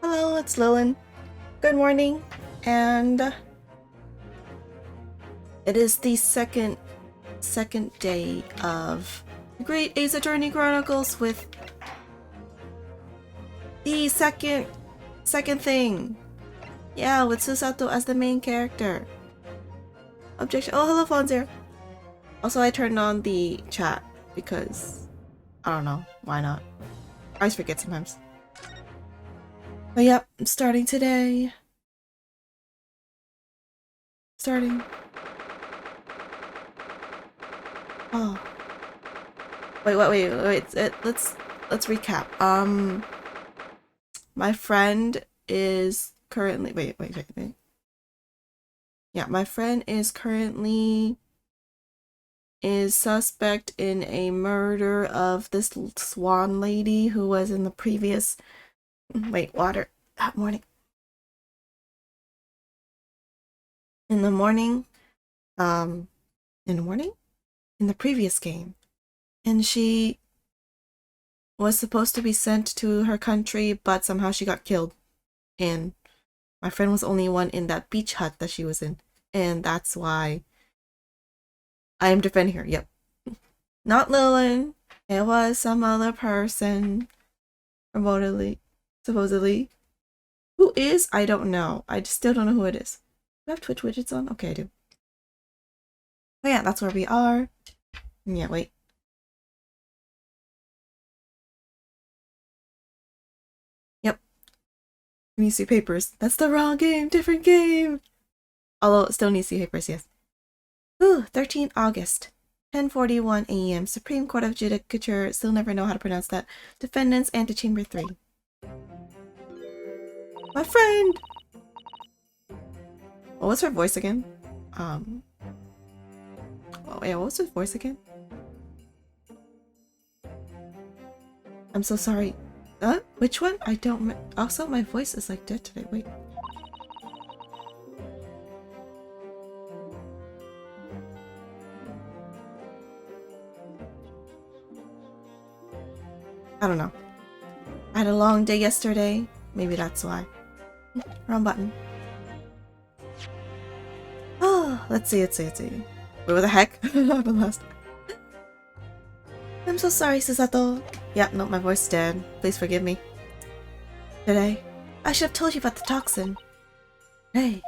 Hello, it's Lillin. Good morning, and it is the second day of the Great Ace Attorney Chronicles with the second thing. Yeah, with Susato as the main character. Objection. Oh, hello, FANGIRL. Also, I turned on the chat because I don't know why not. I always forget sometimes. But yep, I'm starting today. Oh. Wait. Let's recap. My friend is currently wait. Yeah, my friend is currently suspect in a murder of this swan lady who was in the previous water that morning. In the previous game. And she was supposed to be sent to her country, but somehow she got killed. And my friend was the only one in that beach hut that she was in. And that's why I am defending her. Yep. Not Lillin. It was some other person. Supposedly. Who is? I don't know. I still don't know who it is. Do I have Twitch widgets on? Okay, I do. But yeah, that's where we are. Yeah, wait. Yep. We need to see papers. That's the wrong game. Different game. Although it still needs to see papers, yes. Ooh, 13 August. 10:41 a.m. Supreme Court of Judicature. Still never know how to pronounce that. Defendants, Antechamber 3. My friend! What was her voice again? Oh, yeah, what was her voice again? I'm so sorry. Which one? I don't. Also, my voice is like dead today. Wait. I don't know. I had a long day yesterday. Maybe that's why. Wrong button. Oh, let's see. Wait, what the heck? I'm so sorry, Susato. Yeah, no, my voice is dead. Please forgive me. Today, I should have told you about the toxin. Hey.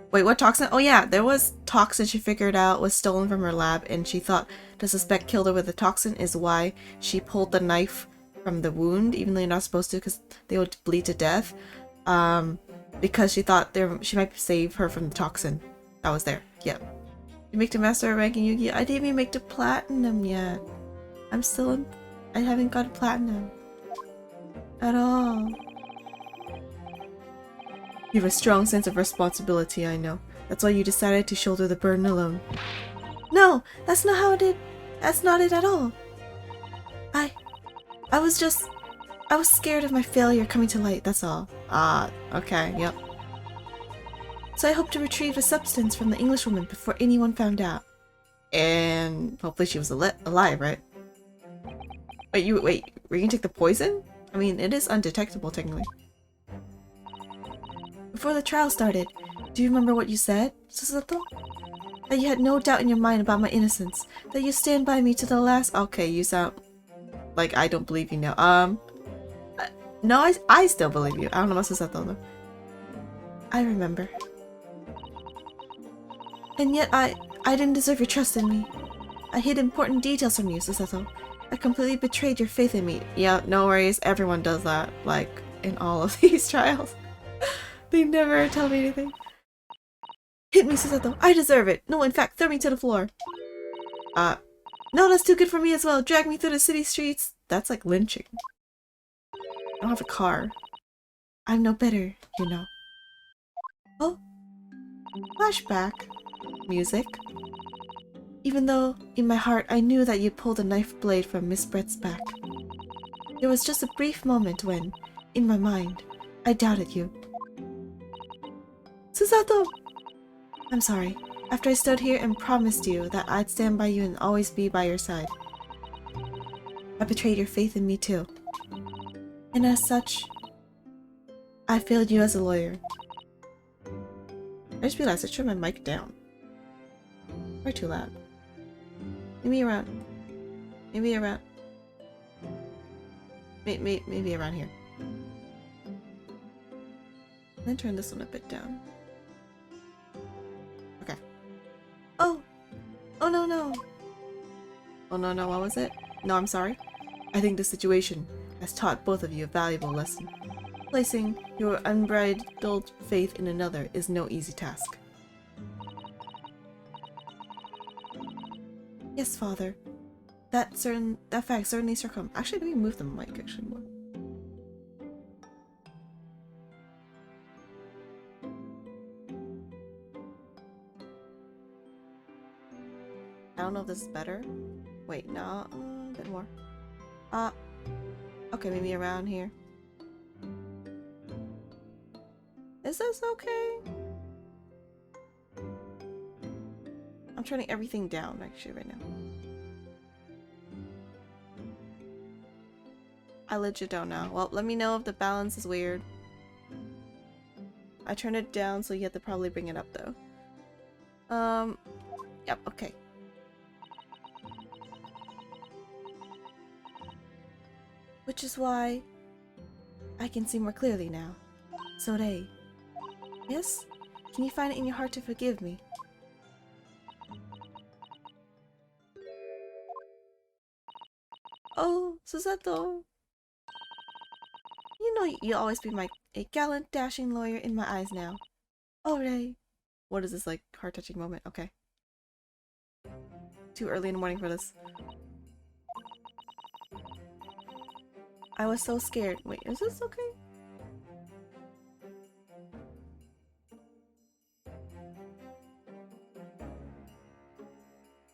Wait, what toxin? Oh yeah, there was toxin she figured out was stolen from her lab, and she thought the suspect killed her with the toxin is why she pulled the knife from the wound, even though you're not supposed to because they would bleed to death. Because she thought she might save her from the toxin that was there. Yep. You make the master ranking Yu-Gi-Oh! I didn't even make the platinum yet. I haven't got a platinum. At all. You have a strong sense of responsibility, I know. That's why you decided to shoulder the burden alone. No! That's not how it did. That's not it at all. I was scared of my failure coming to light, that's all. Okay, yep. So I hope to retrieve a substance from the Englishwoman before anyone found out. And hopefully she was alive, right? Wait, were you gonna take the poison? I mean, it is undetectable, technically. Before the trial started, do you remember what you said, Susato? That you had no doubt in your mind about my innocence. That you stand by me to the last— Okay, you sound like I don't believe you now. No, I still believe you. I don't know about Susato though. I remember. And yet I didn't deserve your trust in me. I hid important details from you, Susato. I completely betrayed your faith in me. Yeah, no worries. Everyone does that, like, in all of these trials. They never tell me anything. Hit me, Susato. I deserve it. No, in fact, throw me to the floor. No, that's too good for me as well. Drag me through the city streets. That's like lynching. I don't have a car. I'm no better, you know. Oh. Flashback. Music. Even though, in my heart, I knew that you pulled a knife blade from Miss Brett's back. There was just a brief moment when, in my mind, I doubted you. Susato! I'm sorry. After I stood here and promised you that I'd stand by you and always be by your side, I betrayed your faith in me too. And as such, I failed you as a lawyer. I just realized I turned my mic down. Way too loud. Maybe around. Maybe around. Maybe around here. Then turn this one a bit down. Okay. Oh! Oh no no! Oh no no, what was it? No, I'm sorry. I think this situation has taught both of you a valuable lesson. Placing your unbridled faith in another is no easy task. Yes, Father. That fact certainly circum. Actually, let me move the mic actually more. I don't know if this is better. Wait, no, a bit more. Okay, maybe around here. Is this okay? I'm turning everything down actually right now. I legit don't know. Well, let me know if the balance is weird. I turned it down, so you have to probably bring it up though. Yep, okay. Which is why I can see more clearly now. Sorei. Yes? Can you find it in your heart to forgive me? Oh, Susato. You know you'll always be a gallant, dashing lawyer in my eyes now. Ore. What is this, like, heart-touching moment? Okay. Too early in the morning for this. I was so scared. Wait, is this okay?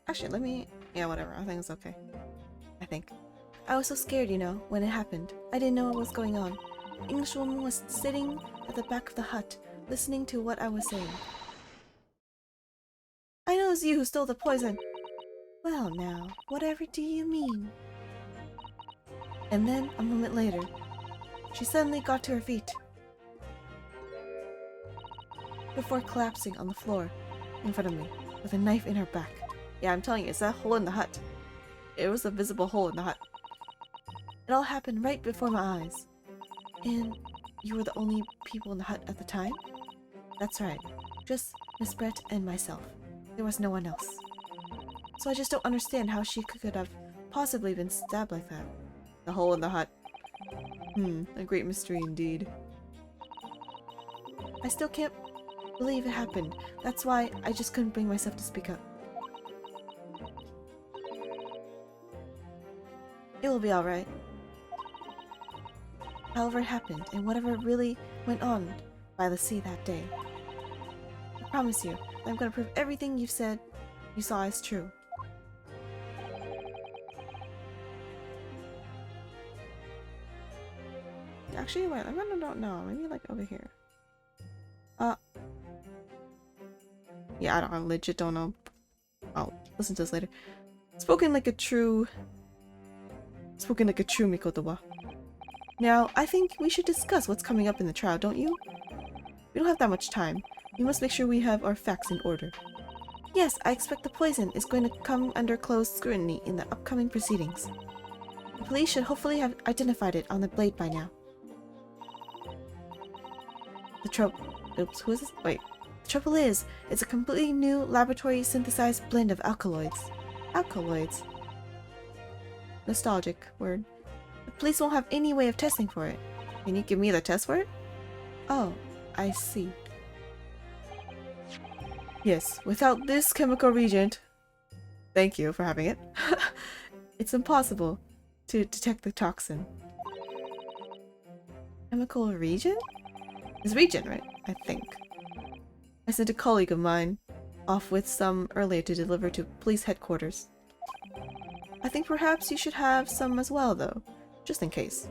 Actually, let me... Yeah, whatever. I think it's okay. I think. I was so scared, you know, when it happened. I didn't know what was going on. The Englishwoman was sitting at the back of the hut, listening to what I was saying. I know it's you who stole the poison. Well now, whatever do you mean? And then, a moment later, she suddenly got to her feet. Before collapsing on the floor in front of me, with a knife in her back. Yeah, I'm telling you, it's that hole in the hut. It was a visible hole in the hut. It all happened right before my eyes. And you were the only people in the hut at the time? That's right. Just Miss Brett and myself. There was no one else. So I just don't understand how she could have possibly been stabbed like that. The hole in the hut. A great mystery indeed. I still can't believe it happened. That's why I just couldn't bring myself to speak up. It will be alright. However it happened, and whatever really went on by the sea that day. I promise you that I'm gonna prove everything you saw is true. Actually, wait, I don't know. Maybe like over here. Yeah, I legit don't know. I'll listen to this later. Spoken like a true Mikotoba. Now, I think we should discuss what's coming up in the trial, don't you? We don't have that much time. We must make sure we have our facts in order. Yes, I expect the poison is going to come under close scrutiny in the upcoming proceedings. The police should hopefully have identified it on the blade by now. Oops, who is this? Wait. The trouble is, it's a completely new laboratory synthesized blend of alkaloids. Alkaloids? Nostalgic word. The police won't have any way of testing for it. Can you give me the test for it? Oh, I see. Yes, without this chemical reagent, thank you for having it, it's impossible to detect the toxin. Chemical reagent? It's reagent, right? I think. I sent a colleague of mine off with some earlier to deliver to police headquarters. I think perhaps you should have some as well, though, just in case.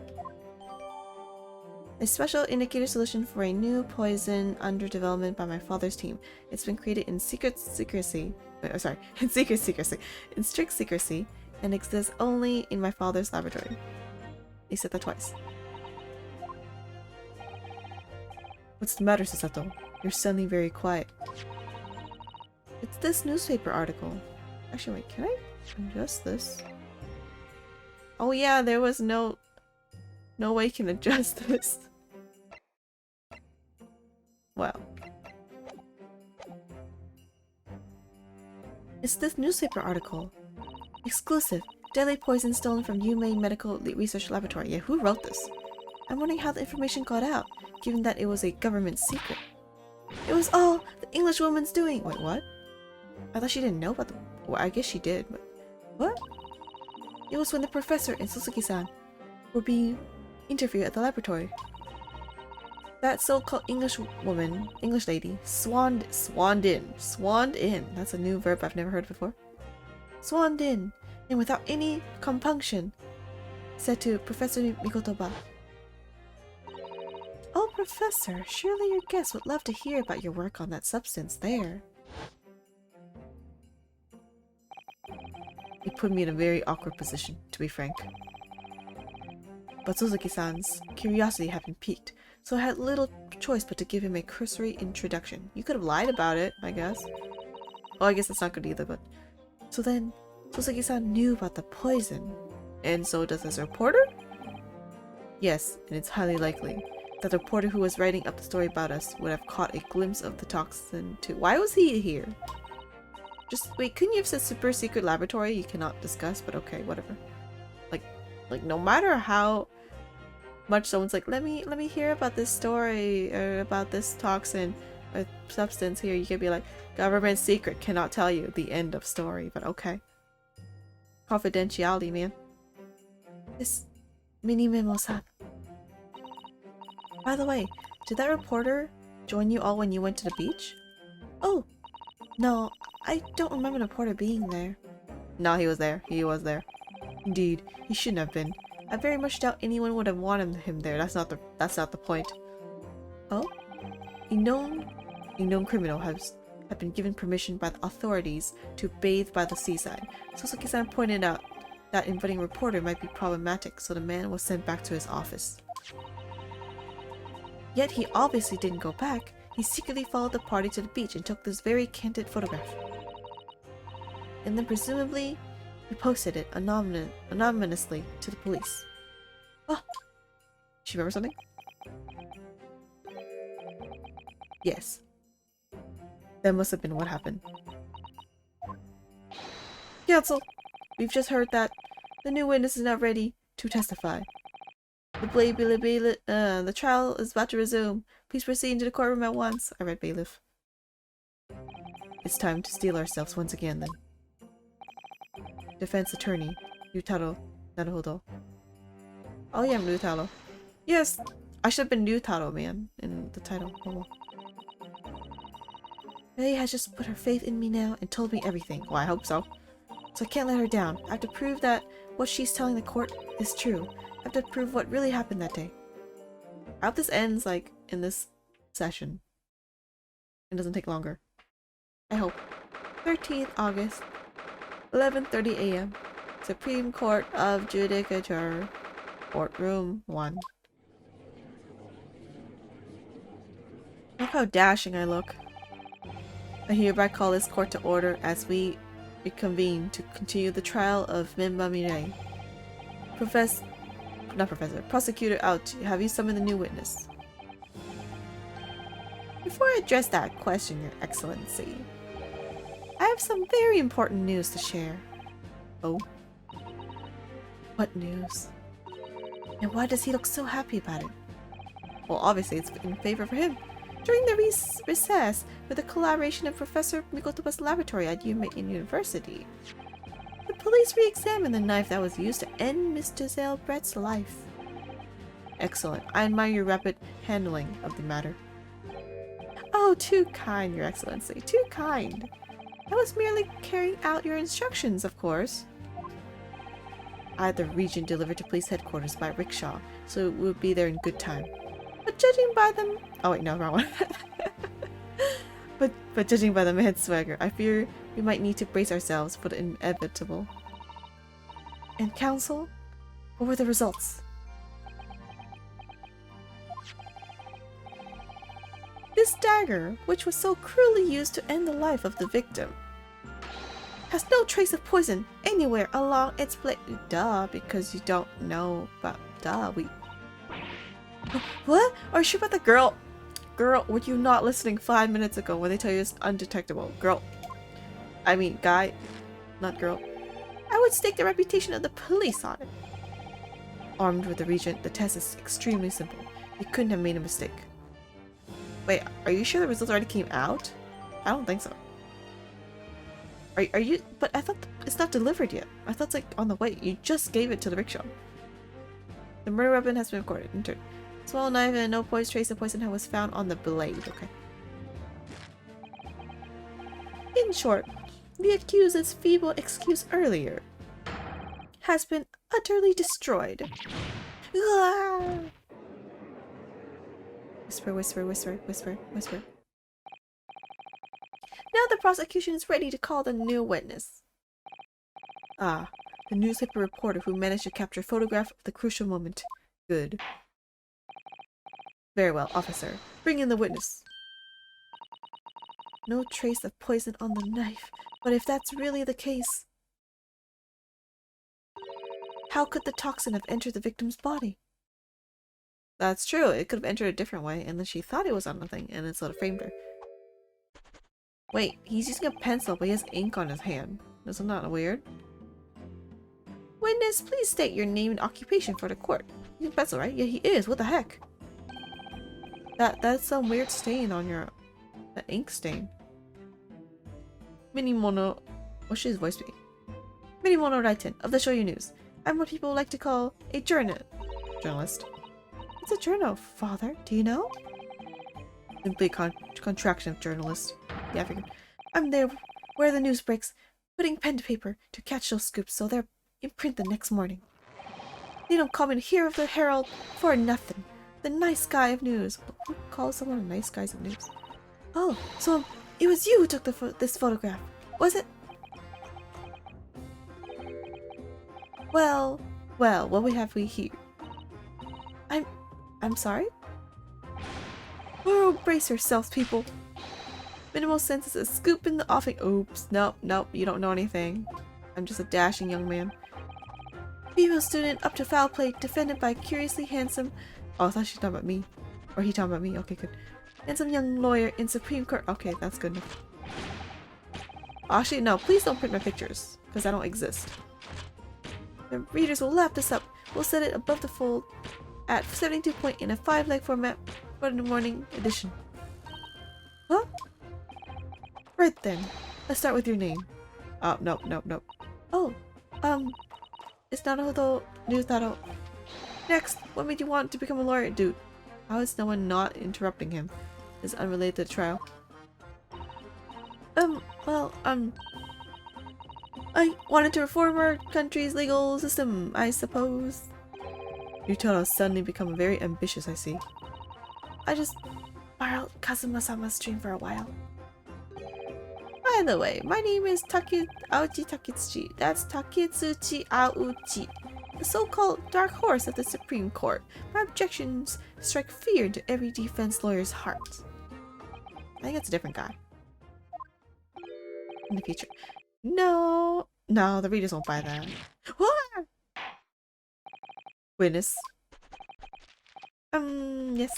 A special indicator solution for a new poison under development by my father's team. It's been created in strict secrecy, and exists only in my father's laboratory. He said that twice. What's the matter, Susato? You're suddenly very quiet. It's this newspaper article. Actually, wait, can I adjust this? Oh yeah, there was no way you can adjust this. Wow. It's this newspaper article. Exclusive. Deadly poison stolen from Yume Medical Research Laboratory. Yeah, who wrote this? I'm wondering how the information got out, given that it was a government secret. It was all the English woman's doing. Wait, what? I thought she didn't know about the... Well, I guess she did, but... What? It was when the professor and Suzuki-san were being interviewed at the laboratory. That so-called English woman, English lady, swanned in. That's a new verb I've never heard before. Swanned in, and without any compunction, said to Professor Mikotoba, "Oh, Professor, surely your guests would love to hear about your work on that substance there." It put me in a very awkward position, to be frank. But Suzuki-san's curiosity had been piqued, so I had little choice but to give him a cursory introduction. You could have lied about it, I guess. Well, I guess that's not good either, but... So then, Suzuki-san knew about the poison. And so does this reporter? Yes, and it's highly likely that the reporter who was writing up the story about us would have caught a glimpse of the toxin too. Why was he here? Just wait, couldn't you have said super secret laboratory you cannot discuss? But okay, whatever. Like no matter how much someone's like, let me hear about this story or about this toxin or substance here, you can be like, government secret, cannot tell you, the end of story. But okay. Confidentiality, man. This mini memo-san. By the way, did that reporter join you all when you went to the beach? Oh, no, I don't remember the reporter being there. No, he was there. He was there. Indeed, he shouldn't have been. I very much doubt anyone would have wanted him there. That's not the point. Oh? A known criminal had been given permission by the authorities to bathe by the seaside. Suzuki-san pointed out that inviting a reporter might be problematic, so the man was sent back to his office. Yet he obviously didn't go back. He secretly followed the party to the beach and took this very candid photograph. And then presumably, he posted it anonymously to the police. Oh! She remember something? Yes. That must have been what happened. Counsel, we've just heard that the new witness is not ready to testify. The trial is about to resume. Please proceed into the courtroom at once. I read bailiff. It's time to steel ourselves once again then. Defense attorney, Ryutaro Naruhodo. Oh yeah, I'm Ryutaro. Yes, I should have been Ryutaro, man, in the title. Oh well. Berri has just put her faith in me now and told me everything. Well, I hope so. So I can't let her down. I have to prove that what she's telling the court is true. I have to prove what really happened that day. I hope this ends, like, in this session. It doesn't take longer. I hope. 13th August, 11:30 a.m. Supreme Court of Judicature. Courtroom 1. Look how dashing I look. I hereby call this court to order as we reconvene to continue the trial of Minba Mirei. Prosecutor out. Have you summoned the new witness? Before I address that question, Your Excellency, I have some very important news to share. Oh? What news? And why does he look so happy about it? Well, obviously it's in favor for him. During the recess, with the collaboration of Professor Mikotoba's laboratory at Yume University, the police re-examined the knife that was used to end Mr. Zelbrett's life. Excellent. I admire your rapid handling of the matter. Oh, too kind, Your Excellency. Too kind. I was merely carrying out your instructions, of course. I had the region delivered to police headquarters by rickshaw, so it would be there in good time. But judging by them... Oh wait, no, wrong one. but judging by the man's swagger, I fear we might need to brace ourselves for the inevitable. And counsel? What were the results? This dagger, which was so cruelly used to end the life of the victim, has no trace of poison anywhere along its blade. Duh, because you don't know, but duh, we... What? Are you sure about the girl? Girl, were you not listening 5 minutes ago when they tell you it's undetectable? Girl. I mean, guy, not girl. I would stake the reputation of the police on it. Armed with the Regent, the test is extremely simple. You couldn't have made a mistake. Wait, are you sure the results already came out? I don't think so. Are you? But I thought it's not delivered yet. I thought it's like on the way. You just gave it to the rickshaw. The murder weapon has been recorded. Entered. Small knife and no trace of poison was found on the blade. Okay. In short, the accused's feeble excuse earlier has been utterly destroyed. Ah! Whisper, whisper, whisper, whisper, whisper. Now the prosecution is ready to call the new witness. Ah, the newspaper reporter who managed to capture a photograph of the crucial moment. Good. Very well, officer. Bring in the witness. No trace of poison on the knife, but if that's really the case, how could the toxin have entered the victim's body? That's true. It could have entered a different way, and then she thought it was on the thing, and it sort of framed her. Wait, he's using a pencil, but he has ink on his hand. Isn't that weird? Witness, please state your name and occupation for the court. He's a pencil, right? Yeah, he is. What the heck? That's some weird stain on your... the ink stain. Minimono... What should his voice be? Minimono Raiten of the Shoyu News. I'm what people like to call a journalist. It's a journal, father. Do you know? Simply a contraction of journalist. Yeah, I figured. I'm there where the news breaks, putting pen to paper to catch those scoops so they're in print the next morning. They don't call me the hero of the Herald for nothing. The nice guy of news. Who calls someone a nice guy of news? Oh, so it was you who took this photograph, was it? Well, what have we here? I'm sorry? Oh, brace yourselves, people. Minimal sense is a scoop in the offing. Oops, nope, you don't know anything. I'm just a dashing young man. Female student up to foul play, defended by curiously handsome... Oh, I thought she was talking about me. Or he talking about me. Okay, good. Handsome young lawyer in Supreme Court. Okay, that's good enough. Actually, no, please don't print my pictures, because I don't exist. The readers will lap this up. We'll set it above the fold at 72 point in a 5-leg format for the morning edition. Huh? Right then. Let's start with your name. Oh, nope. Oh, it's Naruto Newtaro. Next, what made you want to become a lawyer, dude? How is no one not interrupting him? Is unrelated to the trial. I wanted to reform our country's legal system, I suppose. Newtaro suddenly become very ambitious, I see. I just borrowed Kazuma-sama's dream for a while. By the way, my name is Aochi Taketsuchi. That's Taketsuchi Aochi, the so-called dark horse of the Supreme Court. My objections strike fear into every defense lawyer's heart. I think it's a different guy. In the future. No, the readers won't buy that. What? Witness. Yes.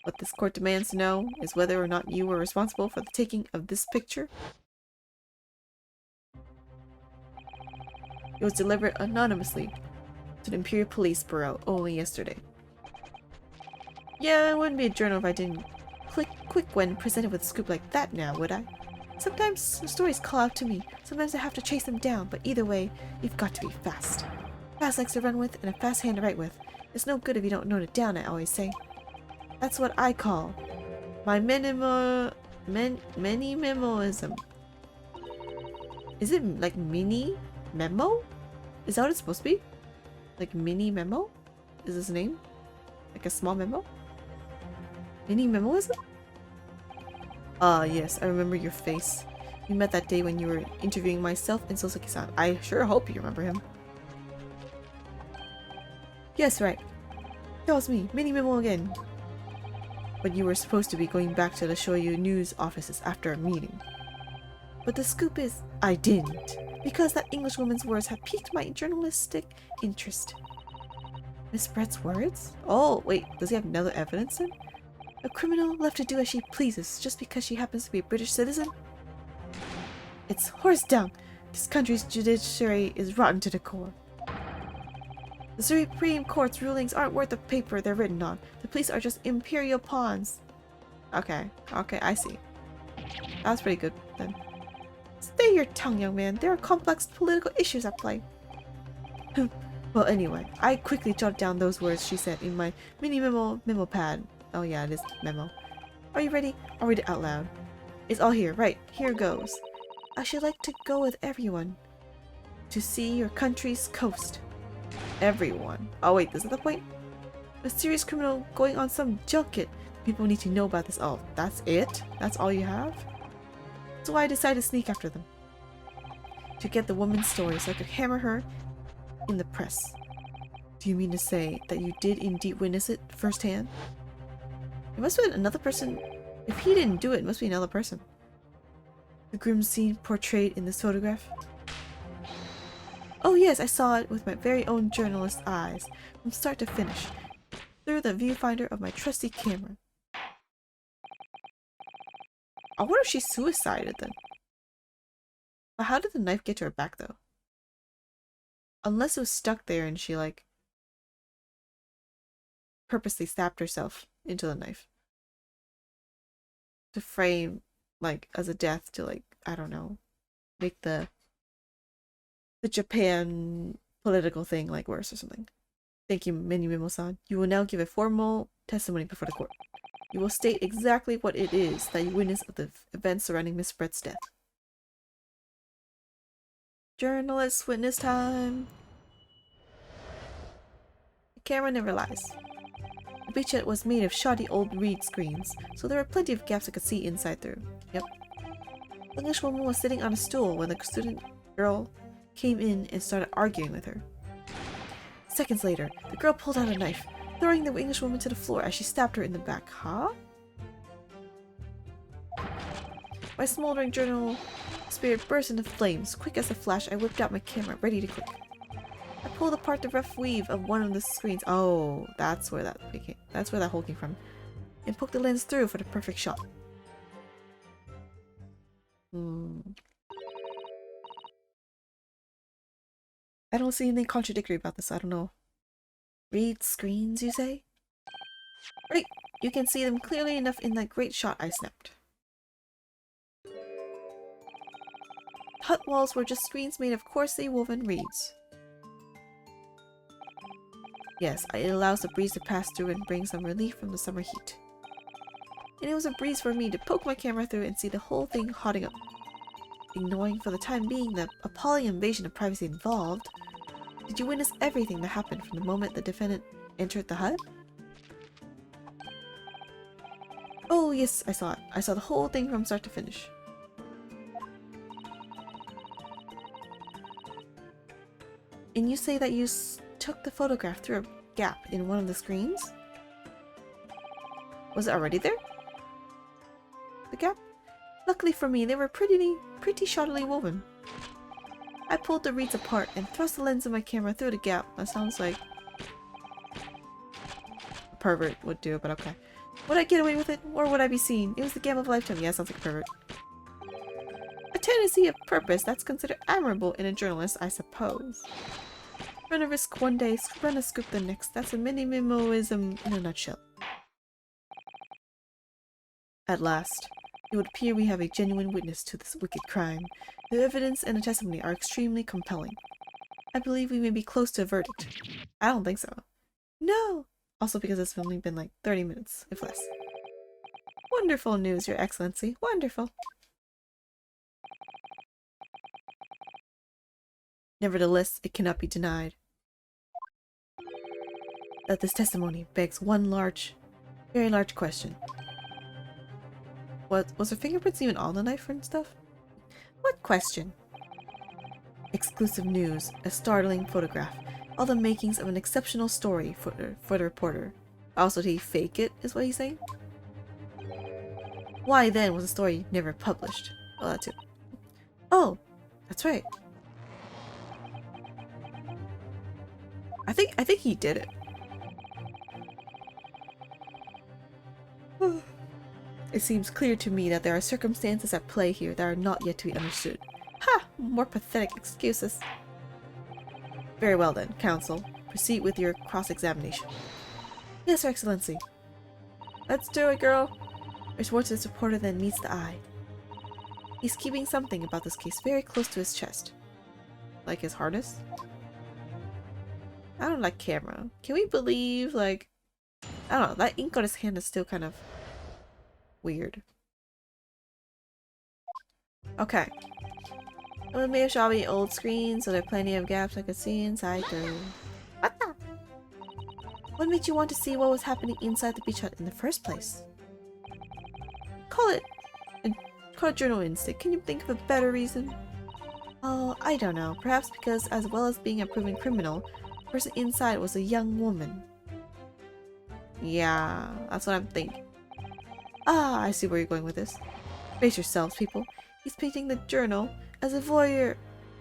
What this court demands to know is whether or not you were responsible for the taking of this picture. It was delivered anonymously to the Imperial Police Bureau only yesterday. Yeah, it wouldn't be a journal if I didn't click quick when presented with a scoop like that now, would I? Sometimes the stories call out to me, sometimes I have to chase them down, but either way, you've got to be fast. Fast legs to run with and a fast hand to write with. It's no good if you don't note it down, I always say. That's what I call my mini-memoism. Is it like mini memo? Is that what it's supposed to be? Like mini memo? Is this a name? Like a small memo? Mini memoism? Yes, I remember your face. We met that day when you were interviewing myself and Soseki-san. I sure hope you remember him. Yes, right. That was me. Mini memo again. but you were supposed to be going back to the Shoyu news offices after a meeting. But the scoop is, I didn't, because that Englishwoman's words have piqued my journalistic interest. Miss Brett's words? Oh, wait, does he have another evidence then? A criminal left to do as she pleases just because she happens to be a British citizen? It's horse dung! This country's judiciary is rotten to the core. The Supreme Court's rulings aren't worth the paper they're written on. The police are just imperial pawns. Okay, I see. That's pretty good then. Stay your tongue, young man. There are complex political issues at play. Well, anyway, I quickly jotted down those words she said in my mini memo pad. Oh yeah, it is memo. Are you ready? I'll read it out loud. It's all here. Right, here goes. I should like to go with everyone to see your country's coast. Everyone. Oh wait, is that the point? A serious criminal going on some junket. People need to know about this. Oh, that's it? That's all you have? So I decided to sneak after them. To get the woman's story so I could hammer her in the press. Do you mean to say that you did indeed witness it firsthand? It must have been another person. If he didn't do it, it must be another person. The grim scene portrayed in this photograph? Oh yes, I saw it with my very own journalist eyes, from start to finish, through the viewfinder of my trusty camera. I wonder if she suicided then. But how did the knife get to her back though? Unless it was stuck there and she like purposely stabbed herself into the knife. To frame like as a death to like, I don't know, make the Japan political thing like worse or something. Thank you, Mimo-san. You will now give a formal testimony before the court. You will state exactly what it is that you witnessed of the events surrounding Miss Brett's death. Journalist witness time. The camera never lies. The beachhead was made of shoddy old reed screens, so there were plenty of gaps I could see inside through. Yep. The Englishwoman was sitting on a stool when the student girl came in and started arguing with her. Seconds later, the girl pulled out a knife, throwing the Englishwoman to the floor as she stabbed her in the back. Huh? My smoldering journal spirit burst into flames. Quick as a flash, I whipped out my camera, ready to click. I pulled apart the rough weave of one of the screens. Oh, that's where that hole came from. And poked the lens through for the perfect shot. I don't see anything contradictory about this. I don't know. Read screens, you say? Right, you can see them clearly enough in that great shot I snapped. Hut walls were just screens made of coarsely woven reeds. Yes, it allows the breeze to pass through and bring some relief from the summer heat. And it was a breeze for me to poke my camera through and see the whole thing hotting up. Ignoring for the time being the appalling invasion of privacy involved, did you witness everything that happened from the moment the defendant entered the hut? Oh yes, I saw it. I saw the whole thing from start to finish. And you say that you took the photograph through a gap in one of the screens? Was it already there? The gap? Luckily for me, they were pretty shoddily woven. I pulled the reeds apart and thrust the lens of my camera through the gap. That sounds like a pervert would do, but okay. Would I get away with it, or would I be seen? It was the game of a lifetime. Yeah, sounds like a pervert. A tendency of purpose that's considered admirable in a journalist, I suppose. Run a risk one day, run a scoop the next. That's a mini-mimoism in a nutshell. At last, it would appear we have a genuine witness to this wicked crime. The evidence and the testimony are extremely compelling. I believe we may be close to a verdict. I don't think so. No! Also because it's only been like 30 minutes, if less. Wonderful news, Your Excellency. Wonderful. Nevertheless, it cannot be denied that this testimony begs one very large question. Was her fingerprints even on the knife and stuff? What question? Exclusive news, a startling photograph, all the makings of an exceptional story for the reporter. Also, did he fake it, is what he's saying? Why then was a story never published? Oh, that's it. Oh, that's right. I think he did it. It seems clear to me that there are circumstances at play here that are not yet to be understood. Ha! More pathetic excuses. Very well then, Counsel. Proceed with your cross-examination. Yes, Your Excellency. Let's do it, girl. There's more to this reporter than meets the eye. He's keeping something about this case very close to his chest. Like his harness? I don't like camera. Can we believe, like... I don't know, that ink on his hand is still kind of... weird. Okay. It may have shot me old screen, so there are plenty of gaps I could see inside through. What the? What made you want to see what was happening inside the beach hut in the first place? Call it journal instinct. Can you think of a better reason? Oh, I don't know. Perhaps because, as well as being a proven criminal, the person inside was a young woman. Yeah, that's what I'm thinking. Ah, I see where you're going with this. Brace yourselves, people. He's painting the journal as a voyeur.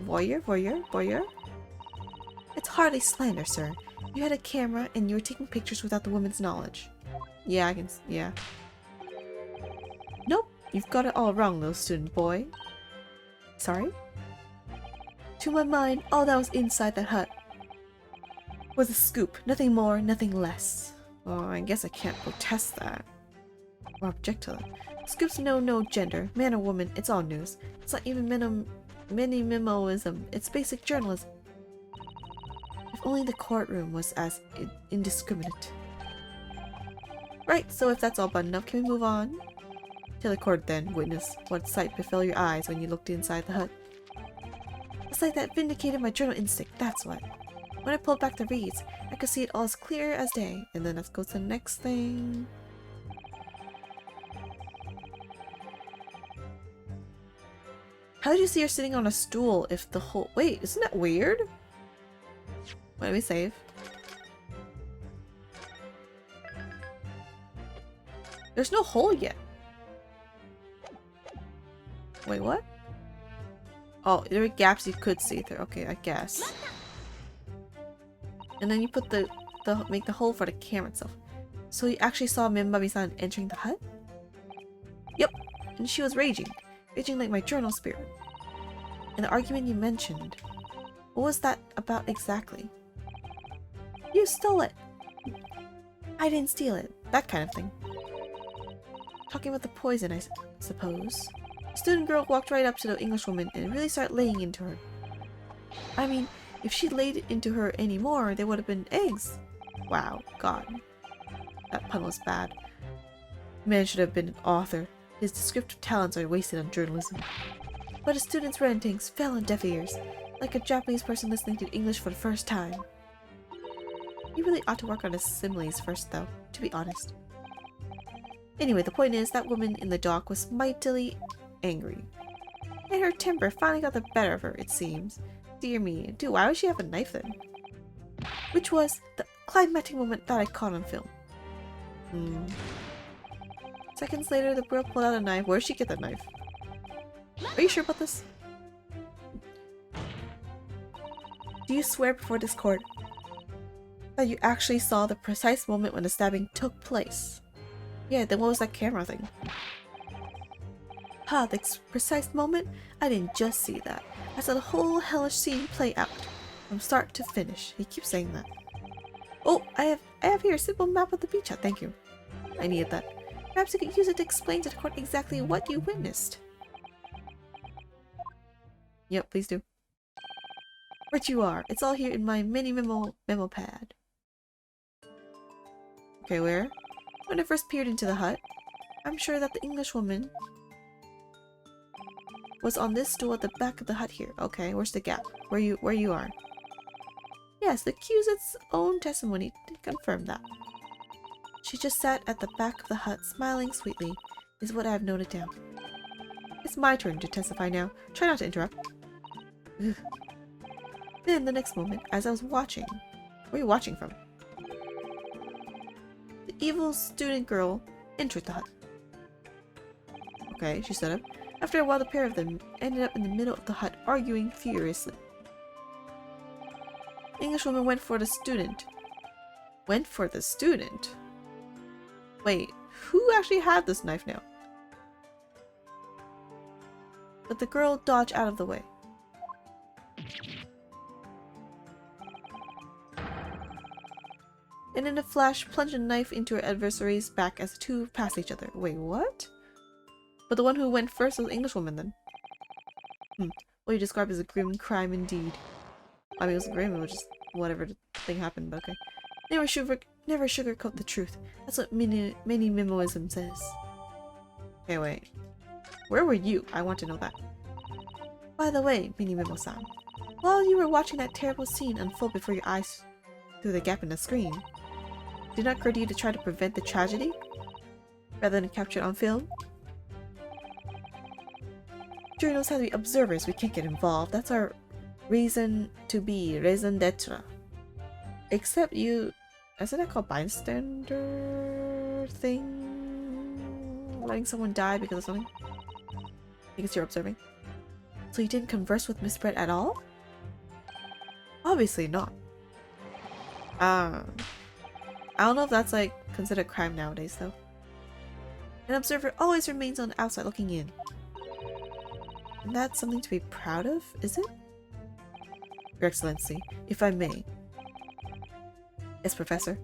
Voyeur? It's hardly slander, sir. You had a camera and you were taking pictures without the woman's knowledge. Yeah, yeah. Nope, you've got it all wrong, little student boy. Sorry? To my mind, all that was inside that hut was a scoop. Nothing more, nothing less. Well, I guess I can't protest that. Or object to that. Scoops know no gender, man or woman, it's all news. It's not even mini-mimoism, it's basic journalism. If only the courtroom was as indiscriminate. Right, so if that's all buttoned up, can we move on? Tell the court then, witness, what sight befell your eyes when you looked inside the hut. A sight that vindicated my journal instinct, that's what. When I pulled back the reeds, I could see it all as clear as day. And then let's go to the next thing. How did you see her sitting on a stool if the whole— wait, isn't that weird? Wait, let me save. There's no hole yet. Wait, what? Oh, there are gaps you could see through. Okay, I guess. And then you put make the hole for the camera itself. So you actually saw Minbami-san entering the hut? Yep, and she was raging like my journal spirit. And the argument you mentioned, what was that about exactly? You stole it! I didn't steal it. That kind of thing. Talking about the poison, I suppose. The student girl walked right up to the Englishwoman and really started laying into her. I mean, if she laid into her anymore, there would have been eggs. Wow, God. That pun was bad. Man should have been an author. His descriptive talents are wasted on journalism. But a student's rantings fell on deaf ears, like a Japanese person listening to English for the first time. You really ought to work on his similes first, though, to be honest. Anyway, the point is, that woman in the dock was mightily angry. And her temper finally got the better of her, it seems. Dear me, dude, why would she have a knife then? Which was the climactic moment that I caught on film. Seconds later, the girl pulled out a knife. Where did she get the knife? Are you sure about this? Do you swear before this court that you actually saw the precise moment when the stabbing took place? Yeah, then what was that camera thing? Ha, the precise moment? I didn't just see that. I saw the whole hellish scene play out, from start to finish. He keeps saying that. Oh, I have here a simple map of the beach hut. Thank you. I needed that. Perhaps you could use it to explain to the court exactly what you witnessed. Yep, please do. Right you are. It's all here in my mini memo pad. Okay, where? When I first peered into the hut, I'm sure that the Englishwoman was on this stool at the back of the hut here. Okay, where's the gap? Where you are? Yes, the accused's own testimony did confirm that. She just sat at the back of the hut, smiling sweetly, is what I have noted down. It's my turn to testify now. Try not to interrupt. Ugh. Then, the next moment, as I was watching... Where are you watching from? The evil student girl entered the hut. Okay, she stood up. After a while, the pair of them ended up in the middle of the hut, arguing furiously. The Englishwoman went for the student. Went for the student? Wait, who actually had this knife now? But the girl dodged out of the way. And in a flash, plunged a knife into her adversary's back as the two passed each other. Wait, what? But the one who went first was the Englishwoman then. What you described as a grim crime indeed. I mean, it was grim, it was just whatever the thing happened, but okay. Never sugarcoat the truth. That's what minimalism says. Okay, wait. Where were you? I want to know that. By the way, Minimimo-san, while you were watching that terrible scene unfold before your eyes through the gap in the screen, did not occur to you to try to prevent the tragedy rather than capture it on film? Jury knows how to be observers. We can't get involved. That's our reason to be, raison d'etre. Except you, isn't that called bystander thing? Letting someone die because of something? Because you're observing. So you didn't converse with Miss Brett at all? Obviously not. I don't know if that's like considered crime nowadays though. An observer always remains on the outside looking in. And that's something to be proud of, is it? Your Excellency, if I may. Yes, Professor.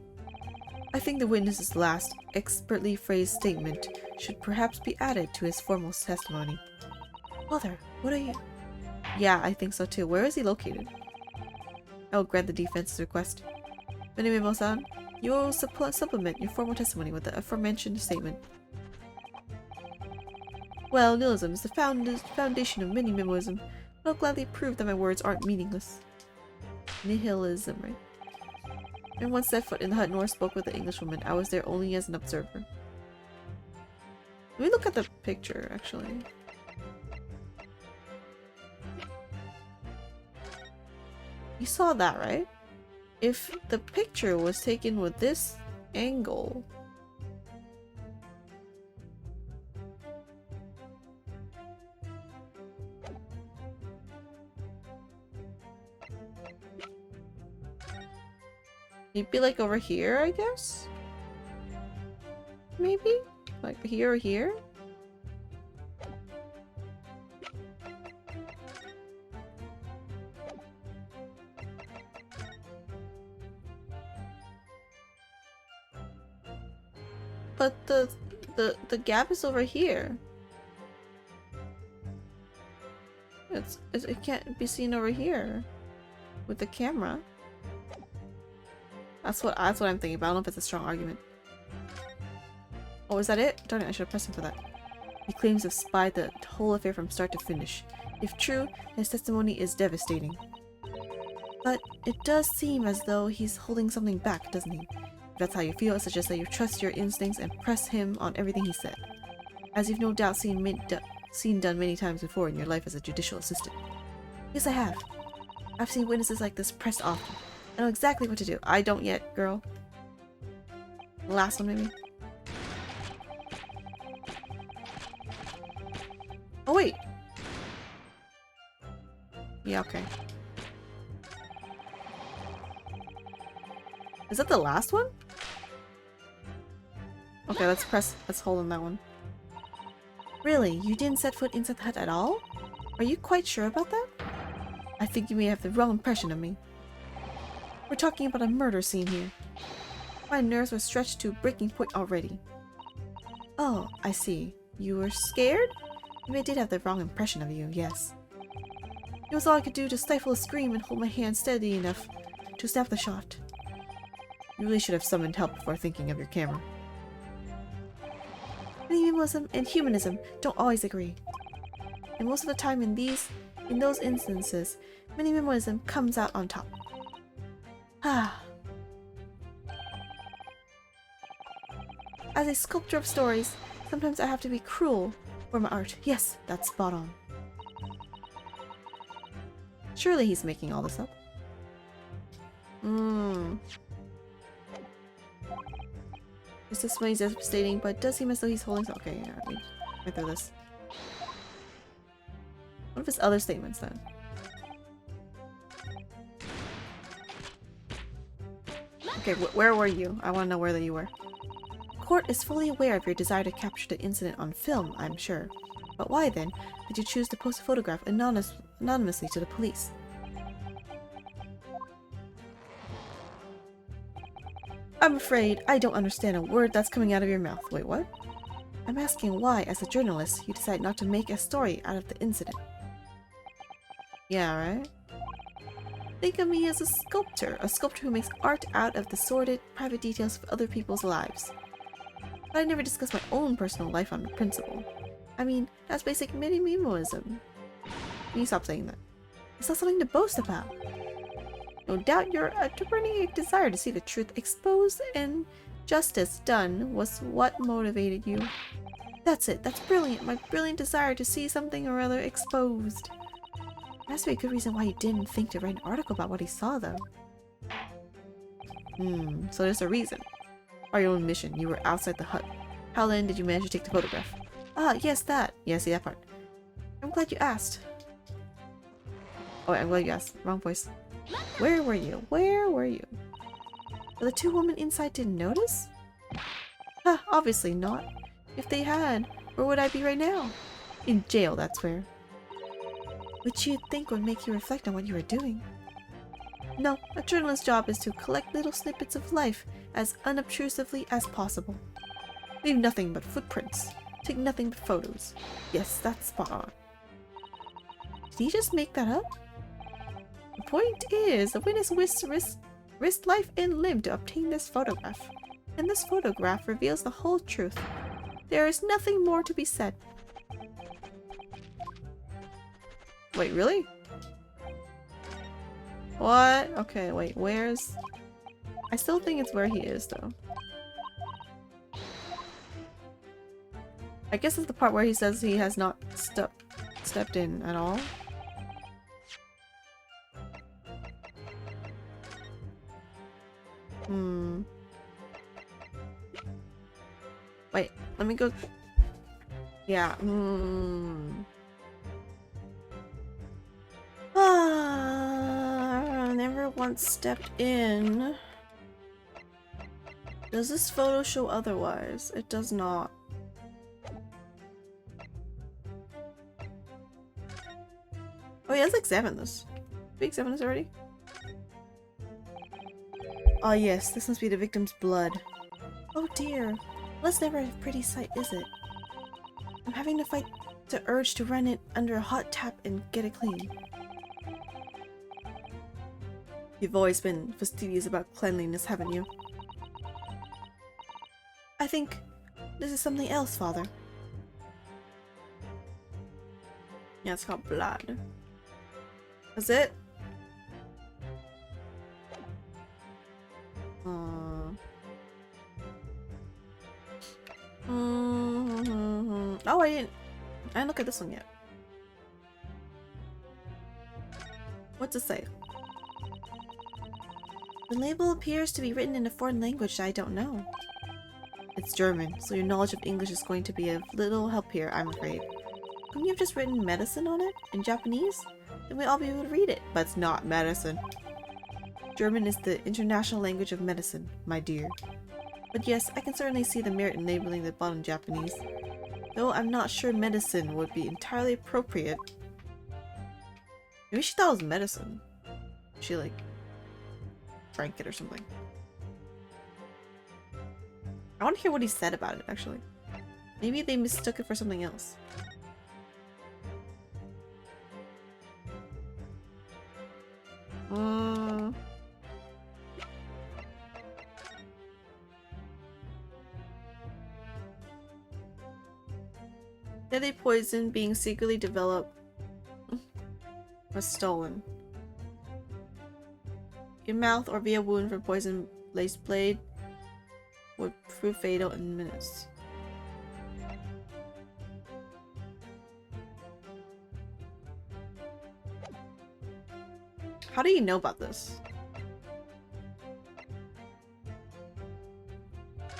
I think the witness's last, expertly phrased statement should perhaps be added to his formal testimony. Mother, what are you? Yeah, I think so too. Where is he located? I will grant the defense's request. Minimimo-san, you will supplement your formal testimony with the aforementioned statement. Well, nihilism is the foundation of minimalism, but I'll gladly prove that my words aren't meaningless. Nihilism, right? And once set foot in the hut nor spoke with the Englishwoman, I was there only as an observer. Let me look at the picture, actually. You saw that, right? If the picture was taken with this angle... He'd be like over here, I guess? Maybe? Like here or here? But the gap is over here. It can't be seen over here with the camera. That's what I'm thinking, but I don't know if it's a strong argument. Oh, is that it? Darn it, I should have pressed him for that. He claims to have spied the whole affair from start to finish. If true, his testimony is devastating. But it does seem as though he's holding something back, doesn't he? If that's how you feel, it suggests that you trust your instincts and press him on everything he said. As you've no doubt seen done many times before in your life as a judicial assistant. Yes, I have. I've seen witnesses like this pressed often. I know exactly what to do. I don't yet, girl. Last one, maybe? Oh, wait! Yeah, okay. Is that the last one? Okay, let's hold on that one. Really? You didn't set foot inside the hut at all? Are you quite sure about that? I think you may have the wrong impression of me. We're talking about a murder scene here. My nerves were stretched to breaking point already. Oh, I see. You were scared? Maybe I did have the wrong impression of you, yes. It was all I could do to stifle a scream and hold my hand steady enough to snap the shot. You really should have summoned help before thinking of your camera. Minimalism and humanism don't always agree. And most of the time in those instances, minimalism comes out on top. Ah. As a sculptor of stories, sometimes I have to be cruel for my art. Yes, that's spot on. Surely he's making all this up. Is this what he's devastating? But it does seem as though he's holding some— okay, yeah, wait through this. What of his other statements then? Okay, where were you? I want to know where you were. Court is fully aware of your desire to capture the incident on film, I'm sure. But why then did you choose to post a photograph anonymously to the police? I'm afraid I don't understand a word that's coming out of your mouth. Wait, what? I'm asking why, as a journalist, you decide not to make a story out of the incident. Yeah, right? Think of me as a sculptor who makes art out of the sordid, private details of other people's lives. But I never discuss my own personal life on principle. I mean, that's basic minimalism. Can you stop saying that? It's not something to boast about. No doubt your burning desire to see the truth exposed and justice done was what motivated you. That's it. That's brilliant. My brilliant desire to see something or other exposed. There has to be a good reason why you didn't think to write an article about what he saw, though. So there's a reason. Or your own mission. You were outside the hut. How then did you manage to take the photograph? Ah, yes, that. Yeah, see that part. I'm glad you asked. Oh, wait, I'm glad you asked. Wrong voice. Where were you? Where were you? But the two women inside didn't notice? Huh, obviously not. If they had, where would I be right now? In jail, that's where. Which you'd think would make you reflect on what you were doing. No, a journalist's job is to collect little snippets of life as unobtrusively as possible. Leave nothing but footprints. Take nothing but photos. Yes, that's spot on. Did he just make that up? The point is, the witness risked life and limb to obtain this photograph. And this photograph reveals the whole truth. There is nothing more to be said. Wait, really? What? Okay, wait, where's... I still think it's where he is, though. I guess it's the part where he says he has not stepped in at all. Wait, let me go... Yeah, never once stepped in. Does this photo show otherwise? It does not. Oh yeah, let's examine this. Did we examine this already? Oh yes, this must be the victim's blood. Oh dear. That's never a pretty sight, is it? I'm having to fight the urge to run it under a hot tap and get it clean. You've always been fastidious about cleanliness, haven't you? I think this is something else, Father. Yeah, it's called blood. That's it? Oh, I didn't look at this one yet. What's it say? The label appears to be written in a foreign language that I don't know. It's German, so your knowledge of English is going to be of little help here, I'm afraid. Couldn't you have just written medicine on it? In Japanese? Then we'd all be able to read it. But it's not medicine. German is the international language of medicine, my dear. But yes, I can certainly see the merit in labeling the bottom Japanese. Though I'm not sure medicine would be entirely appropriate. Maybe she thought it was medicine. She like drank it or something. I want to hear what he said about it, actually. Maybe they mistook it for something else. Deadly poison being secretly developed was stolen. Your mouth or via wound from poison laced blade would prove fatal in minutes. How do you know about this?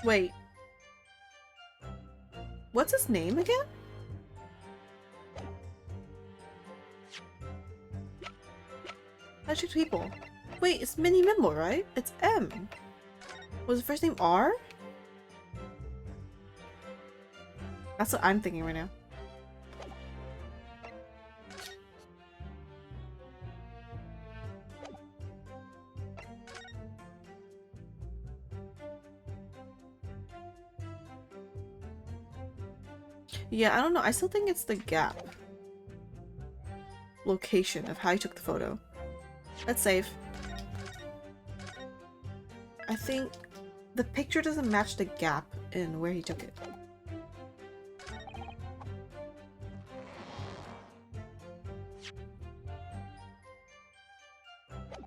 Wait. What's his name again? Tragic people. Wait, it's Mini Mimble, right? It's M. Was the first name R? That's what I'm thinking right now. Yeah, I don't know. I still think it's the gap location of how he took the photo. Let's save. I think the picture doesn't match the gap in where he took it.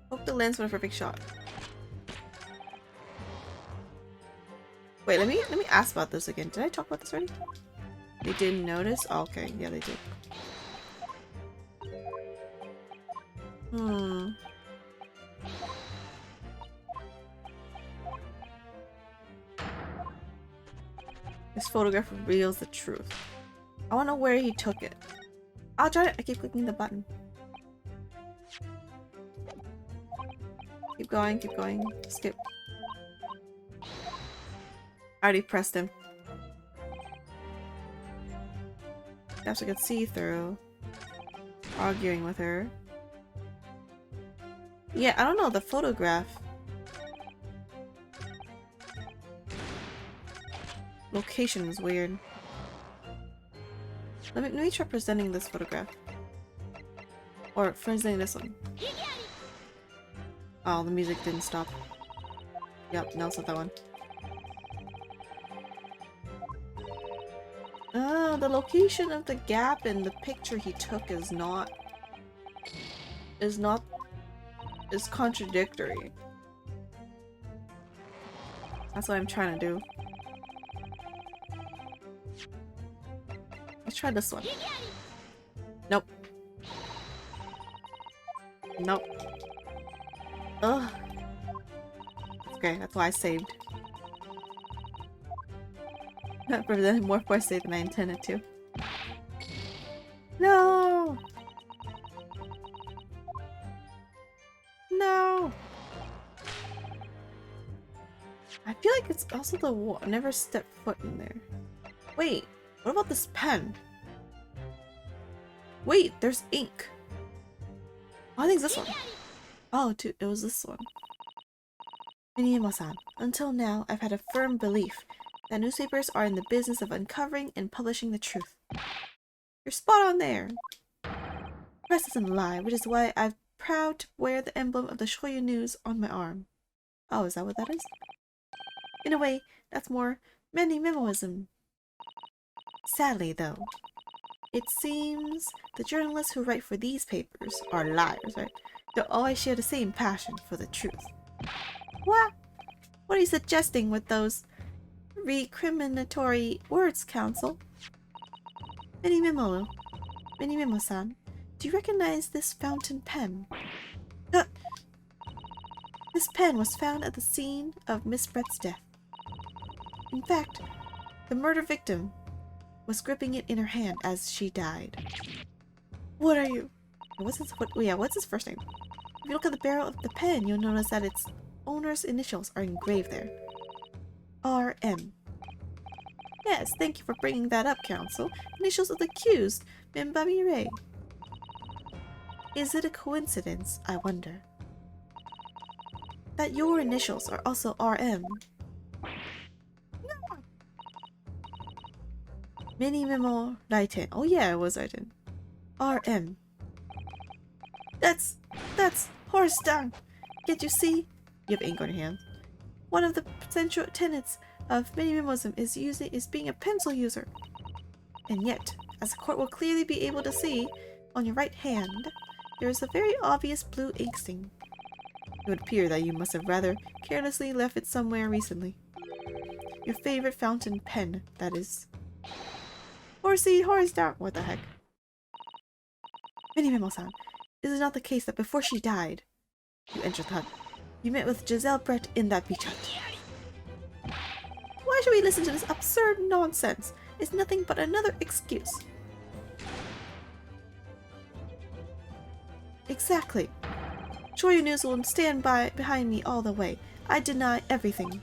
Hope the lens for the perfect shot. Wait, let me ask about this again. Did I talk about this already? They didn't notice? Oh, okay, yeah, they did. This photograph reveals the truth. I want to know where he took it. I'll try it. I keep clicking the button. Keep going, keep going. Skip. I already pressed him. Perhaps I could see through. Arguing with her. Yeah, I don't know, the photograph. Location is weird. Let me try presenting this photograph. Or presenting this one. Oh, the music didn't stop. Yep, no, it's not that one. Ah, the location of the gap in the picture he took is contradictory. That's what I'm trying to do. Let's try this one. Nope. Nope. Ugh. Okay, that's why I saved. That presented more force save than I intended to. No! No! I feel like it's also the wall. I never stepped foot in there. Wait, what about this pen? Wait, there's ink. Oh, I think it's this one. Oh, dude, it was this one. Minimo-san, until now, I've had a firm belief that newspapers are in the business of uncovering and publishing the truth. You're spot on there. Press doesn't lie, which is why I'm proud to wear the emblem of the Shoyu News on my arm. Oh, is that what that is? In a way, that's more Mini-Mimoism. Sadly, though, it seems the journalists who write for these papers are liars, right? They always share the same passion for the truth. What? What are you suggesting with those recriminatory words, Counsel? Mini-Mimo-san, do you recognize this fountain pen? This pen was found at the scene of Miss Brett's death. In fact, the murder victim was gripping it in her hand as she died. What are you? What's his first name? If you look at the barrel of the pen, you'll notice that its owner's initials are engraved there. RM. Yes, thank you for bringing that up, Counsel. Initials of the accused, Mimbamire. Is it a coincidence, I wonder, that your initials are also RM? No. Mini-Mimo Raiten. Oh yeah, it was Raiten. RM. That's horse down. Can't you see? You have ink on your hands. One of the central tenets of Mini-Mimoism is being a pencil user. And yet, as the court will clearly be able to see, on your right hand, there is a very obvious blue ink stain. It would appear that you must have rather carelessly left it somewhere recently. Your favorite fountain pen, that is. Horsey, horse down. What the heck? Mini-Mimo-san, is it not the case that before she died, you entered the hut? You met with Giselle Brett in that beach hut. Why should we listen to this absurd nonsense? It's nothing but another excuse. Exactly. Shoyu News will stand behind me all the way. I deny everything.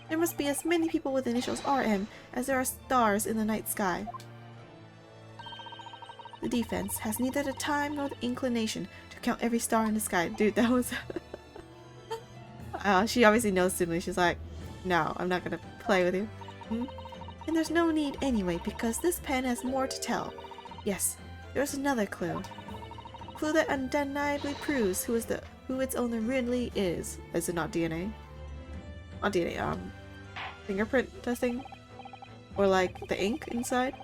There must be as many people with initials RM as there are stars in the night sky. The defense has neither the time nor the inclination to count every star in the sky. Dude, that was... she obviously knows Simile. She's like, no, I'm not gonna play with you. And there's no need anyway, because this pen has more to tell. Yes, there's another clue. Clue that undeniably proves who its owner really is. Is it not DNA? Not DNA, fingerprint testing? Or like the ink inside?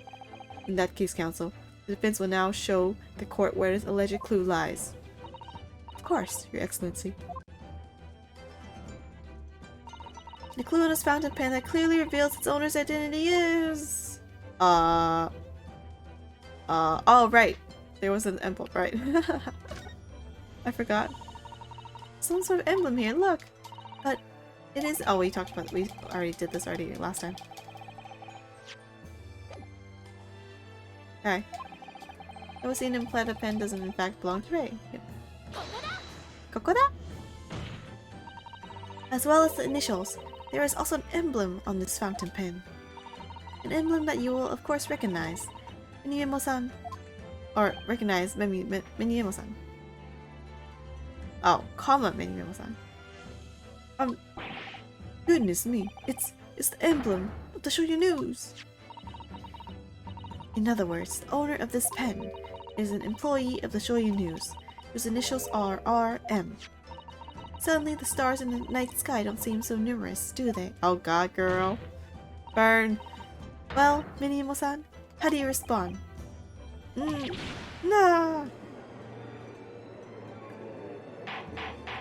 In that case, counsel, the defense will now show the court where this alleged clue lies. Of course, Your Excellency. The clue on this fountain pen that clearly reveals its owner's identity is... Oh, right. There was an emblem, right? I forgot. Some sort of emblem here, look! But it is... Oh, we talked about... We already did this last time. Okay. I was seen imply the pen doesn't in fact belong to Rei. Yep. Kokoda? As well as the initials, there is also an emblem on this fountain pen. An emblem that you will of course recognize. Miniemo-san. Or recognize Miniemo-san. Oh, comma Miniemo-san. Goodness me, it's the emblem of the Shoyu News. In other words, the owner of this pen is an employee of the Shoyu News, whose initials are RM. Suddenly, the stars in the night sky don't seem so numerous, do they? Oh god, girl. Burn. Well, Miniemo-san, how do you respond? Nah.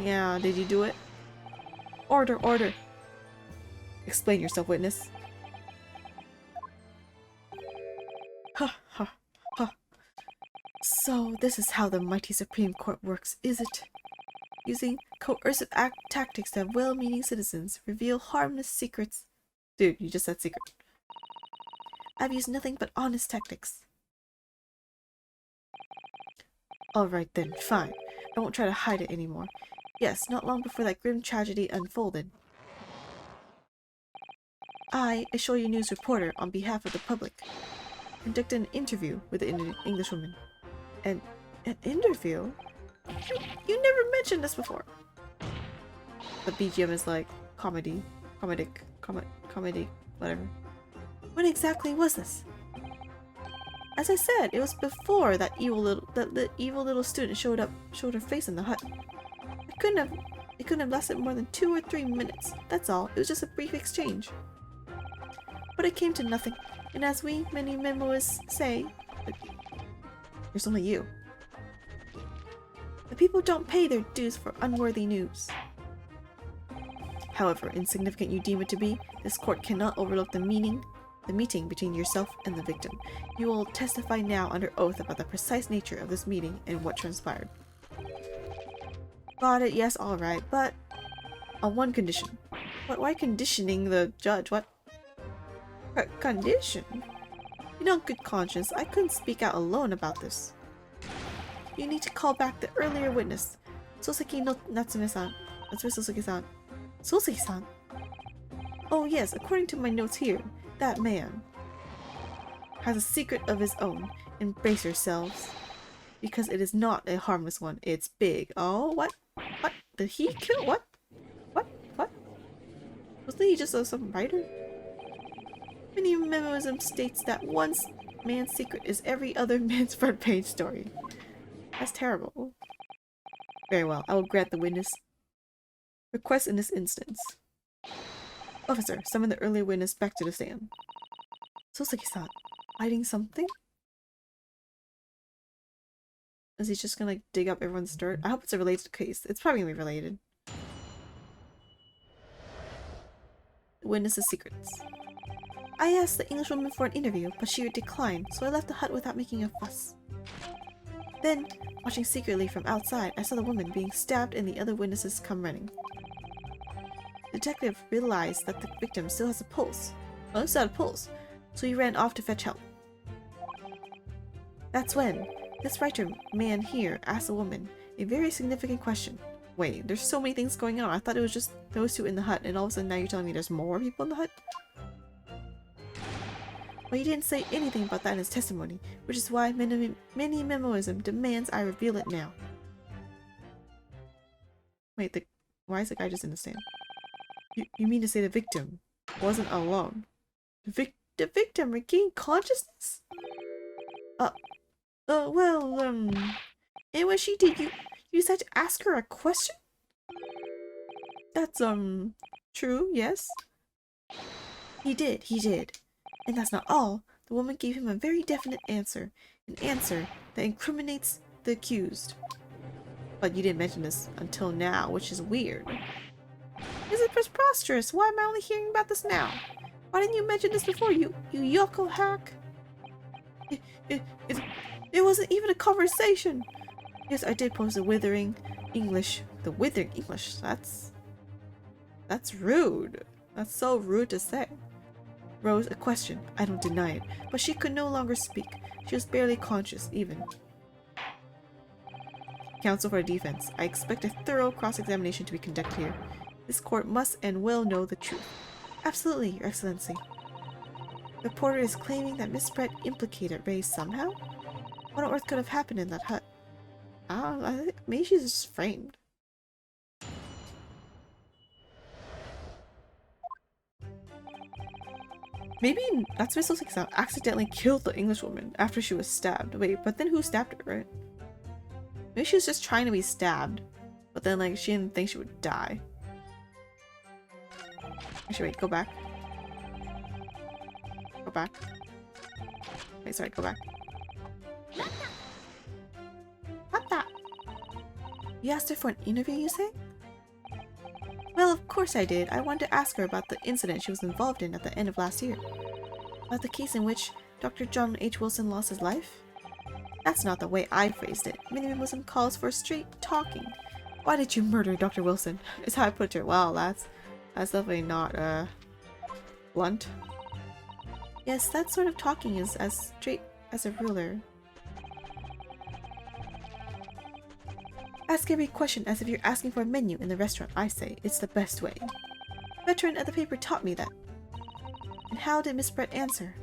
Yeah, did you do it? Order, order. Explain yourself, witness. Ha ha ha. So, this is how the mighty Supreme Court works, is it? Using coercive tactics to have well-meaning citizens reveal harmless secrets. Dude, you just said secret. I've used nothing but honest tactics. Alright then, fine. I won't try to hide it anymore. Yes, not long before that grim tragedy unfolded. I, a Shoyu News reporter on behalf of the public, conducted an interview with the Englishwoman. An interview? You never mentioned this before. The BGM is like comedy, whatever. When exactly was this? As I said, it was before that evil little student showed her face in the hut. It couldn't have lasted more than 2 or 3 minutes. That's all. It was just a brief exchange. But it came to nothing, and as many memoirs say, there's only you. The people don't pay their dues for unworthy news. However insignificant you deem it to be, this court cannot overlook the meeting between yourself and the victim. You will testify now under oath about the precise nature of this meeting and what transpired. Got it, yes, alright, but on one condition. Why conditioning the judge? What? Condition? You know, good conscience, I couldn't speak out alone about this. You need to call back the earlier witness, Soseki no Natsume-san. Natsume Soseki-san. Soseki-san? Oh yes, according to my notes here, that man has a secret of his own. Embrace yourselves. Because it is not a harmless one, it's big. Oh, what? What? Did he kill? What? What? Wasn't he just some writer? Minimalism states that one man's secret is every other man's front page story. That's terrible. Very well, I will grant the witness request in this instance. Officer, summon the earlier witness back to the stand. Soseki-san, hiding something? Is he just gonna like dig up everyone's dirt? I hope it's a related case. It's probably gonna be related. Witness's secrets. I asked the Englishwoman for an interview, but she declined, so I left the hut without making a fuss. Then, watching secretly from outside, I saw the woman being stabbed and the other witnesses come running. The detective realized that the victim still has a pulse. Oh, it's not a pulse, so he ran off to fetch help. That's when this writer man here asked the woman a very significant question. Wait, there's so many things going on. I thought it was just those two in the hut, and all of a sudden now you're telling me there's more people in the hut? Well, he didn't say anything about that in his testimony, which is why mini-memoism demands I reveal it now. Wait, why is the guy just in the stand? You mean to say the victim wasn't alone? The victim regained consciousness? Well, and when she did, you decided to ask her a question? That's, true, yes? He did. And that's not all. The woman gave him a very definite answer. An answer that incriminates the accused. But you didn't mention this until now, which is weird. Is it preposterous? Why am I only hearing about this now? Why didn't you mention this before, you Yoko hack? It wasn't even a conversation. Yes, I did post the withering English. The withering English? That's rude. That's so rude to say. Rose, a question. I don't deny it. But she could no longer speak. She was barely conscious, even. Counsel for defense. I expect a thorough cross-examination to be conducted here. This court must and will know the truth. Absolutely, Your Excellency. The reporter is claiming that Miss Brett implicated Ray somehow? What on earth could have happened in that hut? I don't know, I think maybe she's just framed. Maybe that's why Susato accidentally killed the Englishwoman after she was stabbed. Wait, but then who stabbed her, right? Maybe she was just trying to be stabbed, but then like she didn't think she would die. Actually, wait, go back. Go back. Wait, sorry, go back. What that? You asked her for an interview, you say? Well, of course I did. I wanted to ask her about the incident she was involved in at the end of last year. About the case in which Dr. John H. Wilson lost his life? That's not the way I phrased it. Minimalism calls for straight talking. Why did you murder Dr. Wilson? Is how I put it. Wow, that's definitely not, blunt. Yes, that sort of talking is as straight as a ruler. Ask every question as if you're asking for a menu in the restaurant, I say. It's the best way. Veteran at the paper taught me that. And how did Miss Brett answer?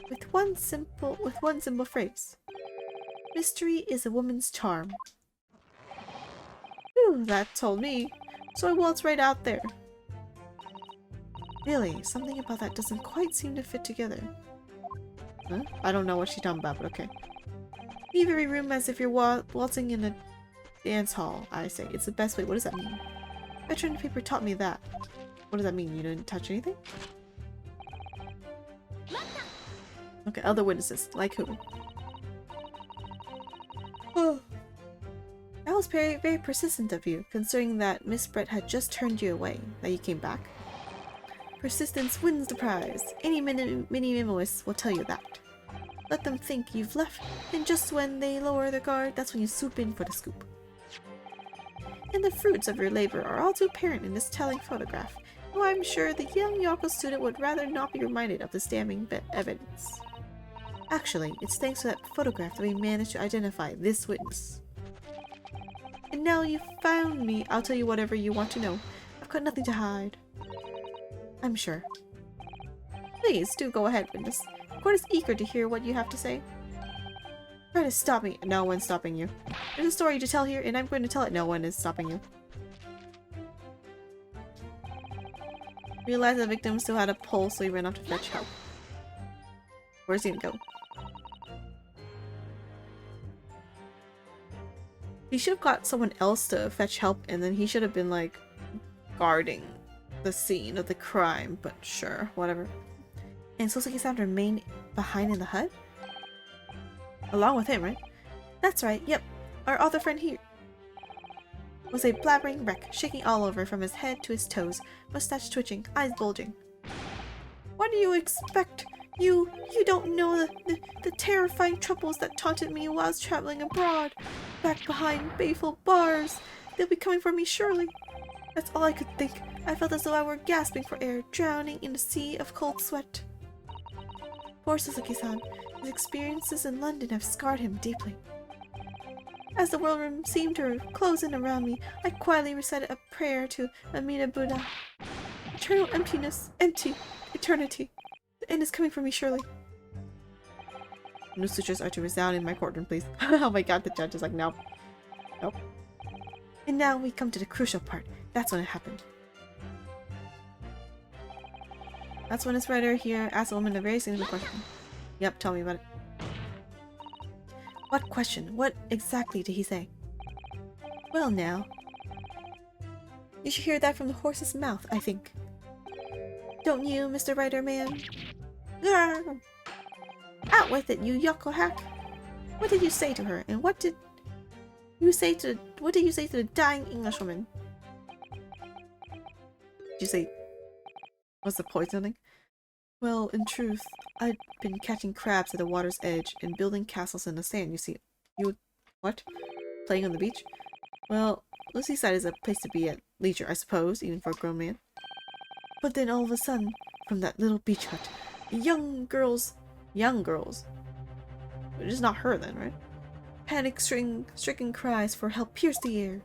With one simple phrase. Mystery is a woman's charm. Whew, that told me. So I waltzed right out there. Really, something about that doesn't quite seem to fit together. Huh? I don't know what she's talking about, but okay. Leave every room as if you're waltzing in a dance hall, I say. It's the best way. What does that mean? Veteran paper taught me that. What does that mean? You didn't touch anything? Okay, other witnesses. Like who? Oh. That was very, very persistent of you, considering that Miss Brett had just turned you away, that you came back. Persistence wins the prize. Any mini-memoist will tell you that. Let them think you've left, and just when they lower their guard, that's when you swoop in for the scoop. And the fruits of your labor are all too apparent in this telling photograph, though I'm sure the young Yoko student would rather not be reminded of this damning evidence. Actually, it's thanks to that photograph that we managed to identify this witness. And now you've found me, I'll tell you whatever you want to know. I've got nothing to hide. I'm sure. Please, do go ahead, witness. The court is eager to hear what you have to say. Try to stop me. No one's stopping you. There's a story to tell here, and I'm going to tell it. No one is stopping you. Realized the victim still had a pulse, so he ran off to fetch help. Where's he gonna go? He should have got someone else to fetch help, and then he should have been, like, guarding the scene of the crime, but sure, whatever. And Susato remained behind in the hut? Along with him, right? That's right, yep. Our other friend here was a blabbering wreck, shaking all over from his head to his toes, mustache twitching, eyes bulging. What do you expect? You don't know the terrifying troubles that taunted me while I was traveling abroad. Back behind baleful bars. They'll be coming for me surely. That's all I could think. I felt as though I were gasping for air, drowning in a sea of cold sweat. Poor Suzuki-san. His experiences in London have scarred him deeply. As the whirlwind seemed to close in around me, I quietly recited a prayer to Amida Buddha. Eternal emptiness, empty, eternity. The end is coming for me, surely. No sutras are to resound in my courtroom, please. Oh my god, the judge is like, nope. Nope. And now we come to the crucial part. That's when it happened. That's when this writer here asked a woman a very significant question. Yep, tell me about it. What question? What exactly did he say? Well now. You should hear that from the horse's mouth, I think. Don't you, Mr. Writer Man? Grr! Out with it, you yokel hack! What did you say to her, and what did you say to the dying Englishwoman? Did you say, was the poisoning? Well, in truth, I'd been catching crabs at the water's edge and building castles in the sand, you see. What? Playing on the beach? Well, the seaside is a place to be at leisure, I suppose, even for a grown man. But then all of a sudden, from that little beach hut, young girls, which is not her then, right? Panic-stricken cries for help pierced the air.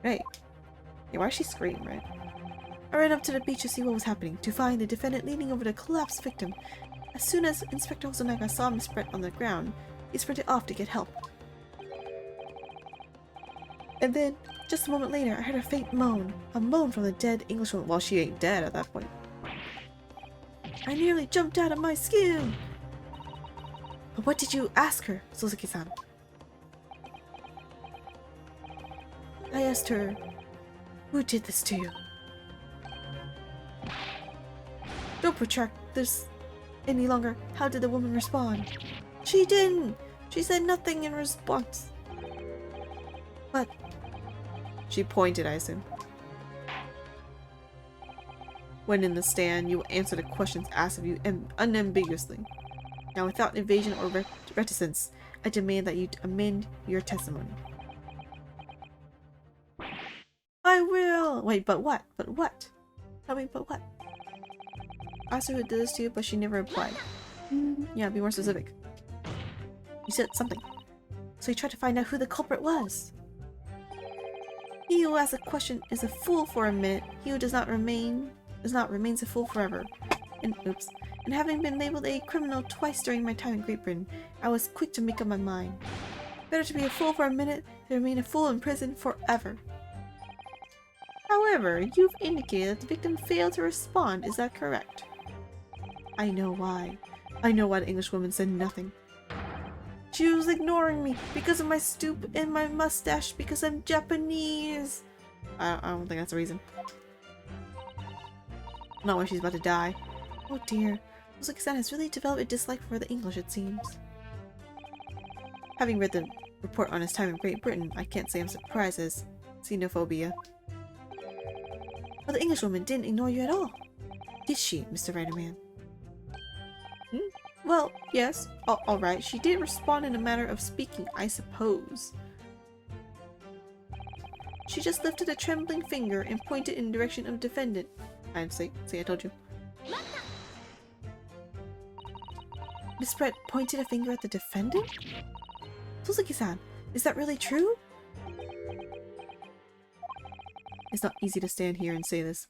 Right. Yeah, why does she scream, right? I ran up to the beach to see what was happening, to find the defendant leaning over the collapsed victim. As soon as Inspector Hosonaga saw Miss Brett on the ground, he sprinted off to get help. And then, just a moment later, I heard a faint moan. A moan from the dead Englishwoman. Well, she ain't dead at that point. I nearly jumped out of my skin! But what did you ask her, Suzuki-san? I asked her, who did this to you? Don't protract this any longer. How did the woman respond? She didn't! She said nothing in response. But she pointed, I assume. When in the stand, you will answer the questions asked of you unambiguously. Now, without evasion or reticence, I demand that you amend your testimony. I will! Wait, but what? But what? Tell me, but what? I asked her who did this to you, but she never replied. Yeah, be more specific. You said something. So you tried to find out who the culprit was. He who asks a question is a fool for a minute. He who remains a fool forever. And oops. And having been labeled a criminal twice during my time in Great Britain, I was quick to make up my mind. Better to be a fool for a minute than remain a fool in prison forever. However, you've indicated that the victim failed to respond. Is that correct? I know why. I know why the Englishwoman said nothing. She was ignoring me because of my stoop and my mustache because I'm Japanese. I don't think that's the reason. Not when she's about to die. Oh dear. Suzuki-san has really developed a dislike for the English, it seems. Having read the report on his time in Great Britain, I can't say I'm surprised as xenophobia. But the Englishwoman didn't ignore you at all. Did she, Mr. Writer-Man? Well, yes. Alright. She did respond in a manner of speaking, I suppose. She just lifted a trembling finger and pointed in the direction of the defendant. See, I told you. Miss Brett pointed a finger at the defendant? Suzuki-san, is that really true? It's not easy to stand here and say this.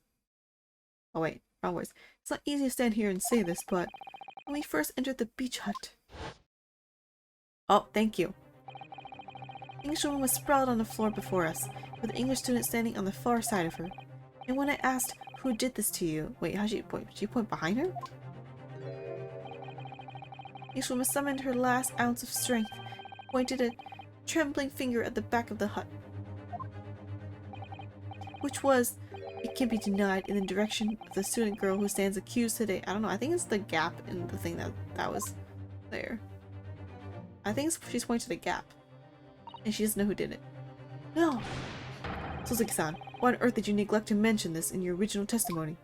Oh wait, wrong words. It's not easy to stand here and say this, but when we first entered the beach hut... Oh, thank you. The Englishwoman was sprawled on the floor before us, with the English student standing on the far side of her. And when I asked, who did this to you? Wait, how'd she point? Did she point behind her? The Englishwoman summoned her last ounce of strength, pointed a trembling finger at the back of the hut. Which was, it can't be denied, in the direction of the student girl who stands accused today. I don't know, I think it's the gap in the thing that was there. I think she's pointing to the gap. And she doesn't know who did it. No! Suzuki-san, why on earth did you neglect to mention this in your original testimony?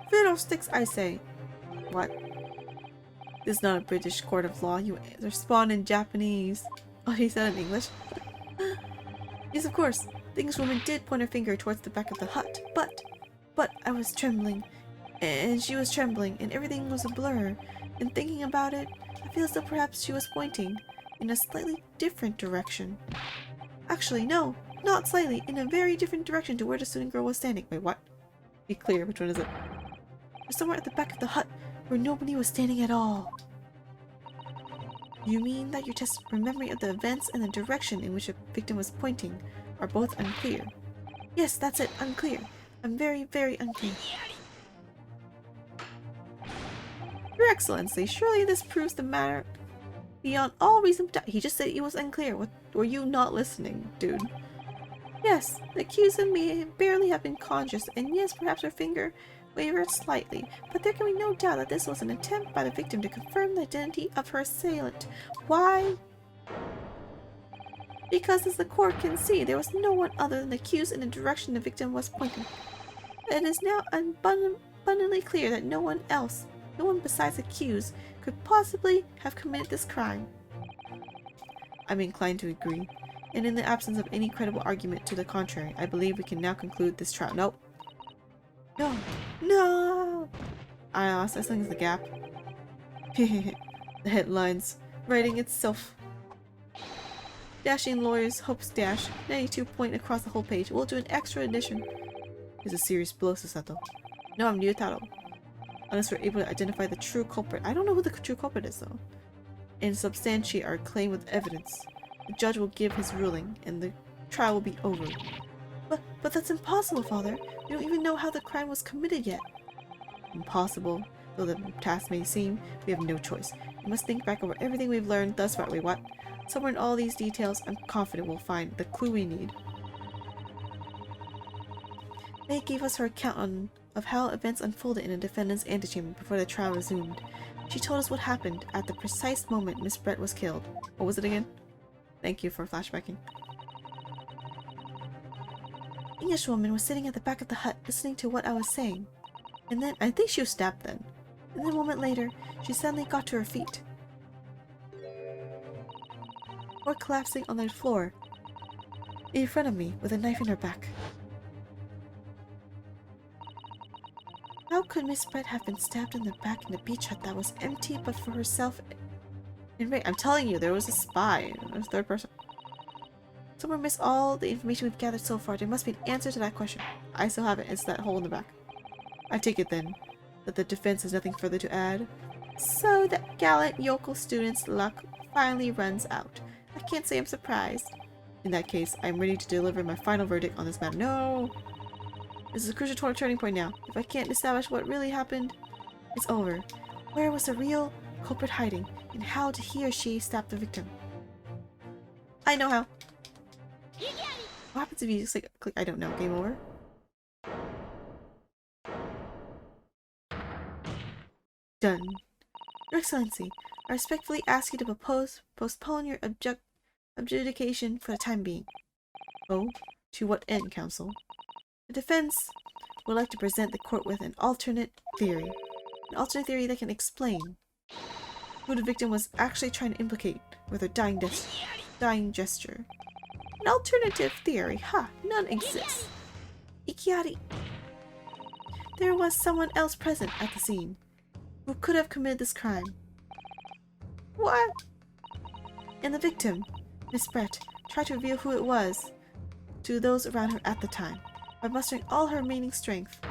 Fiddlesticks, I say! What? This is not a British court of law. You respond in Japanese. Oh, he said in English? Yes, of course. The Englishwoman did point her finger towards the back of the hut, but I was trembling, and she was trembling, and everything was a blur. And thinking about it, I feel as though perhaps she was pointing. in a slightly different direction. Actually, no, not slightly, in a very different direction to where the student girl was standing. Wait, what? Be clear, which one is it? Somewhere at the back of the hut where nobody was standing at all. You mean that your test memory of the events and the direction in which the victim was pointing are both unclear? Yes, that's it, unclear. I'm very, very unclear. Your Excellency, surely this proves the matter beyond all reason. He just said it was unclear. What, were you not listening, dude? Yes, the accused may barely have been conscious, and yes, perhaps her finger wavered slightly, but there can be no doubt that this was an attempt by the victim to confirm the identity of her assailant. Why? Because as the court can see, there was no one other than the accused in the direction the victim was pointing. It is now abundantly clear that no one besides the accused, could possibly have committed this crime. I'm inclined to agree, and in the absence of any credible argument to the contrary, I believe we can now conclude this trial. Nope. No. No! I asked, as long as the gap. The headlines. Writing itself. Dashing lawyers, hopes dash. 92 point across the whole page. We'll do an extra edition. It's a serious blow, Susato. No, I'm Ryutaro. Unless we're able to identify the true culprit. I don't know who the true culprit is, though. And substantiate our claim with evidence. The judge will give his ruling, and the trial will be over. But that's impossible, Father. We don't even know how the crime was committed yet. Impossible, though the task may seem, we have no choice. We must think back over everything we've learned thus far. Wait, what? Somewhere in all these details, I'm confident we'll find the clue we need. May gave us her account of how events unfolded in the defendant's antechamber before the trial resumed. She told us what happened at the precise moment Miss Brett was killed. What was it again? Thank you for flashbacking. The English woman was sitting at the back of the hut listening to what I was saying. And then, I think she was stabbed then. And then a moment later, she suddenly got to her feet. Or collapsing on the floor in front of me with a knife in her back. How could Miss Brett have been stabbed in the back in the beach hut that was empty but for herself and Ray? I'm telling you, there was a spy. There was a third person. Somewhere amidst all the information we've gathered so far, there must be an answer to that question. I still have it. It's that hole in the back. I take it then that the defense has nothing further to add. So that gallant yokel student's luck finally runs out. I can't say I'm surprised. In that case, I'm ready to deliver my final verdict on this matter. No! This is a crucial turning point now. If I can't establish what really happened, it's over. Where was the real culprit hiding, and how did he or she stab the victim? I know how. What happens if you just click I don't know, game over? Done. Your Excellency, I respectfully ask you to postpone your adjudication for the time being. Oh, to what end, counsel? The defense would like to present the court with an alternate theory. An alternate theory that can explain who the victim was actually trying to implicate with her dying gesture. An alternative theory? Ha! None exists. Ikiari. There was someone else present at the scene who could have committed this crime. What? And the victim, Miss Brett, tried to reveal who it was to those around her at the time by mustering all her remaining strength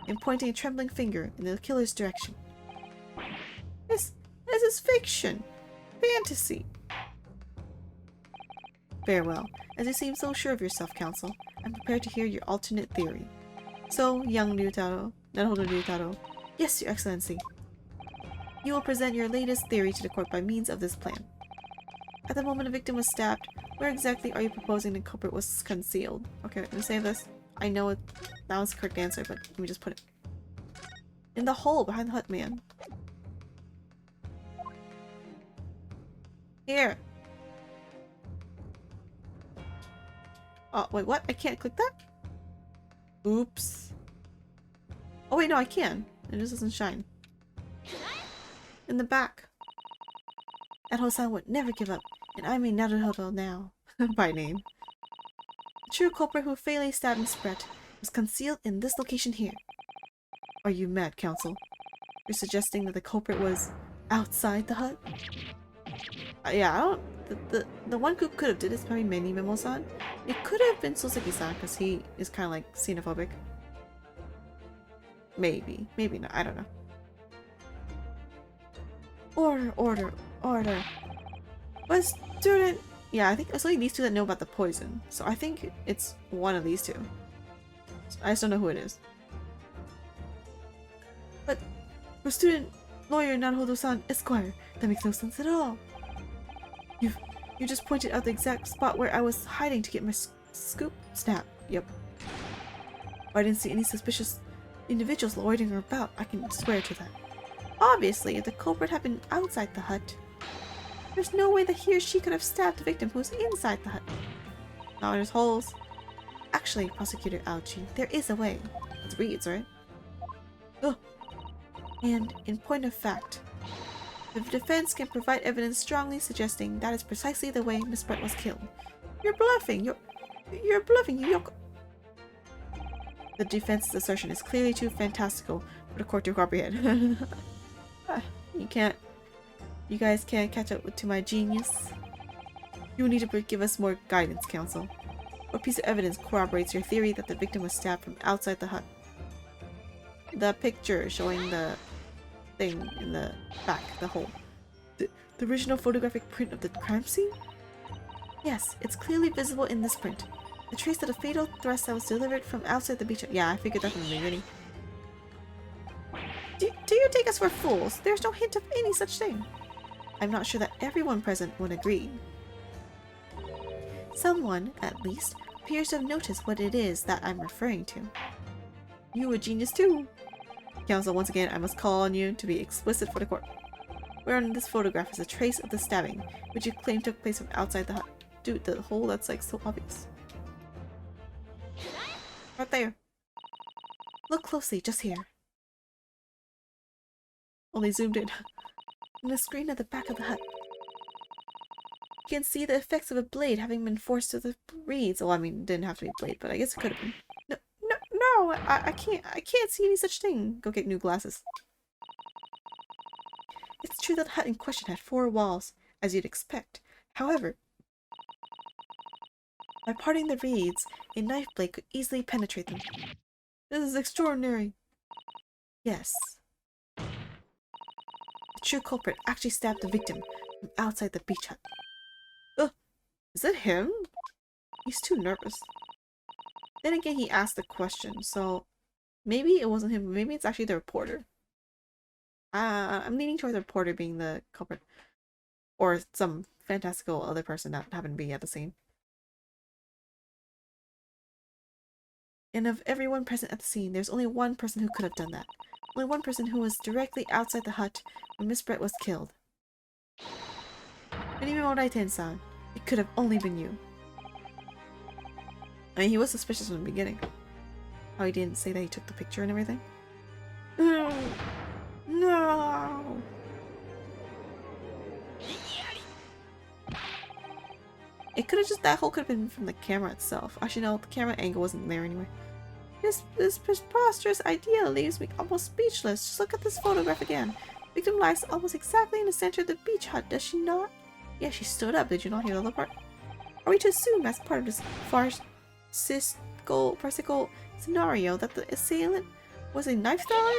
and pointing a trembling finger in the killer's direction. This is fiction. Fantasy. Farewell. As you seem so sure of yourself, counsel, I'm prepared to hear your alternate theory. So, young Ryutaro, Naruhodo Ryutaro, yes, your Excellency. You will present your latest theory to the court by means of this plan. At the moment the victim was stabbed, where exactly are you proposing the culprit was concealed? Okay, let me save this. I know that was the correct answer, but let me just put it in the hole behind the hut, man. Here. Oh, wait, what? I can't click that? Oops. Oh, wait, no, I can. It just doesn't shine. In the back. That Hosan would never give up, and I'm a Naruhodo now. By name. The true culprit who fatally stabbed Miss Brett was concealed in this location here. Are you mad, counsel? You're suggesting that the culprit was outside the hut? Yeah, the one who could have did this probably Many Memo-san. It could have been Soseki-san because he is kind of like xenophobic. Maybe, maybe not. I don't know. Order. But student, yeah, I think it's only these two that know about the poison. So I think it's one of these two. I just don't know who it is. But for student lawyer Naruhodo-san, Esquire, that makes no sense at all. You just pointed out the exact spot where I was hiding to get my scoop snap. Yep. I didn't see any suspicious individuals loitering about. I can swear to that. Obviously, if the culprit had been outside the hut, there's no way that he or she could have stabbed the victim who was inside the hut. Now there's holes. Actually, Prosecutor Aochi, there is a way. It's reads, right? Ugh. And, in point of fact, the defense can provide evidence strongly suggesting that is precisely the way Miss Brett was killed. You're bluffing! You're bluffing, Yoko! The defense's assertion is clearly too fantastical for the court to comprehend. You guys can't catch up to my genius. You will need to give us more guidance, counsel. What piece of evidence corroborates your theory that the victim was stabbed from outside the hut? The picture showing the thing in the back, the hole. The original photographic print of the crime scene? Yes, it's clearly visible in this print. The trace of the fatal thrust that was delivered from outside the beach. Yeah, I figured that from the beginning. Do you take us for fools? There's no hint of any such thing. I'm not sure that everyone present would agree. Someone, at least, appears to have noticed what it is that I'm referring to. You a genius too. Counsel, once again, I must call on you to be explicit for the court. Where on this photograph is a trace of the stabbing, which you claim took place from outside the hut. Dude, the hole, that's like so obvious. Right there. Look closely, just here. Only zoomed in. On the screen at the back of the hut. You can see the effects of a blade having been forced to the reeds. Well, I mean, it didn't have to be a blade, but I guess it could have been. No, I can't see any such thing. Go get new glasses. It's true that the hut in question had 4 walls, as you'd expect. However, by parting the reeds, a knife blade could easily penetrate them. This is extraordinary. Yes. The true culprit actually stabbed the victim from outside the beach hut. Ugh! Is it him? He's too nervous. Then again, he asked the question, so maybe it wasn't him, maybe it's actually the reporter. I'm leaning toward the reporter being the culprit. Or some fantastical other person that happened to be at the scene. And of everyone present at the scene, there's only one person who could have done that. Only one person who was directly outside the hut when Miss Brett was killed. And even Moraiten-san, it could have only been you. I mean, he was suspicious from the beginning. How he didn't say that he took the picture and everything. No! It could have just, that hole could have been from the camera itself. Actually, no, the camera angle wasn't there anyway. This preposterous idea leaves me almost speechless. Just look at this photograph again. Victim lies almost exactly in the center of the beach hut, does she not? Yeah, she stood up. Did you not hear the other part? Are we to assume as part of this farcical scenario that the assailant was a knife thrower?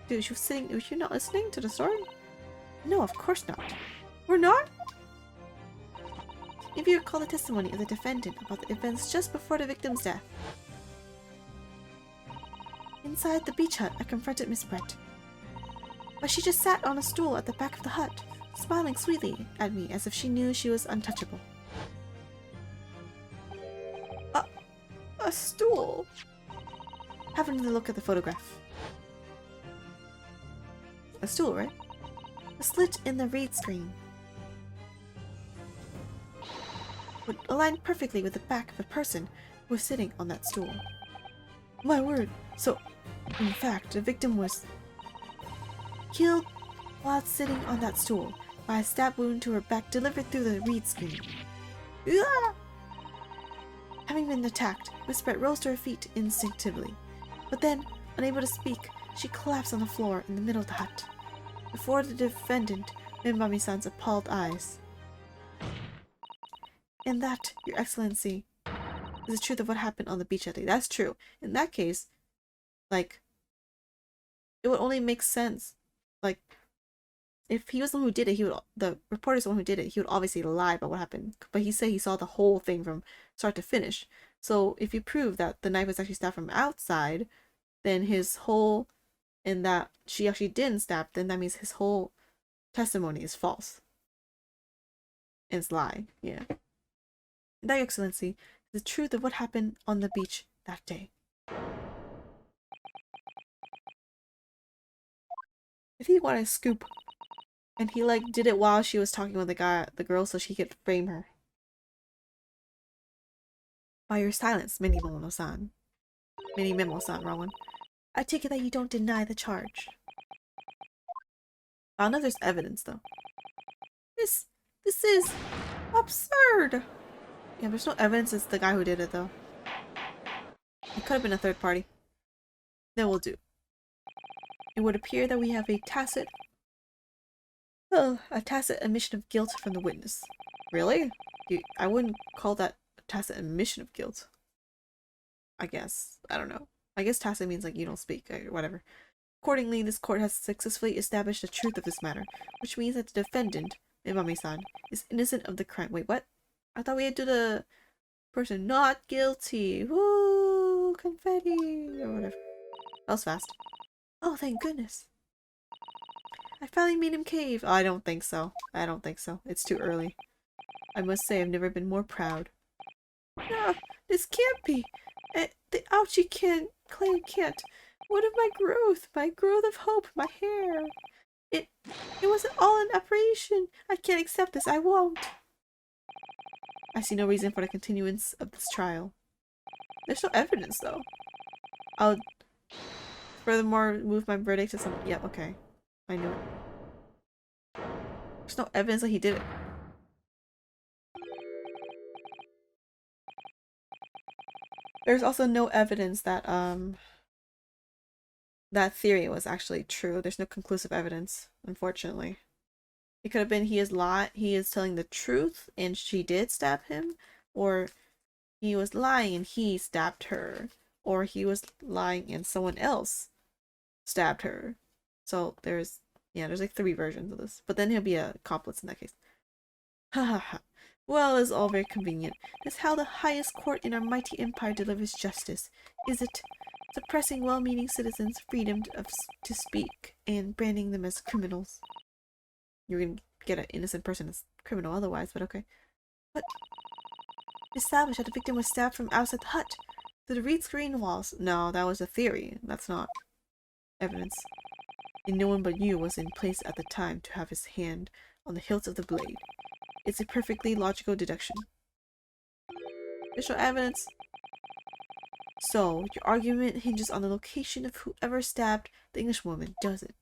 Dude, she was sitting. Was you not listening to the story? No, of course not. We're not? If you recall the testimony of the defendant about the events just before the victim's death. Inside the beach hut, I confronted Miss Brett. But she just sat on a stool at the back of the hut, smiling sweetly at me as if she knew she was untouchable. A stool? Have another look at the photograph. A stool, right? A slit in the reed screen would align perfectly with the back of the person who was sitting on that stool. My word! So, in fact, the victim was killed while sitting on that stool by a stab wound to her back delivered through the reed screen. Ah! Having been attacked, Miss Brett rose to her feet instinctively. But then, unable to speak, she collapsed on the floor in the middle of the hut, before the defendant, Minbami-san's appalled eyes. And that, Your Excellency, is the truth of what happened on the beach that day. That's true. In that case, like, it would only make sense. Like, if he was the one who did it, the reporter's the one who did it, he would obviously lie about what happened. But he said he saw the whole thing from start to finish. So if you prove that the knife was actually stabbed from outside, then his whole, and that she actually didn't stab, then that means his whole testimony is false. And it's lie, yeah. That, Your Excellency, is the truth of what happened on the beach that day. If he wanted a scoop, and he like did it while she was talking with the girl, so she could frame her. By your silence, Minimono-san. Minimimo-san, wrong one. I take it that you don't deny the charge. I don't know if there's evidence though. This is absurd. Yeah, there's no evidence it's the guy who did it though. It could have been a third party. That will do. It would appear that we have a tacit admission of guilt from the witness. Really? I wouldn't call that a tacit admission of guilt. I guess. I don't know. I guess tacit means like you don't speak or whatever. Accordingly, this court has successfully established the truth of this matter, which means that the defendant, Imami-san, is innocent of the crime. Wait, what? I thought we had to do the person not guilty. Woo! Confetti! Or whatever. That was fast. Oh, thank goodness. I finally made him cave. Oh, I don't think so. I don't think so. It's too early. I must say I've never been more proud. No, this can't be. The ouchie clay can't. What of my growth of hope, my hair? It wasn't all an operation. I can't accept this. I won't. I see no reason for the continuance of this trial. There's no evidence, though. I'll furthermore move my verdict to some. Yep, okay. I knew it. There's no evidence that he did it. There's also no evidence that that theory was actually true. There's no conclusive evidence, unfortunately. It could have been he is telling the truth and she did stab him, or he was lying and he stabbed her, or he was lying and someone else stabbed her. So there's like 3 versions of this. But then he'll be a accomplice in that case. Ha ha ha. Well, it's all very convenient. It's how the highest court in our mighty empire delivers justice, is it? Suppressing well-meaning citizens' freedom to speak and branding them as criminals. You're gonna get an innocent person as criminal otherwise, but okay. But established that the victim was stabbed from outside the hut through the reed screen walls. No, that was a theory. That's not evidence. And no one but you was in place at the time to have his hand on the hilt of the blade. It's a perfectly logical deduction. There's no evidence. So, your argument hinges on the location of whoever stabbed the Englishwoman, does it?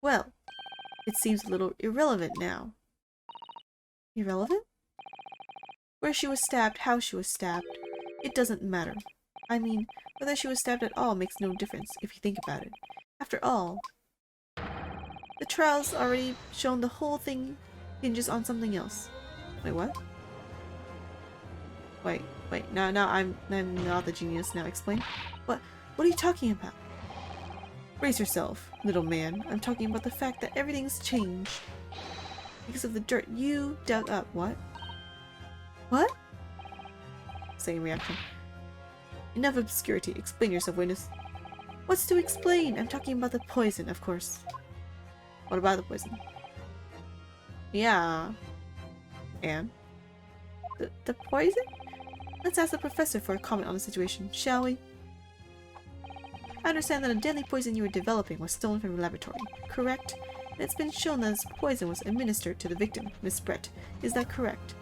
Well, it seems a little irrelevant now. Irrelevant? Where she was stabbed, how she was stabbed. It doesn't matter. I mean, whether she was stabbed at all makes no difference if you think about it. After all, the trial's already shown the whole thing hinges on something else. Wait, what? Wait. Now I'm not the genius. Now explain. What are you talking about? Brace yourself, little man. I'm talking about the fact that everything's changed. Because of the dirt you dug up. What? What? Same reaction. Enough obscurity. Explain yourself, witness. What's to explain? I'm talking about the poison, of course. What about the poison? Yeah. And? The poison? Let's ask the professor for a comment on the situation, shall we? I understand that a deadly poison you were developing was stolen from your laboratory, correct? And it's been shown that this poison was administered to the victim, Miss Brett. Is that correct?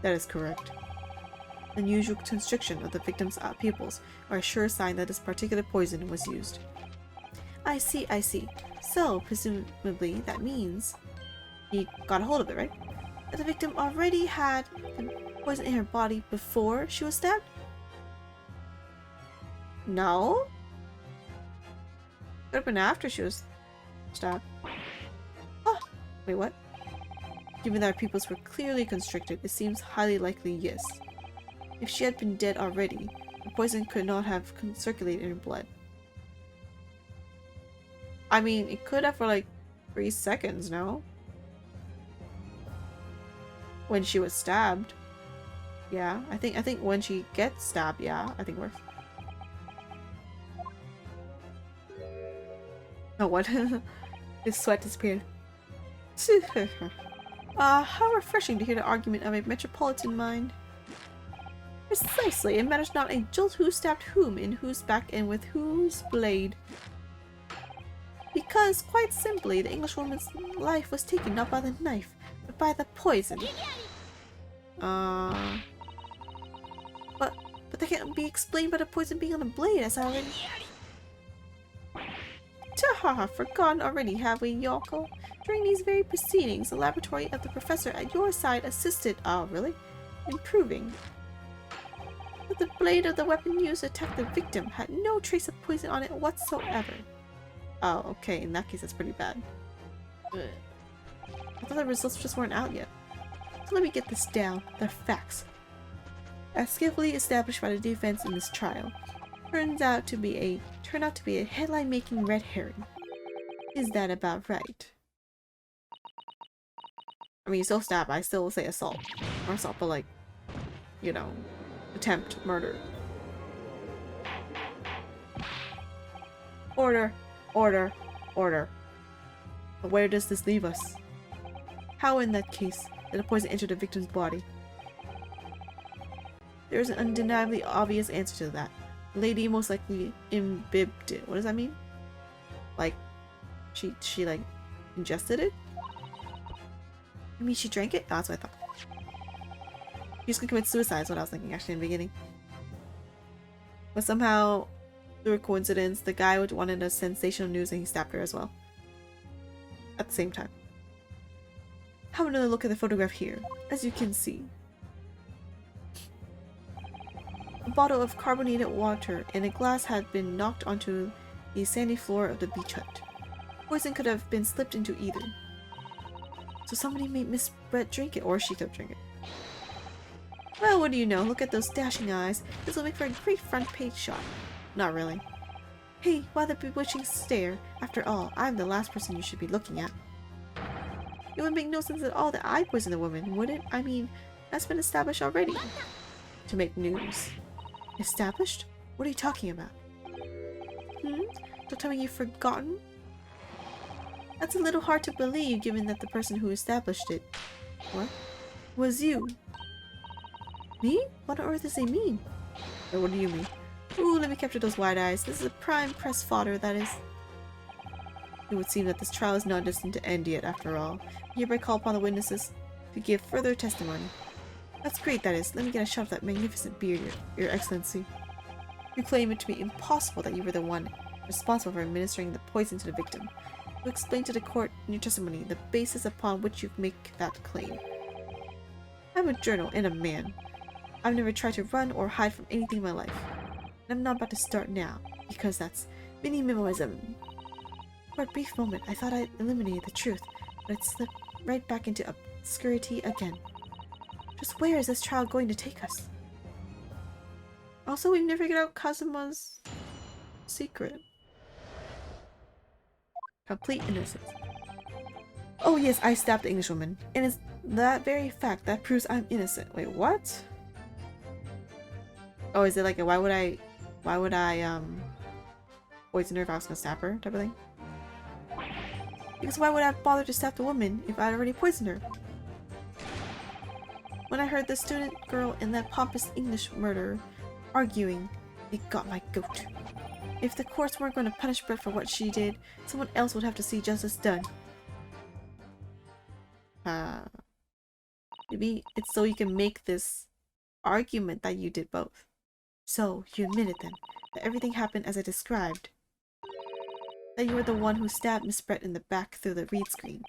That is correct. The unusual constriction of the victim's pupils are a sure sign that this particular poison was used. I see. So, presumably, that means he got a hold of it, right? That the victim already had the poison in her body before she was stabbed? No? Could have been after she was stabbed. Oh, wait, what? Given that her pupils were clearly constricted, it seems highly likely yes. If she had been dead already, the poison could not have circulated in her blood. I mean, it could have for like 3 seconds, no? When she was stabbed. Yeah, I think when she gets stabbed, yeah, I think it works. Oh, what? His sweat disappeared. How refreshing to hear the argument of a metropolitan mind. Precisely, it matters not a jolt who stabbed whom, in whose back, and with whose blade. Because, quite simply, the Englishwoman's life was taken not by the knife, but by the poison. But that can't be explained by the poison being on the blade, as I already... Tahaha, forgotten already, have we, Yoko? During these very proceedings, the laboratory of the professor at your side assisted... Oh, really? Improving. But the blade of the weapon used to attack the victim had no trace of poison on it whatsoever. Oh, okay, in that case that's pretty bad. Ugh. I thought the results just weren't out yet. So let me get this down. They're facts. As skillfully established by the defense in this trial, turned out to be a headline-making red herring. Is that about right? I mean, still stab, I still say assault. Or assault, but like, you know, attempt murder. Order, order, order. But where does this leave us? How in that case did the poison enter the victim's body? There is an undeniably obvious answer to that. The lady most likely imbibed it. What does that mean? Like, she like ingested it? You mean she drank it? Oh, that's what I thought. She's gonna commit suicide is what I was thinking actually in the beginning. But somehow, through a coincidence, the guy wanted a sensational news and he stabbed her as well. At the same time. Have another look at the photograph here. As you can see, a bottle of carbonated water and a glass had been knocked onto the sandy floor of the beach hut. Poison could have been slipped into either. So somebody made Miss Brett drink it, or she could drink it. Well, what do you know? Look at those dashing eyes. This will make for a great front page shot. Not really. Hey, why the bewitching stare? After all, I'm the last person you should be looking at. It would make no sense at all that I poisoned the woman, would it? I mean, that's been established already. To make news. Established? What are you talking about? Don't tell me you've forgotten? That's a little hard to believe given that the person who established it... What? Was you. Me? What on earth does he mean? Or what do you mean? Ooh, let me capture those wide eyes. This is a prime press fodder, that is. It would seem that this trial is not destined to end yet, after all. I hereby call upon the witnesses to give further testimony. That's great, that is. Let me get a shot of that magnificent beard, Your Excellency. You claim it to be impossible that you were the one responsible for administering the poison to the victim. You explain to the court in your testimony the basis upon which you make that claim. I'm a journal and a man. I've never tried to run or hide from anything in my life. And I'm not about to start now, because that's minimalism. For a brief moment, I thought I'd eliminated the truth, but it slipped right back into obscurity again. Just where is this trial going to take us? Also, we've never figured out Kazuma's secret. Complete innocence. Oh yes, I stabbed the Englishwoman. And it's that very fact that proves I'm innocent. Wait, what? Oh, is it like a why would I poison her if I was gonna stab her type of thing? Because why would I have bothered to stab the woman if I'd already poisoned her? When I heard the student girl and that pompous English murderer arguing, it got my goat. If the courts weren't going to punish Brett for what she did, someone else would have to see justice done. Maybe it's so you can make this argument that you did both. So, you admitted then, that everything happened as I described. That you were the one who stabbed Miss Brett in the back through the reed screen.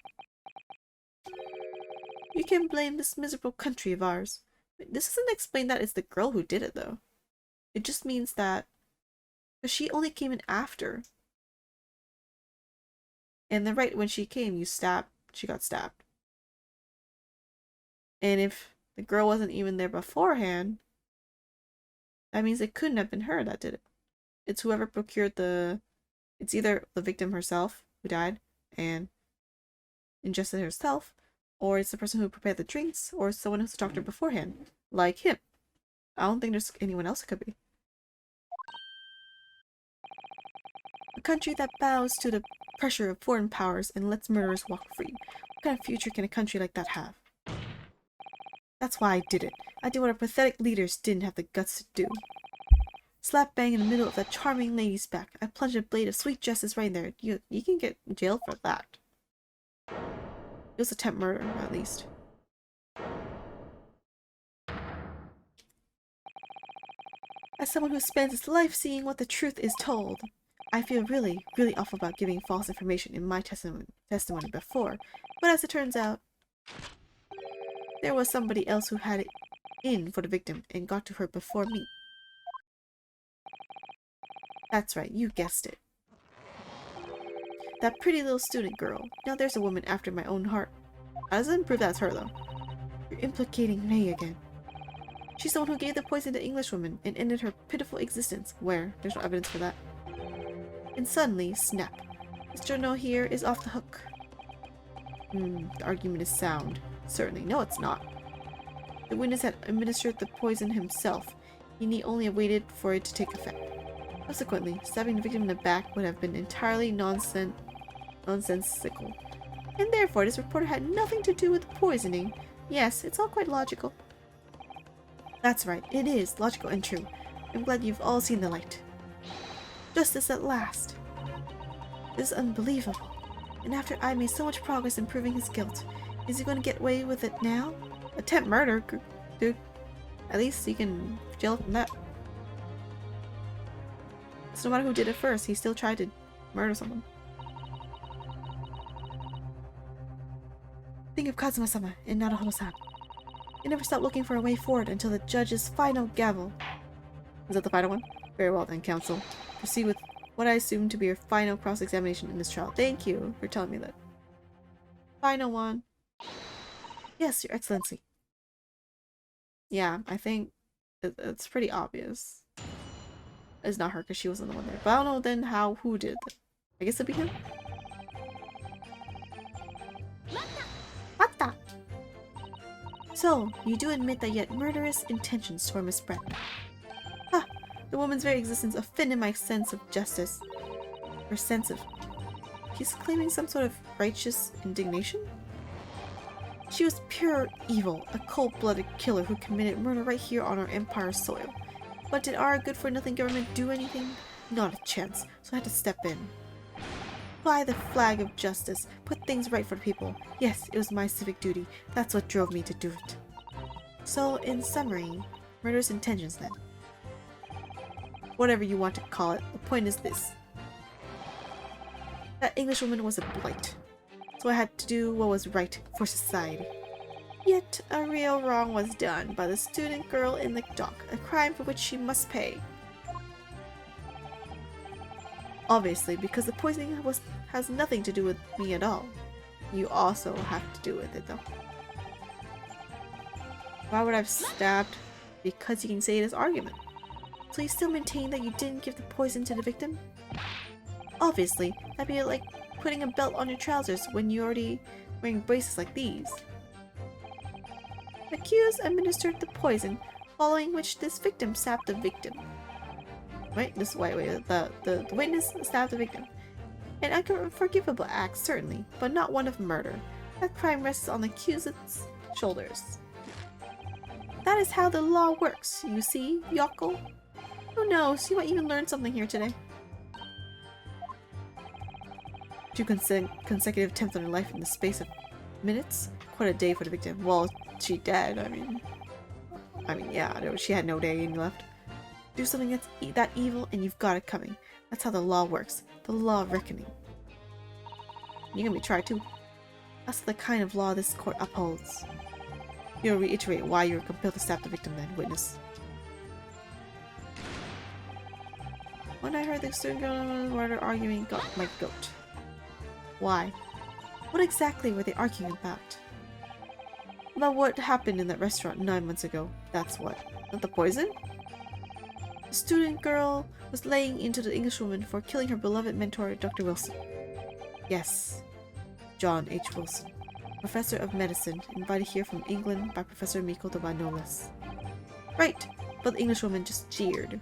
You can blame this miserable country of ours. This doesn't explain that it's the girl who did it, though. It just means that she only came in after. And then right when she came, she got stabbed. And if the girl wasn't even there beforehand, that means it couldn't have been her that did it. It's whoever procured the... It's either the victim herself who died and ingested herself, or it's the person who prepared the drinks, or someone who's a doctor beforehand, like him. I don't think there's anyone else it could be. A country that bows to the pressure of foreign powers and lets murderers walk free. What kind of future can a country like that have? That's why I did it. I did what our pathetic leaders didn't have the guts to do. Slap bang in the middle of that charming lady's back, I plunged a blade of sweet justice right in there. You can get jailed for that. It was attempt murder, at least. As someone who spends his life seeing what the truth is told, I feel really, really awful about giving false information in my testimony before, but as it turns out, there was somebody else who had it in for the victim and got to her before me. That's right, you guessed it. That pretty little student girl. Now there's a woman after my own heart. That doesn't prove that's her, though. You're implicating me again. She's the one who gave the poison to the Englishwoman and ended her pitiful existence. Where? There's no evidence for that. And suddenly, snap. This journal here is off the hook. The argument is sound. Certainly. No, it's not. The witness had administered the poison himself. He need only have waited for it to take effect. Consequently, stabbing the victim in the back would have been entirely nonsensical. And therefore, this reporter had nothing to do with the poisoning. Yes, it's all quite logical. That's right, it is logical and true. I'm glad you've all seen the light. Justice at last. This is unbelievable. And after I made so much progress in proving his guilt, is he going to get away with it now? Attempt murder? Dude, at least he can jail from that. So no matter who did it first, he still tried to murder someone. Think of Kazuma-sama and Naruhodo-san. I never stopped looking for a way forward until the judge's final gavel. Is that the final one? Very well then, counsel. Proceed with what I assume to be your final cross-examination in this trial. Thank you for telling me that. Final one. Yes, Your Excellency. Yeah, I think it's pretty obvious. It's not her because she wasn't the one there. But I don't know then who did it. I guess it'd be him. Mata! So, you do admit that you had murderous intentions toward Miss Brett. Ha! The woman's very existence offended my sense of justice. Her sense of... He's claiming some sort of righteous indignation? She was pure evil, a cold-blooded killer who committed murder right here on our empire's soil. But did our good-for-nothing government do anything? Not a chance, so I had to step in. Fly the flag of justice, put things right for the people. Yes, it was my civic duty. That's what drove me to do it. So, in summary, murderous intentions then. Whatever you want to call it, the point is this. That Englishwoman was a blight. So I had to do what was right for society. Yet, a real wrong was done by the student girl in the dock, a crime for which she must pay. Obviously, because the poisoning has nothing to do with me at all. You also have to do with it, though. Why would I have stabbed? Because you can say it as argument. So you still maintain that you didn't give the poison to the victim? Obviously, that'd be like putting a belt on your trousers when you're already wearing braces like these. Accused administered the poison, following which this victim stabbed the victim. Wait, the witness stabbed the victim. An unforgivable act, certainly, but not one of murder. That crime rests on the accused's shoulders. That is how the law works, you see, Yoko? Who knows, you might even learn something here today. 2 consecutive attempts on her life in the space of minutes? Quite a day for the victim. Well, she dead, I mean yeah, she had no day left. Do something that's that evil and you've got it coming. That's how the law works. The law of reckoning. You're gonna be tried too. That's the kind of law this court upholds. You'll reiterate why you were compelled to stab the victim then, witness. When I heard the student girl murder arguing got my goat. Why? What exactly were they arguing about? About what happened in that restaurant 9 months ago. That's what. Not the poison? The student girl was laying into the Englishwoman for killing her beloved mentor, Dr. Wilson. Yes. John H. Wilson, professor of medicine, invited here from England by Professor Mikoto no less. Right, but the Englishwoman just jeered.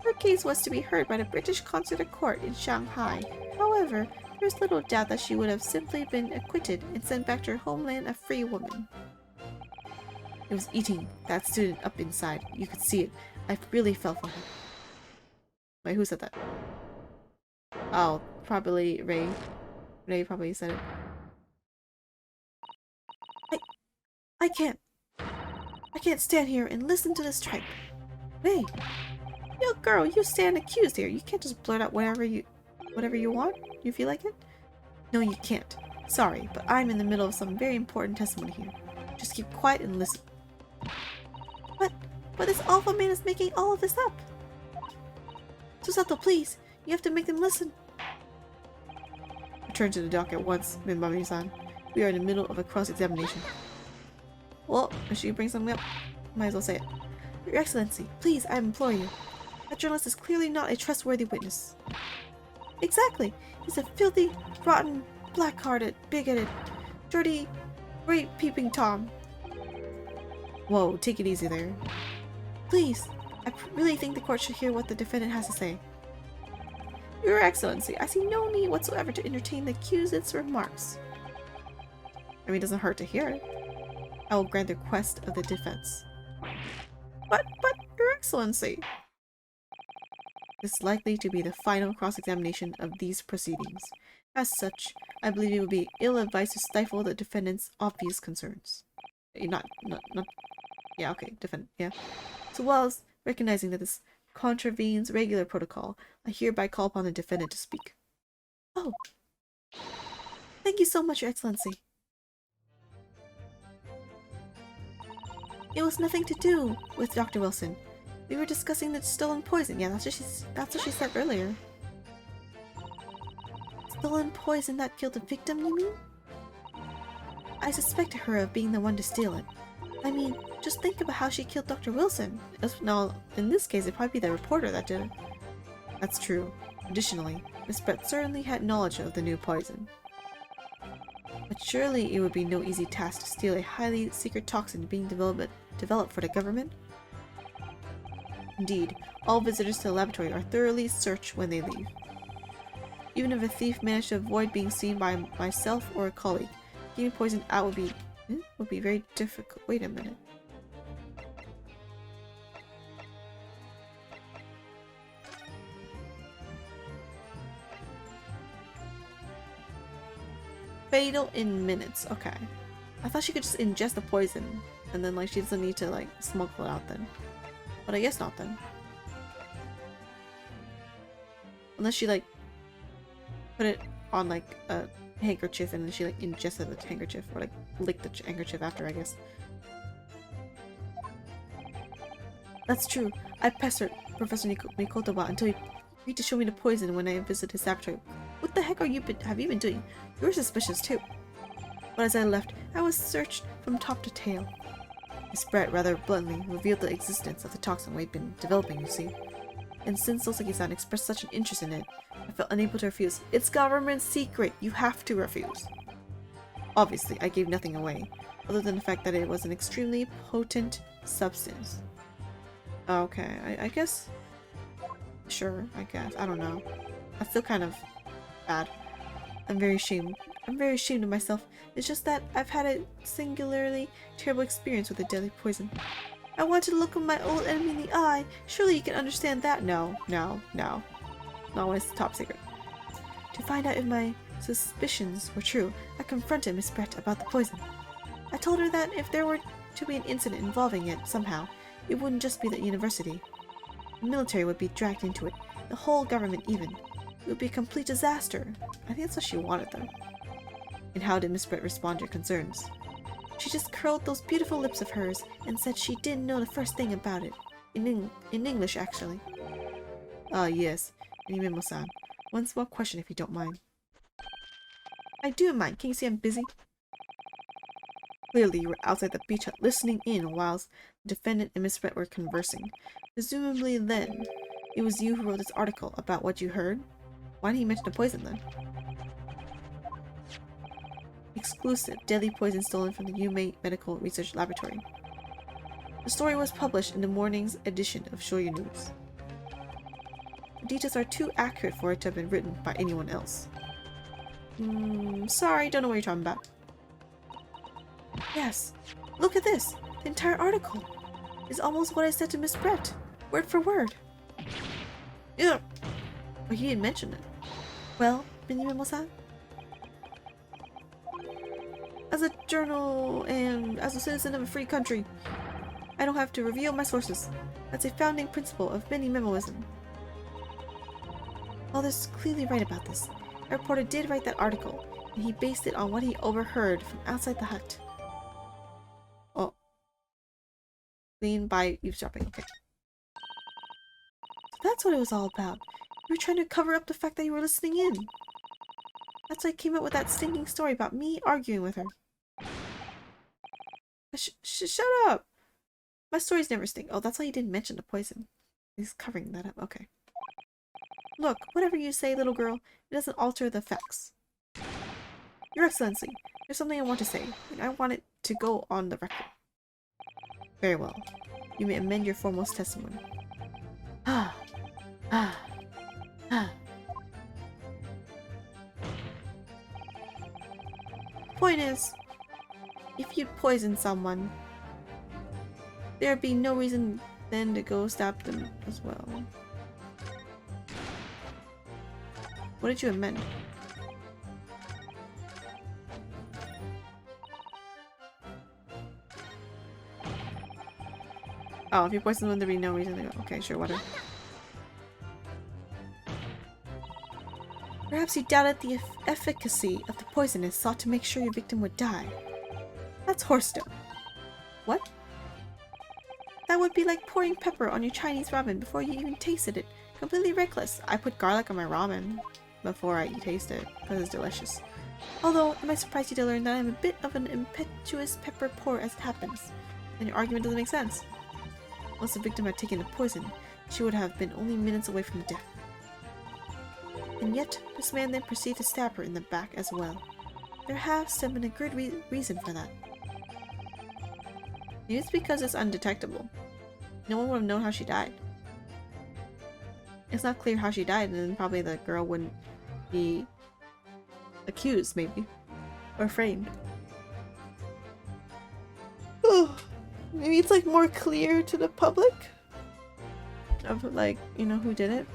Her case was to be heard by the British Consular Court in Shanghai. However, there's little doubt that she would have simply been acquitted and sent back to her homeland a free woman. It was eating that student up inside. You could see it. I really fell for her. Wait, who said that? Oh, probably Ray. Ray probably said it. I can't stand here and listen to this tripe. Ray! Yo, girl, you stand accused here. You can't just blurt out whatever you want. You feel like it? No, you can't. Sorry, but I'm in the middle of some very important testimony here. Just keep quiet and listen. But this awful man is making all of this up. Susato, please. You have to make them listen. Return to the dock at once, Minbami-san. We are in the middle of a cross-examination. Well, if she brings something up, might as well say it. Your Excellency, please, I implore you. That journalist is clearly not a trustworthy witness. Exactly. He's a filthy, rotten, black-hearted, bigoted, dirty, grape-peeping Tom. Whoa, take it easy there. Please, I really think the court should hear what the defendant has to say. Your Excellency, I see no need whatsoever to entertain the accused's remarks. I mean, it doesn't hurt to hear it. I will grant the request of the defense. But, Your Excellency! This is likely to be the final cross-examination of these proceedings. As such, I believe it would be ill-advised to stifle the defendant's obvious concerns. Yeah, okay, defendant, yeah. So whilst recognizing that this contravenes regular protocol, I hereby call upon the defendant to speak. Oh! Thank you so much, Your Excellency. It was nothing to do with Dr. Wilson. We were discussing the stolen poison. Yeah, that's what she said earlier. Stolen poison that killed the victim, you mean? I suspected her of being the one to steal it. I mean, just think about how she killed Dr. Wilson. Now, in this case, it'd probably be the reporter that did it. That's true. Additionally, Miss Brett certainly had knowledge of the new poison. But surely it would be no easy task to steal a highly secret toxin being developed for the government? Indeed, all visitors to the laboratory are thoroughly searched when they leave. Even if a thief managed to avoid being seen by myself or a colleague, getting poison out would be very difficult. Wait a minute. Fatal in minutes. Okay. I thought she could just ingest the poison and then like she doesn't need to like smuggle it out then. But I guess not then. Unless she like put it on like a handkerchief and then she like ingested the handkerchief or like licked the handkerchief after, I guess. That's true. I pestered Professor Mikoto until he agreed to show me the poison when I visited his laboratory. What the heck have you been doing? You're suspicious too. But as I left, I was searched from top to tail. Miss Brett rather bluntly revealed the existence of the toxin we'd been developing, you see. And since Soseki-san expressed such an interest in it, I felt unable to refuse. It's government secret! You have to refuse! Obviously, I gave nothing away, other than the fact that it was an extremely potent substance. Okay, I guess... Sure, I guess. I don't know. That's still kind of bad. I'm very ashamed. I'm very ashamed of myself. It's just that I've had a singularly terrible experience with a deadly poison. I wanted to look my old enemy in the eye. Surely you can understand that. No. Not when it's top secret. To find out if my suspicions were true, I confronted Miss Brett about the poison. I told her that if there were to be an incident involving it somehow, it wouldn't just be the university. The military would be dragged into it. The whole government even. It would be a complete disaster. I think that's what she wanted though. And how did Miss Brett respond to your concerns? She just curled those beautiful lips of hers and said she didn't know the first thing about it. In English, actually. Yes. Animemo-san. One small question if you don't mind. I do mind. Can you see I'm busy? Clearly, you were outside the beach hut listening in whilst the defendant and Miss Brett were conversing. Presumably then, it was you who wrote this article about what you heard? Why didn't he mention the poison then? Exclusive, deadly poison stolen from the Yume Medical Research Laboratory. The story was published in the morning's edition of Shoyu News. The details are too accurate for it to have been written by anyone else. Sorry, don't know what you're talking about. Yes, look at this! The entire article is almost what I said to Miss Brett, word for word. Ugh! But he didn't mention it. Well, Minimimo-san? As a journal and as a citizen of a free country, I don't have to reveal my sources. That's a founding principle of Mini-Memoism. Father's clearly right about this. A reporter did write that article, and he based it on what he overheard from outside the hut. Oh. Clean by eavesdropping, okay. So that's what it was all about. You were trying to cover up the fact that you were listening in. That's why I came up with that stinking story about me arguing with her. Shut up! My stories never stink. Oh, that's why you didn't mention the poison. He's covering that up. Okay. Look, whatever you say, little girl, it doesn't alter the facts. Your Excellency, there's something I want to say, and I want it to go on the record. Very well. You may amend your foremost testimony. Point is, if you'd poisoned someone, there'd be no reason then to go stab them as well. What did you amend? Oh, if you poison them, there'd be no reason to go. Okay, sure, whatever. Perhaps you doubted the efficacy of the poison and sought to make sure your victim would die. That's horse dough. What? That would be like pouring pepper on your Chinese ramen before you even tasted it. Completely reckless. I put garlic on my ramen before I taste it because it's delicious. Although, it might surprise you to learn that I'm a bit of an impetuous pepper pour as it happens. Then your argument doesn't make sense. Once the victim had taken the poison, she would have been only minutes away from death. And yet, this man then proceeded to stab her in the back as well. There has to have been a good reason for that. Maybe it's because it's undetectable. No one would have known how she died. It's not clear how she died, and then probably the girl wouldn't be accused, maybe. Or framed. Maybe it's like more clear to the public of like, you know, who did it.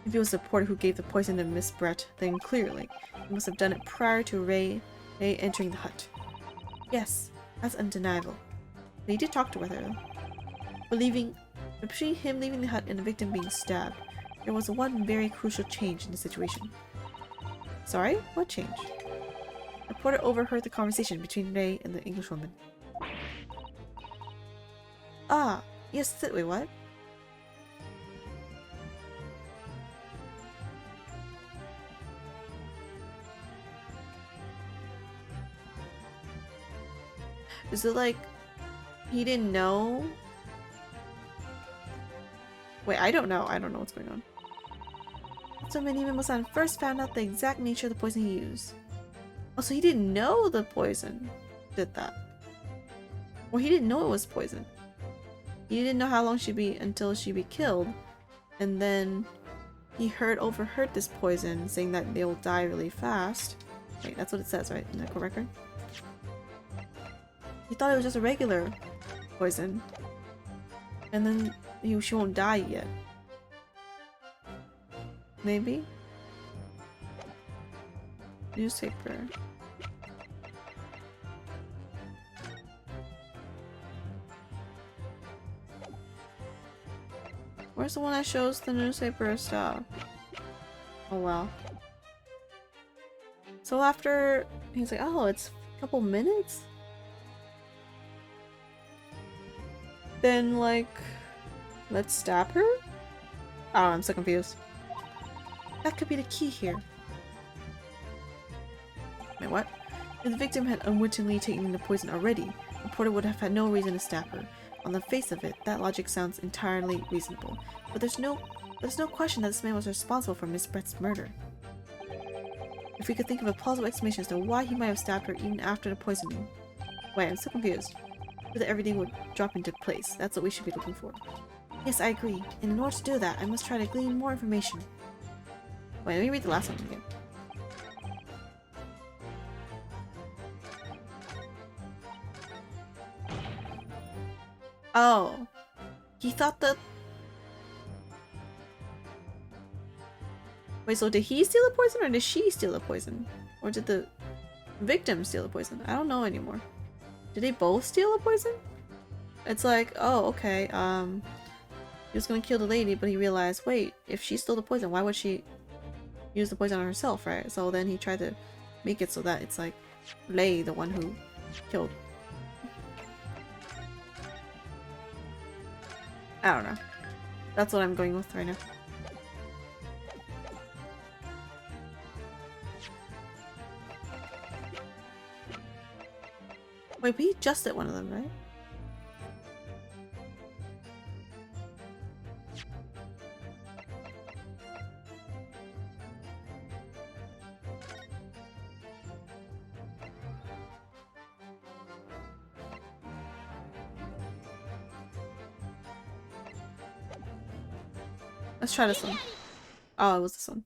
If it was the porter who gave the poison to Miss Brett, then clearly he must have done it prior to Ray entering the hut. Yes, that's undeniable. But he did talk to her though. Between him leaving the hut and the victim being stabbed, there was one very crucial change in the situation. Sorry? What change? The porter overheard the conversation between Ray and the Englishwoman. Ah, yes, wait, what? Is it like he didn't know? Wait, I don't know. I don't know what's going on. So Minimimo-san first found out the exact nature of the poison he used. Oh, so he didn't know the poison did that. Or he didn't know it was poison. He didn't know how long she'd be until she'd be killed. And then he overheard this poison saying that they'll die really fast. Wait, that's what it says, right? In the court record? He thought it was just a regular poison. And then she won't die yet. Maybe? Newspaper. Where's the one that shows the newspaper stuff? Oh wow. So after he's like, oh, it's a couple minutes? Then like, let's stab her? Oh, I'm so confused. That could be the key here. Wait, what? If the victim had unwittingly taken the poison already, the porter would have had no reason to stab her. On the face of it, that logic sounds entirely reasonable. But there's no question that this man was responsible for Miss Brett's murder. If we could think of a plausible explanation as to why he might have stabbed her even after the poisoning. Wait, I'm so confused. So that everything would drop into place. That's what we should be looking for. Yes, I agree. And in order to do that, I must try to glean more information. Wait, let me read the last one again. Oh. He thought that... Wait, so did he steal the poison or did she steal the poison? Or did the victim steal the poison? I don't know anymore. Did they both steal the poison? It's like, oh, okay, he was gonna kill the lady, but he realized, wait, if she stole the poison, why would she use the poison on herself, right? So then he tried to make it so that it's like Lei, the one who killed. I don't know. That's what I'm going with right now. Wait, we just did one of them, right? Let's try this one. Oh, it was this one.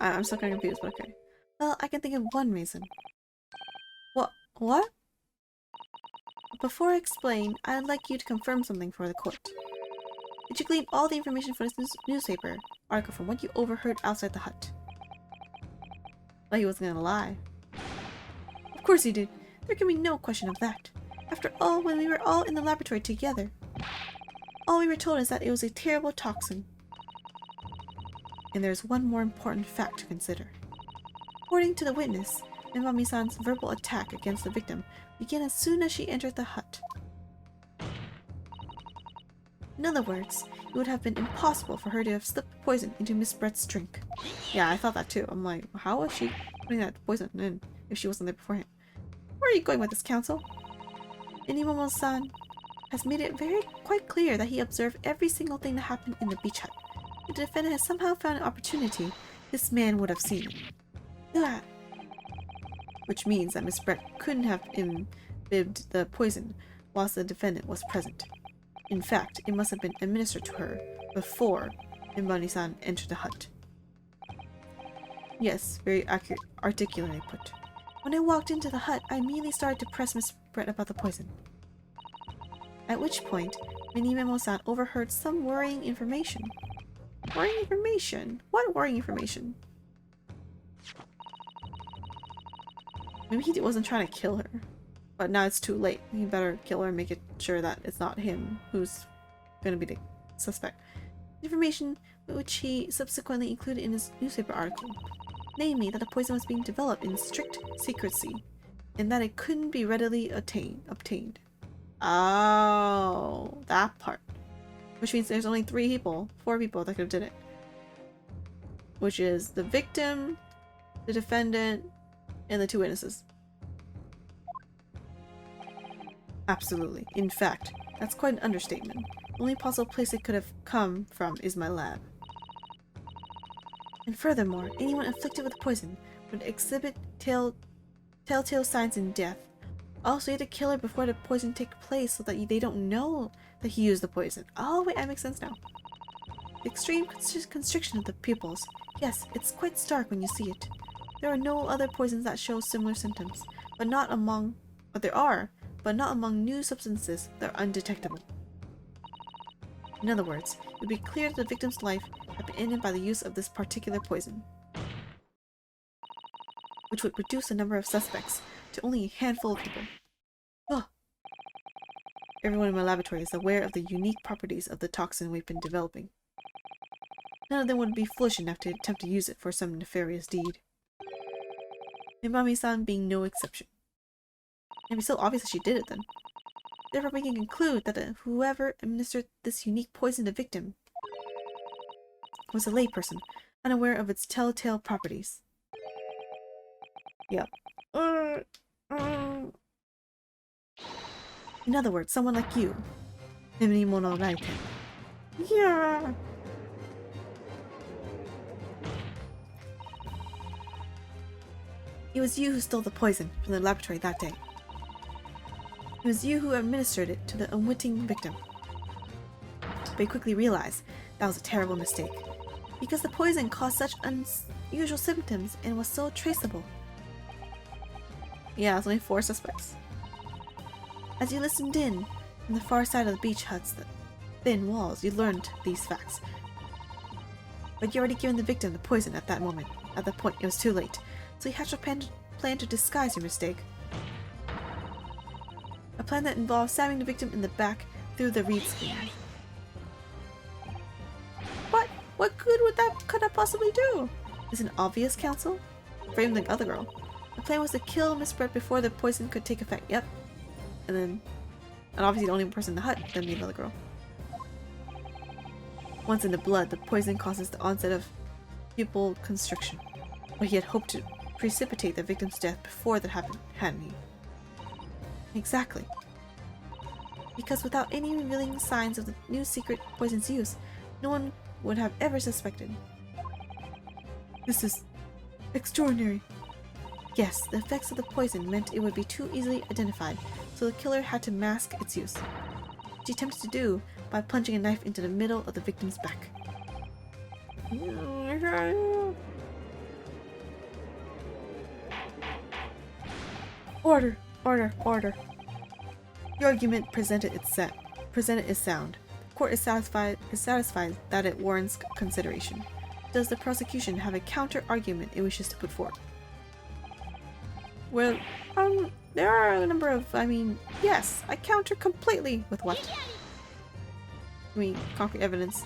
I'm still kind of confused, but okay. Well, I can think of one reason. What? Before I explain, I'd like you to confirm something for the court. Did you glean all the information for this newspaper article from what you overheard outside the hut? Like he wasn't gonna lie. Of course he did. There can be no question of that. After all, when we were all in the laboratory together, all we were told is that it was a terrible toxin. And there's one more important fact to consider. According to the witness, Minbami-san's verbal attack against the victim began as soon as she entered the hut. In other words, it would have been impossible for her to have slipped poison into Miss Brett's drink. Yeah, I thought that too. I'm like, how was she putting that poison in if she wasn't there beforehand? Where are you going with this, counsel? Minimomo-san has made it quite clear that he observed every single thing that happened in the beach hut. If the defendant has somehow found an opportunity, this man would have seen it. Ugh. Which means that Miss Brett couldn't have imbibed the poison whilst the defendant was present. In fact, it must have been administered to her before Minbami-san entered the hut. Yes, very accurate, articulately put. When I walked into the hut, I immediately started to press Miss Brett about the poison. At which point, Minimomo-san overheard some worrying information. Worrying information? What worrying information? Maybe he wasn't trying to kill her. But now it's too late. He better kill her and make it sure that it's not him who's gonna be the suspect. Information which he subsequently included in his newspaper article. Namely, that the poison was being developed in strict secrecy, and that it couldn't be readily obtained. Oh, that part. Which means there's only 4 people that could have did it. Which is the victim, the defendant, and the 2 witnesses. Absolutely. In fact, that's quite an understatement. The only possible place it could have come from is my lab. And furthermore, anyone afflicted with poison would exhibit telltale signs in death. Also, you had to kill her before the poison take place so that they don't know that he used the poison. Oh, wait, that makes sense now. The extreme constriction of the pupils. Yes, it's quite stark when you see it. There are no other poisons that show similar symptoms, but there are, but not among new substances that are undetectable. In other words, it would be clear that the victim's life had been ended by the use of this particular poison, which would reduce the number of suspects to only a handful of people. Oh. Everyone in my laboratory is aware of the unique properties of the toxin we've been developing. None of them would be foolish enough to attempt to use it for some nefarious deed. Minbami-san being no exception. It'd be so obvious that she did it then. Therefore we can conclude that whoever administered this unique poison to the victim was a layperson, unaware of its telltale properties. Yep. In other words, someone like you. Nimini mono raiten. Yeah. It was you who stole the poison from the laboratory that day. It was you who administered it to the unwitting victim. But he quickly realized that was a terrible mistake, because the poison caused such unusual symptoms and was so traceable. Yeah, it's only 4 suspects. As you listened in from the far side of the beach hut's thin walls, you learned these facts. But you already given the victim the poison at that moment. At that point, it was too late. So you hatched a plan to disguise your mistake. A plan that involved stabbing the victim in the back through the reed screen. What good could that possibly do? Is it obvious, Counsel? Frame the other girl. The plan was to kill Miss Brett before the poison could take effect. Yep. And obviously the only person in the hut, then the other girl. Once in the blood, the poison causes the onset of pupil constriction. But he had hoped to precipitate the victim's death before that happened, hadn't he? Exactly. Because without any revealing signs of the new secret poison's use, no one would have ever suspected. This is extraordinary. Yes, the effects of the poison meant it would be too easily identified, so the killer had to mask its use, which he attempted to do by plunging a knife into the middle of the victim's back. Order! Order! Order! Your argument presented is sound. The court is satisfied that it warrants consideration. Does the prosecution have a counter-argument it wishes to put forward? Well, there are a number of, yes, I counter completely with what? Concrete evidence.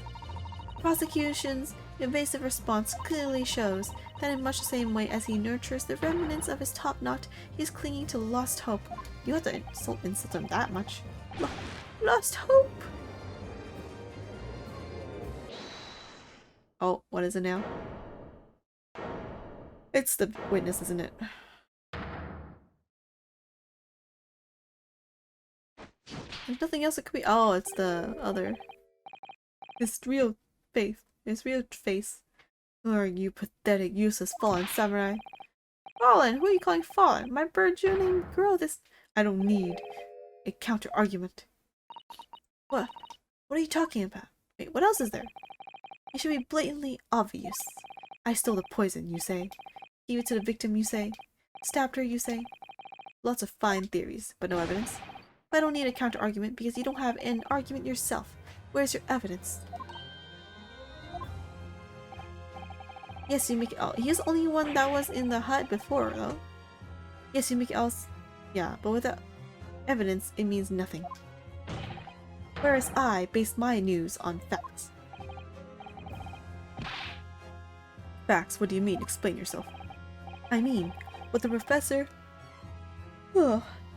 Prosecution's evasive response clearly shows that in much the same way as he nurtures the remnants of his top knot, he is clinging to lost hope. You have to insult him that much. Lost hope! Oh, what is it now? It's the witness, isn't it? There's nothing else it could be. Oh, it's the other. His real face. His real face. Who are you, pathetic, useless, fallen samurai? Fallen? Who are you calling fallen? My burgeoning girl, this— I don't need a counter-argument. What? What are you talking about? Wait, what else is there? It should be blatantly obvious. I stole the poison, you say. Gave it to the victim, you say. Stabbed her, you say. Lots of fine theories, but no evidence. I don't need a counter-argument because you don't have an argument yourself. Where's your evidence? Yes, you make it out. He's the only one that was in the hut before, though. Yes, you make it else. Yeah, but without evidence, it means nothing. Whereas I based my news on facts. Facts? What do you mean? Explain yourself. I mean, what the professor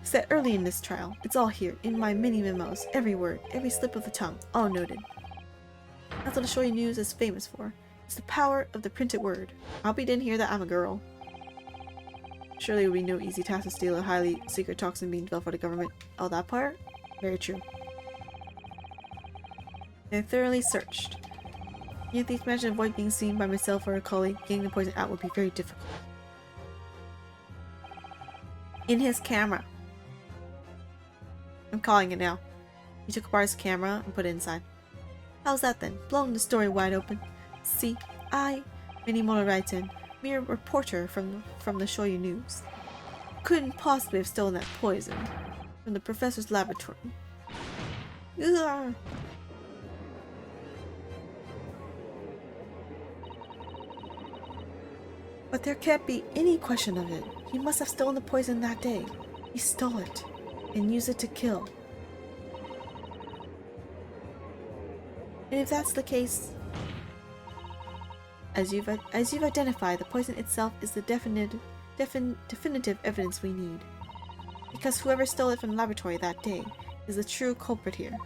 said early in this trial. It's all here, in my mini memos. Every word, every slip of the tongue, all noted. That's what the Shoei News is famous for. It's the power of the printed word. I hope you didn't hear that I'm a girl. Surely it would be no easy task to steal a highly secret toxin being developed for the government. Oh, that part? Very true. They're thoroughly searched. Yet the imagine avoid being seen by myself or a colleague, getting the poison out would be very difficult. In his camera. I'm calling it now. He took apart his camera and put it inside. How's that then? Blowing the story wide open. See, I, Minimoto Raiten, mere reporter from the Shoyu News, couldn't possibly have stolen that poison from the professor's laboratory. Ugh. But there can't be any question of it. He must have stolen the poison that day. He stole it and used it to kill. And if that's the case, as you've identified, the poison itself is the definitive evidence we need. Because whoever stole it from the laboratory that day is the true culprit here.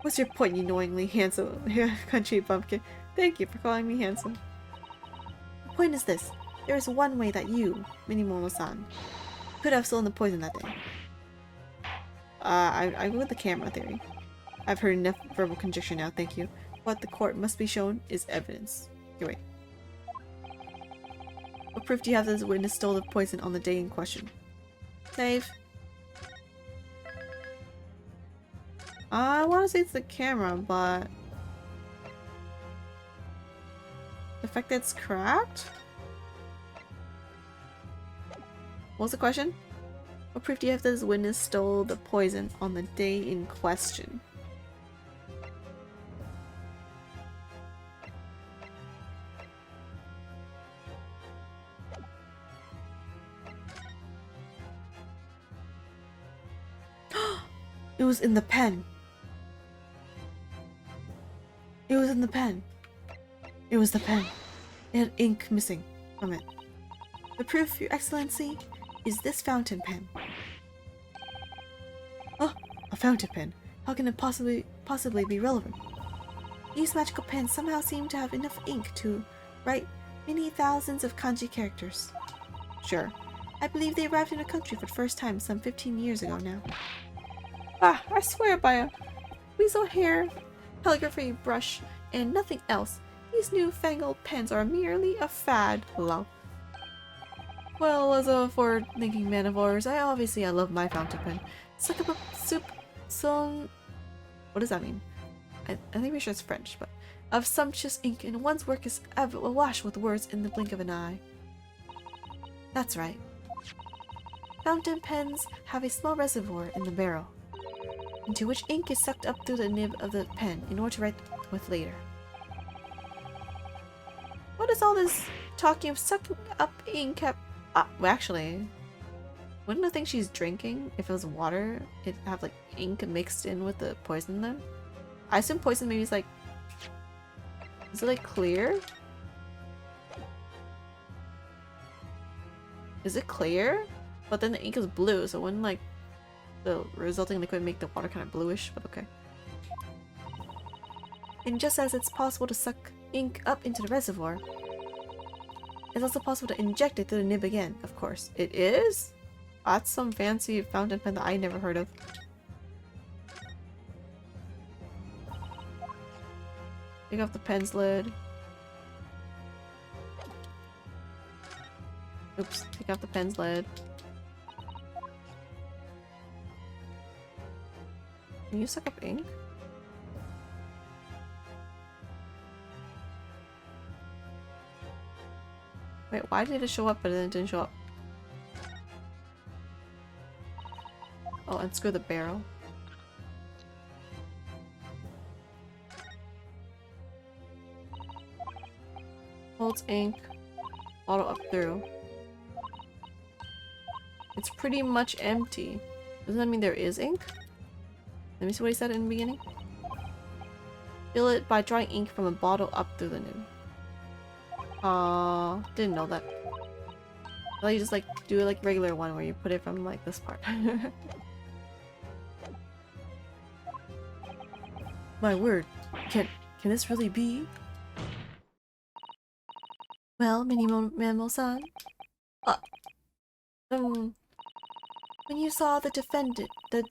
What's your point, you knowingly handsome country bumpkin? Thank you for calling me handsome. The point is this. There is one way that you, Minimomo-san, could have stolen the poison that day. I go with the camera theory. I've heard enough verbal conjecture now, thank you. What the court must be shown is evidence. Okay, wait. What proof do you have that this witness stole the poison on the day in question? Save. I want to say it's the camera, but... the fact that it's cracked? What was the question? What proof do you have that this witness stole the poison on the day in question? It was in the pen. It was in the pen. It was the pen. It had ink missing from it. The proof, Your Excellency, is this fountain pen. Oh, a fountain pen. How can it possibly be relevant? These magical pens somehow seem to have enough ink to write many thousands of kanji characters. Sure. I believe they arrived in a country for the first time some 15 years ago now. Ah, I swear by a weasel hair, calligraphy brush, and nothing else. These newfangled pens are merely a fad. Lol. Well, as a forward-thinking man of ours, I love my fountain pen. Suck up a soup, son. What does that mean? I think we're sure it's French, but of sumptuous ink, and one's work is awash with words in the blink of an eye. That's right. Fountain pens have a small reservoir in the barrel, into which ink is sucked up through the nib of the pen in order to write with later. What is all this talking of sucking up ink have? Well, actually, wouldn't I think she's drinking? If it was water, it'd have like ink mixed in with the poison then? I assume poison maybe is like... is it like clear? Is it clear? But then the ink is blue, so wouldn't like the resulting liquid make the water kind of bluish, but okay. And just as it's possible to suck ink up into the reservoir, it's also possible to inject it through the nib again, of course. It is? That's some fancy fountain pen that I never heard of. Take off the pen's lid. Oops, take off the pen's lid. Can you suck up ink? Wait, why did it show up but then it didn't show up? Oh, unscrew the barrel. Holds ink. Bottle up through. It's pretty much empty. Doesn't that mean there is ink? Let me see what he said in the beginning. Fill it by drawing ink from a bottle up through the nib. Didn't know that. I thought you just like do it like regular one where you put it from like this part. My word, can this really be? Well, Minimomo-san, when you saw the defendant, the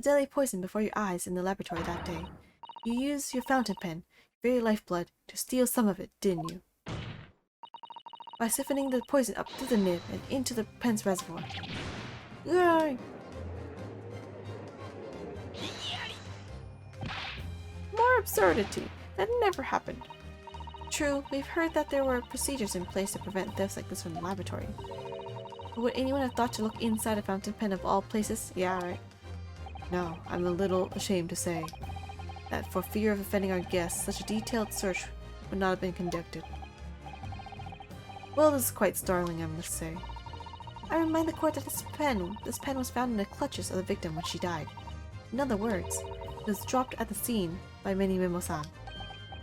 deadly poison before your eyes in the laboratory that day, you used your fountain pen, your very lifeblood, to steal some of it, didn't you? By siphoning the poison up through the nib and into the pen's reservoir. Yay! More absurdity. That never happened. True, we've heard that there were procedures in place to prevent thefts like this from the laboratory. But would anyone have thought to look inside a fountain pen of all places? Yeah, right. No, I'm a little ashamed to say that for fear of offending our guests, such a detailed search would not have been conducted. Well, this is quite startling, I must say. I remind the court that this pen was found in the clutches of the victim when she died. In other words, it was dropped at the scene by Minimomo-san.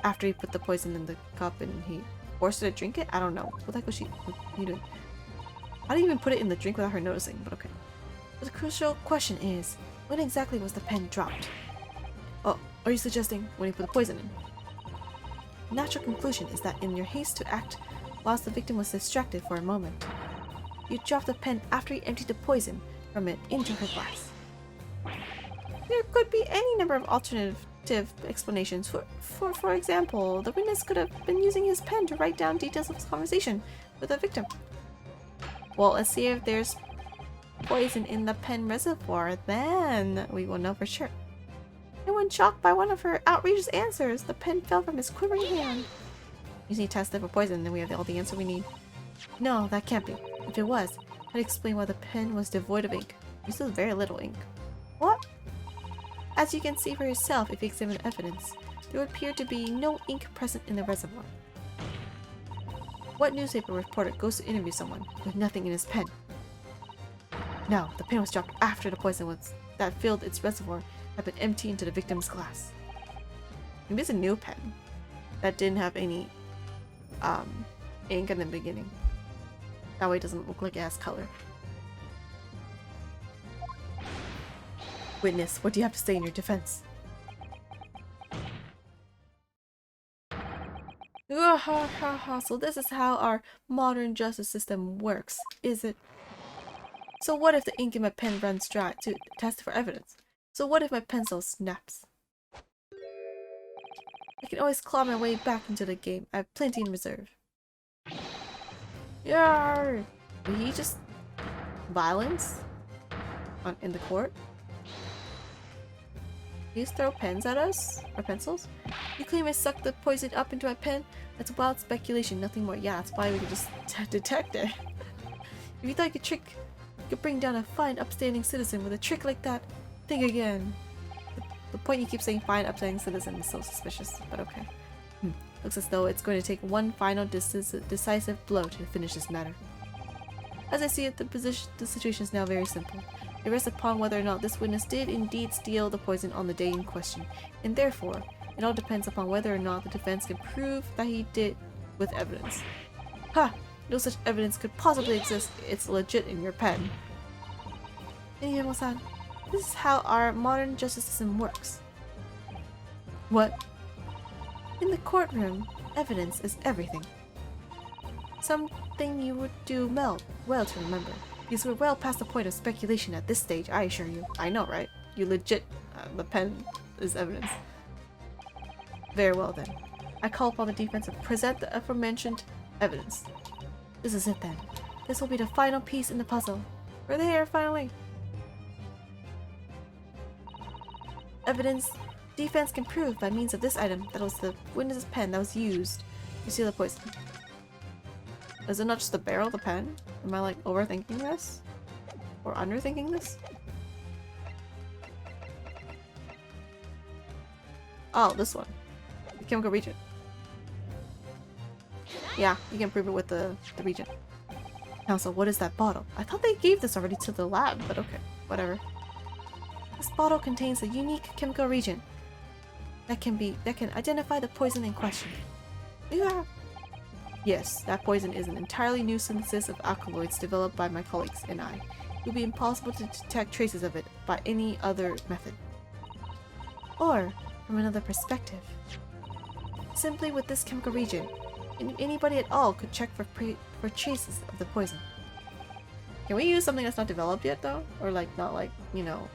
After he put the poison in the cup and he forced her to drink it? I don't know. What the heck was he doing? How did he even put it in the drink without her noticing? But okay. But the crucial question is, when exactly was the pen dropped? Oh, are you suggesting when he put the poison in? The natural conclusion is that in your haste to act whilst the victim was distracted for a moment. You dropped the pen after he emptied the poison from it into her glass. There could be any number of alternative explanations. For example, the witness could have been using his pen to write down details of his conversation with the victim. Well, let's see if there's poison in the pen reservoir, then we will know for sure. And when shocked by one of her outrageous answers, the pen fell from his quivering hand. You need to test it for poison, then we have all the answer we need. No, that can't be. If it was, I'd explain why the pen was devoid of ink. This is very little ink. What? As you can see for yourself if you examine the evidence, there would appear to be no ink present in the reservoir. What newspaper reporter goes to interview someone with nothing in his pen? No, the pen was dropped after the poison that filled its reservoir had been emptied into the victim's glass. Maybe it's a new pen that didn't have any ink in the beginning. That way it doesn't look like it has color. Witness, what do you have to say in your defense? So this is how our modern justice system works, is it? So what if the ink in my pen runs dry to test for evidence? So what if my pencil snaps? I can always claw my way back into the game. I have plenty in reserve. Yarr! Will he just violence in the court? Please throw pens at us? Or pencils? You claim I sucked the poison up into my pen? That's wild speculation, nothing more. Yeah, that's why we could just detect it. If you thought you could bring down a fine, upstanding citizen with a trick like that, think again. The point you keep saying fine, upstanding citizen is so suspicious, but okay. Looks as though it's going to take one final decisive blow to finish this matter. As I see it, the situation is now very simple. It rests upon whether or not this witness did indeed steal the poison on the day in question, and therefore, it all depends upon whether or not the defense can prove that he did with evidence. Ha! No such evidence could possibly exist. It's legit in your pen. Anyway-san, this is how our modern justice system works. What? In the courtroom, evidence is everything. Something you would do well to remember. Because we're well past the point of speculation at this stage, I assure you. I know, right? You legit, the pen is evidence. Very well then. I call upon the defense to present the aforementioned evidence. This is it then. This will be the final piece in the puzzle. We're there, finally! Evidence defense can prove by means of this item that it was the witness's pen that was used to steal the poison. Is it not just the barrel of the pen? Am I like overthinking this? Or underthinking this? Oh, this one. The chemical reagent. Yeah, you can prove it with the reagent. Now, so what is that bottle? I thought they gave this already to the lab, but okay, whatever. This bottle contains a unique chemical reagent that can identify the poison in question. Yeah. Yes, that poison is an entirely new synthesis of alkaloids developed by my colleagues and I. It would be impossible to detect traces of it by any other method. Or, from another perspective, simply with this chemical reagent, anybody at all could check for traces of the poison. Can we use something that's not developed yet though? Or like, not like, you know,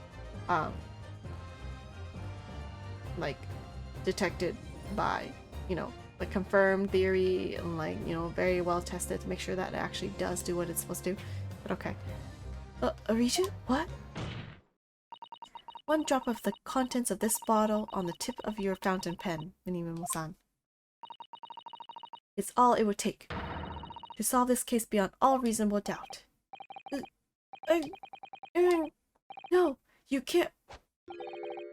like detected by, you know, like confirmed theory and like, you know, very well tested to make sure that it actually does do what it's supposed to do. But okay. A reagent? What? One drop of the contents of this bottle on the tip of your fountain pen, Minimomo-san. It's all it would take to solve this case beyond all reasonable doubt. No, you can't.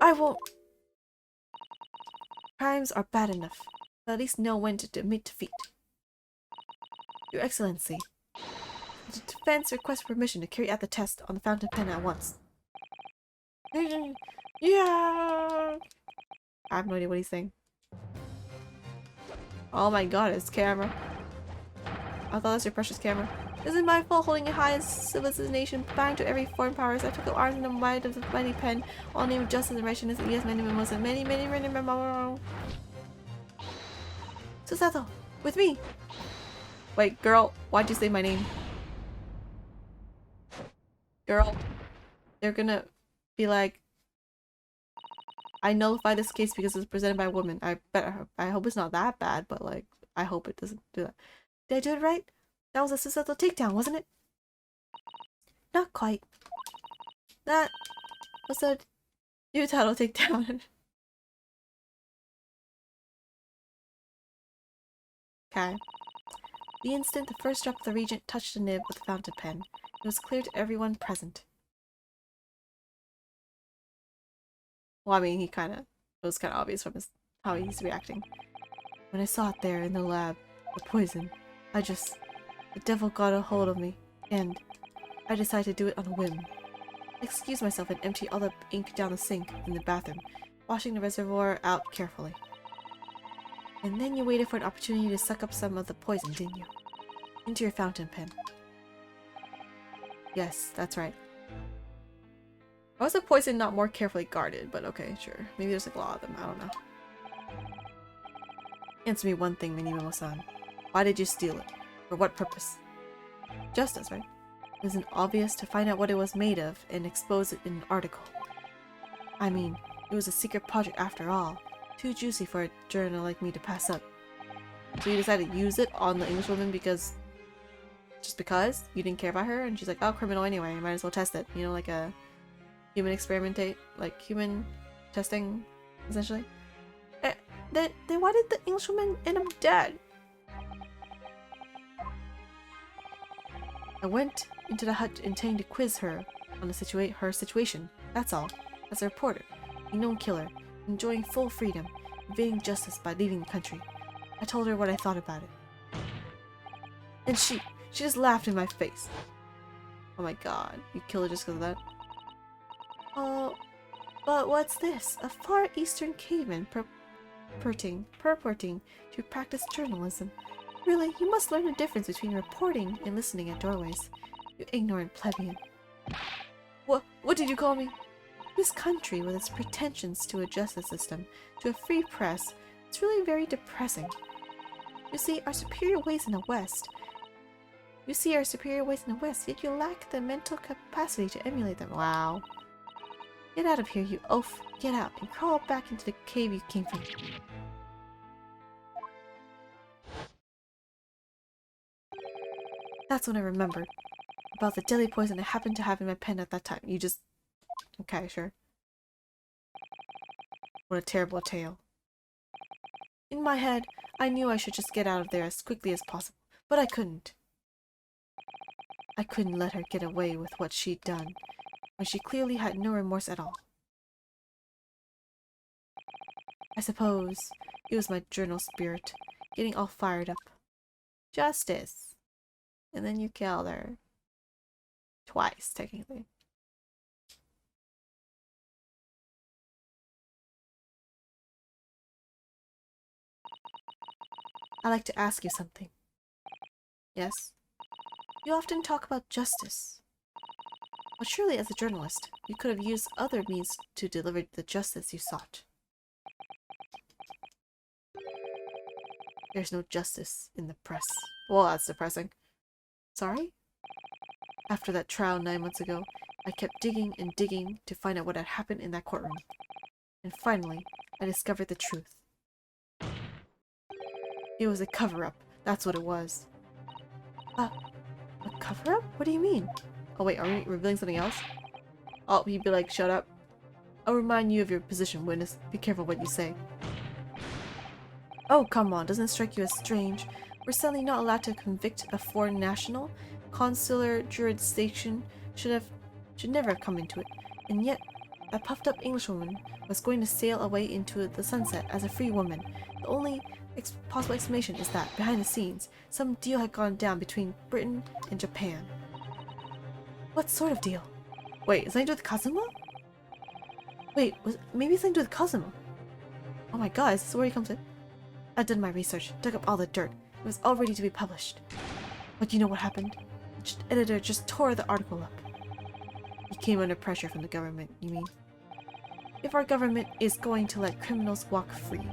I won't. Crimes are bad enough, but at least know when to admit defeat. Your Excellency, the defense requests permission to carry out the test on the fountain pen at once. Yeah. I have no idea what he's saying. Oh my god, it's camera. I thought that's your precious camera. Isn't my fault holding it high as civilization, bowing to every foreign powers. I took the arms in the might of the mighty pen, all name of justice and righteousness, and yes, many memos and many memos. Susato, with me! Wait, girl, why'd you say my name? Girl, they're gonna be like, I nullify this case because it's presented by a woman. I hope it's not that bad, but like, I hope it doesn't do that. Did I do it right? That was a Susato takedown, wasn't it? Not quite. That was a new title takedown. Okay. The instant the first drop of the regent touched the nib with the fountain pen, it was clear to everyone present. Well, I mean, it was kind of obvious from how he's reacting. When I saw it there in the lab, the poison, the devil got a hold of me, and I decided to do it on a whim. I excused myself and emptied all the ink down the sink in the bathroom, washing the reservoir out carefully. And then you waited for an opportunity to suck up some of the poison, didn't you? Into your fountain pen. Yes, that's right. Why was the poison not more carefully guarded? But okay, sure. Maybe there's like a lot of them, I don't know. Answer me one thing, Minimomo-san. Why did you steal it? For what purpose? Justice, right? It isn't obvious to find out what it was made of and expose it in an article. I mean, it was a secret project after all. Too juicy for a journal like me to pass up. So you decided to use it on the Englishwoman because... just because? You didn't care about her? And she's like, oh, criminal anyway, you might as well test it. You know, like a human experimentate, like human testing, essentially. Then why did the Englishwoman end up dead? I went into the hut intending to quiz her on her situation, that's all. As a reporter, a known killer, enjoying full freedom, evading justice by leaving the country. I told her what I thought about it. And she just laughed in my face. Oh my god, you killed her just because of that? Oh, but what's this? A Far Eastern caveman purporting to practice journalism. Really, you must learn the difference between reporting and listening at doorways. You ignorant plebeian. What did you call me? This country, with its pretensions to a justice system, to a free press, it's really very depressing. You see our superior ways in the West, yet you lack the mental capacity to emulate them. Wow. Get out of here, you oaf. Get out and crawl back into the cave you came from. That's when I remembered about the deadly poison I happened to have in my pen at that time. You just... okay, sure. What a terrible tale. In my head, I knew I should just get out of there as quickly as possible, but I couldn't. I couldn't let her get away with what she'd done, when she clearly had no remorse at all. I suppose it was my journal spirit, getting all fired up. Justice! And then you killed her. Twice, technically. I'd like to ask you something. Yes? You often talk about justice. But surely as a journalist, you could have used other means to deliver the justice you sought. There's no justice in the press. Well, that's depressing. Sorry? After that trial 9 months ago, I kept digging and digging to find out what had happened in that courtroom. And finally, I discovered the truth. It was a cover-up. That's what it was. A cover-up? What do you mean? Oh wait, are we revealing something else? Oh, he'd be like, shut up. I'll remind you of your position, witness. Be careful what you say. Oh, come on. Doesn't it strike you as strange? We're suddenly not allowed to convict a foreign national? Consular jurisdiction should never have come into it. And yet, that puffed-up Englishwoman was going to sail away into the sunset as a free woman. The only possible explanation is that, behind the scenes, some deal had gone down between Britain and Japan. What sort of deal? Wait, is something to do with Kazuma? Wait, maybe it's something to do with Kazuma? Oh my god, is this where he comes in? I'd done my research, dug up all the dirt. It was all ready to be published. But you know what happened? The editor just tore the article up. He came under pressure from the government, you mean? If our government is going to let criminals walk free,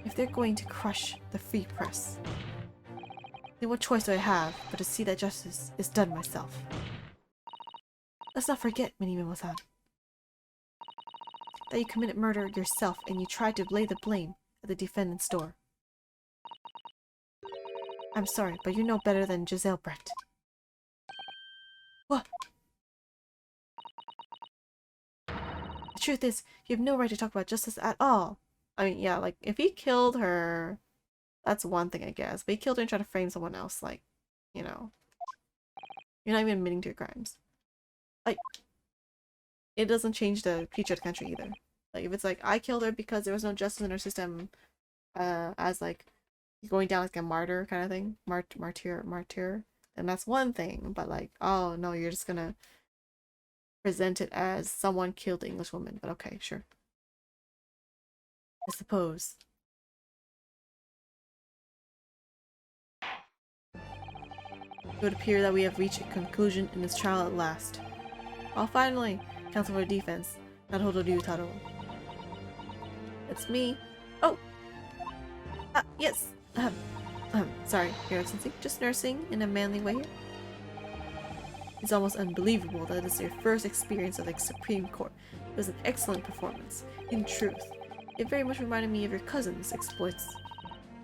if they're going to crush the free press, Then what choice do I have but to see that justice is done myself? Let's not forget, Minimomo-san, that you committed murder yourself and you tried to lay the blame at the defendant's door. I'm sorry, but you're no better than Giselle Brett. What? The truth is, you have no right to talk about justice at all. I mean, yeah, like, if he killed her, that's one thing, I guess. But he killed her and tried to frame someone else, like, you know. You're not even admitting to your crimes. Like, it doesn't change the future of the country either. Like, if it's like, I killed her because there was no justice in our system, as, like, going down like a martyr kind of thing. Martyr. And that's one thing. But, like, oh, no, you're just gonna present it as someone killed the English woman. But okay, sure. I suppose. It would appear that we have reached a conclusion in this trial at last. Oh, finally! Counsel for Defense. Naruhodo Ryutaro. It's me. Oh! Yes! Sorry, Your Excellency. Just nursing in a manly way here. It's almost unbelievable that this is your first experience of the Supreme Court. It was an excellent performance. In truth, it very much reminded me of your cousin's exploits.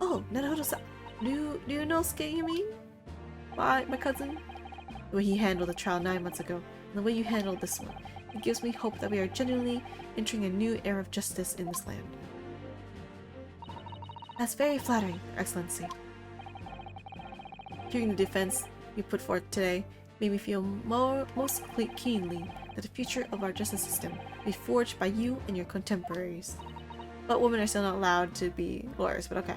Oh, Naruhodo-san. Do you know Skayumi? My cousin? The way he handled the trial 9 months ago, and the way you handled this one. It gives me hope that we are genuinely entering a new era of justice in this land. That's very flattering, Your Excellency. Hearing the defense you put forth today made me feel most keenly that the future of our justice system will be forged by you and your contemporaries. But women are still not allowed to be lawyers, but okay.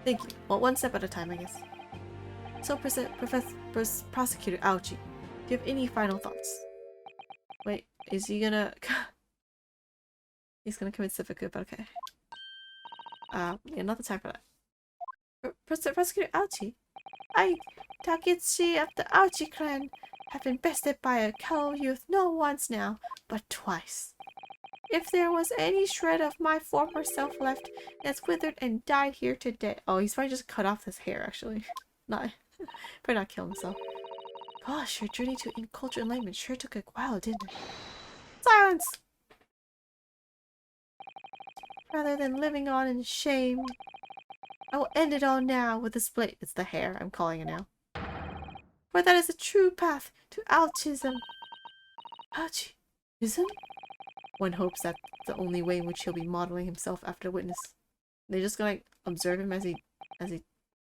Thank you. Well, one step at a time, I guess. So, Prosecutor Aochi, do you have any final thoughts? Wait, is he gonna... He's gonna commit civic, but okay. Yeah, not the time for that. Prosecutor Aochi? Takechi of the Aochi clan have been bested by a callow youth not once now, but twice. If there was any shred of my former self left, it's withered and died here today. Oh, he's probably just cut off his hair, actually. Not... Probably not kill himself. Gosh, your journey to culture enlightenment sure took a while, didn't it? Silence! Rather than living on in shame, I will end it all now with a split. It's the hair, I'm calling it now. For that is the true path to Aochism. Aochism? One hopes that's the only way in which he'll be modeling himself after witness. They're just gonna like, observe him as he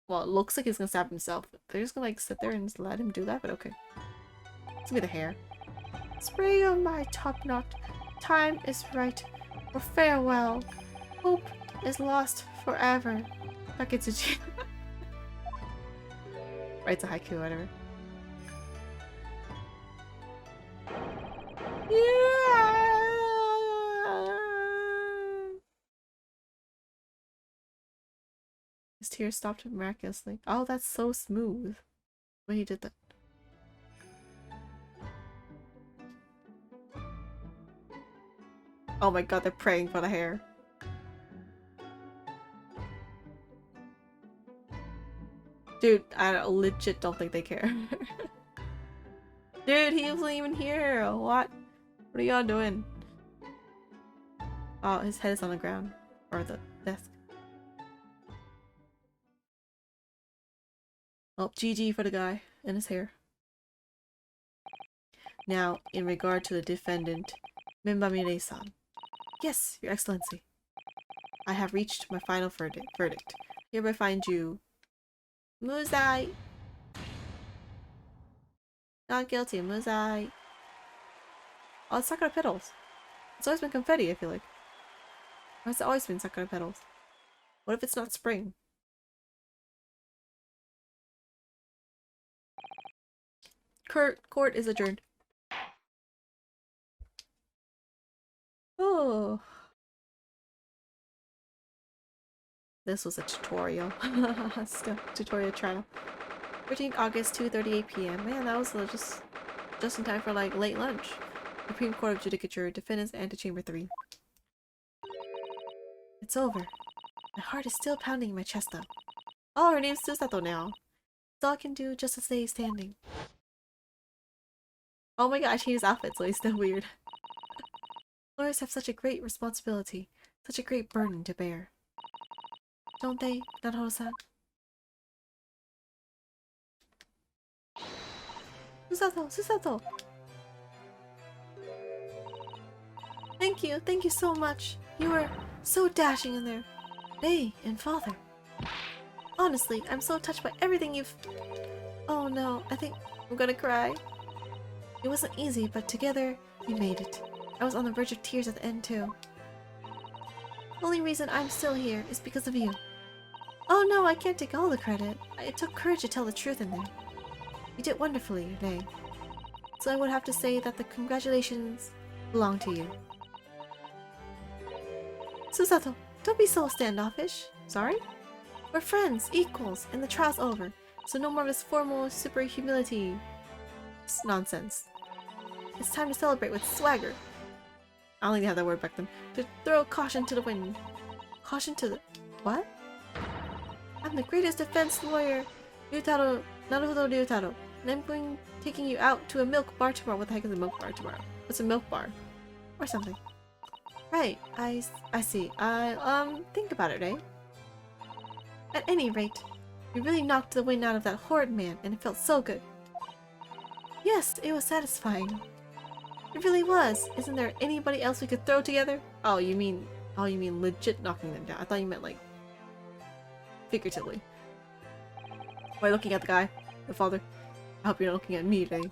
well, it looks like he's gonna stab himself. They're just gonna like sit there and just let him do that, but okay. It's gonna be the hair. Spring of my top knot, time is right for farewell. Hope is lost forever. Taketsuchi. Writes a haiku, whatever. Yeah. His tears stopped miraculously. Oh, that's so smooth. When he did that. Oh my god, they're praying for the hair. Dude, I legit don't think they care. Dude, he wasn't even here. What? What are y'all doing? Oh, his head is on the ground. Or the desk. Oh, GG for the guy and his hair. Now, in regard to the defendant, Minbamire-san. Yes, Your Excellency. I have reached my final verdict. Hereby find you Muzai. Not guilty, Muzai. Oh, it's sakura petals. It's always been confetti, I feel like. Or has it always been sakura petals? What if it's not spring? Court is adjourned. Oh. This was a tutorial. Still, tutorial trial. 13th August, 2:38 p.m. Man, that was just in time for like late lunch. Supreme Court of Judicature, Defendants Antechamber 3. It's over. My heart is still pounding in my chest though. Oh, her name's Susato now. It's all I can do just to stay standing. Oh my god, I changed his outfit so he's still weird. Lawyers have such a great responsibility, such a great burden to bear. Don't they, Naruto-san? Susato! Susato! Thank you so much. You were so dashing in there. Hey, and father. Honestly, I'm so touched by everything you've... Oh no, I think I'm gonna cry. It wasn't easy, but together, we made it. I was on the verge of tears at the end too. The only reason I'm still here is because of you. Oh no, I can't take all the credit. It took courage to tell the truth in there. You did wonderfully, Rei. So I would have to say that the congratulations belong to you. Susato, don't be so standoffish. Sorry? We're friends, equals, and the trial's over, so no more of this formal super humility nonsense. It's time to celebrate with swagger. I only have that word back then. To throw caution to the wind. Caution to the... What? I'm the greatest defense lawyer, Naruto Ryutaro, and I'm taking you out to a milk bar tomorrow. What the heck is a milk bar tomorrow? What's a milk bar? Or something. Right, I see. I'll think about it, eh? At any rate, you really knocked the wind out of that horrid man, and it felt so good. Yes, it was satisfying. It really was. Isn't there anybody else we could throw together? Oh, you mean legit knocking them down. I thought you meant like figuratively. Why looking at the guy? The father? I hope you're not looking at me, Rei.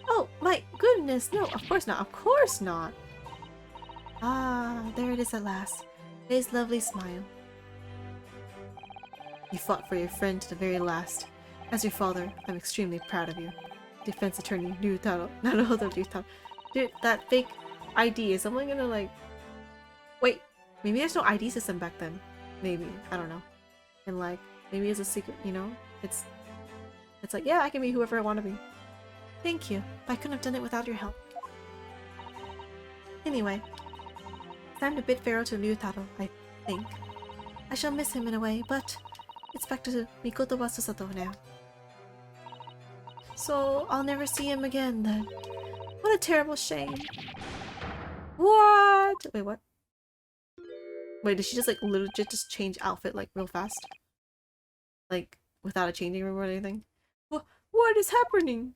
Oh, my goodness! No, of course not. Of course not! Ah, there it is at last. Rei's lovely smile. You fought for your friend to the very last. As your father, I'm extremely proud of you. Defense attorney Naruto Ryutaro. Dude, that fake ID, is someone gonna like... Wait, maybe there's no ID system back then. Maybe, I don't know. And like, maybe it's a secret, you know? It's like, yeah, I can be whoever I want to be. Thank you, but I couldn't have done it without your help. Anyway, it's time to bid farewell to Ryutaro, I think. I shall miss him in a way, but it's back to Mikoto wa Susato now. So, I'll never see him again then. What a terrible shame. What? Wait, what? Wait, did she just like legit just change outfit like real fast? Like, without a changing room or anything? What is happening?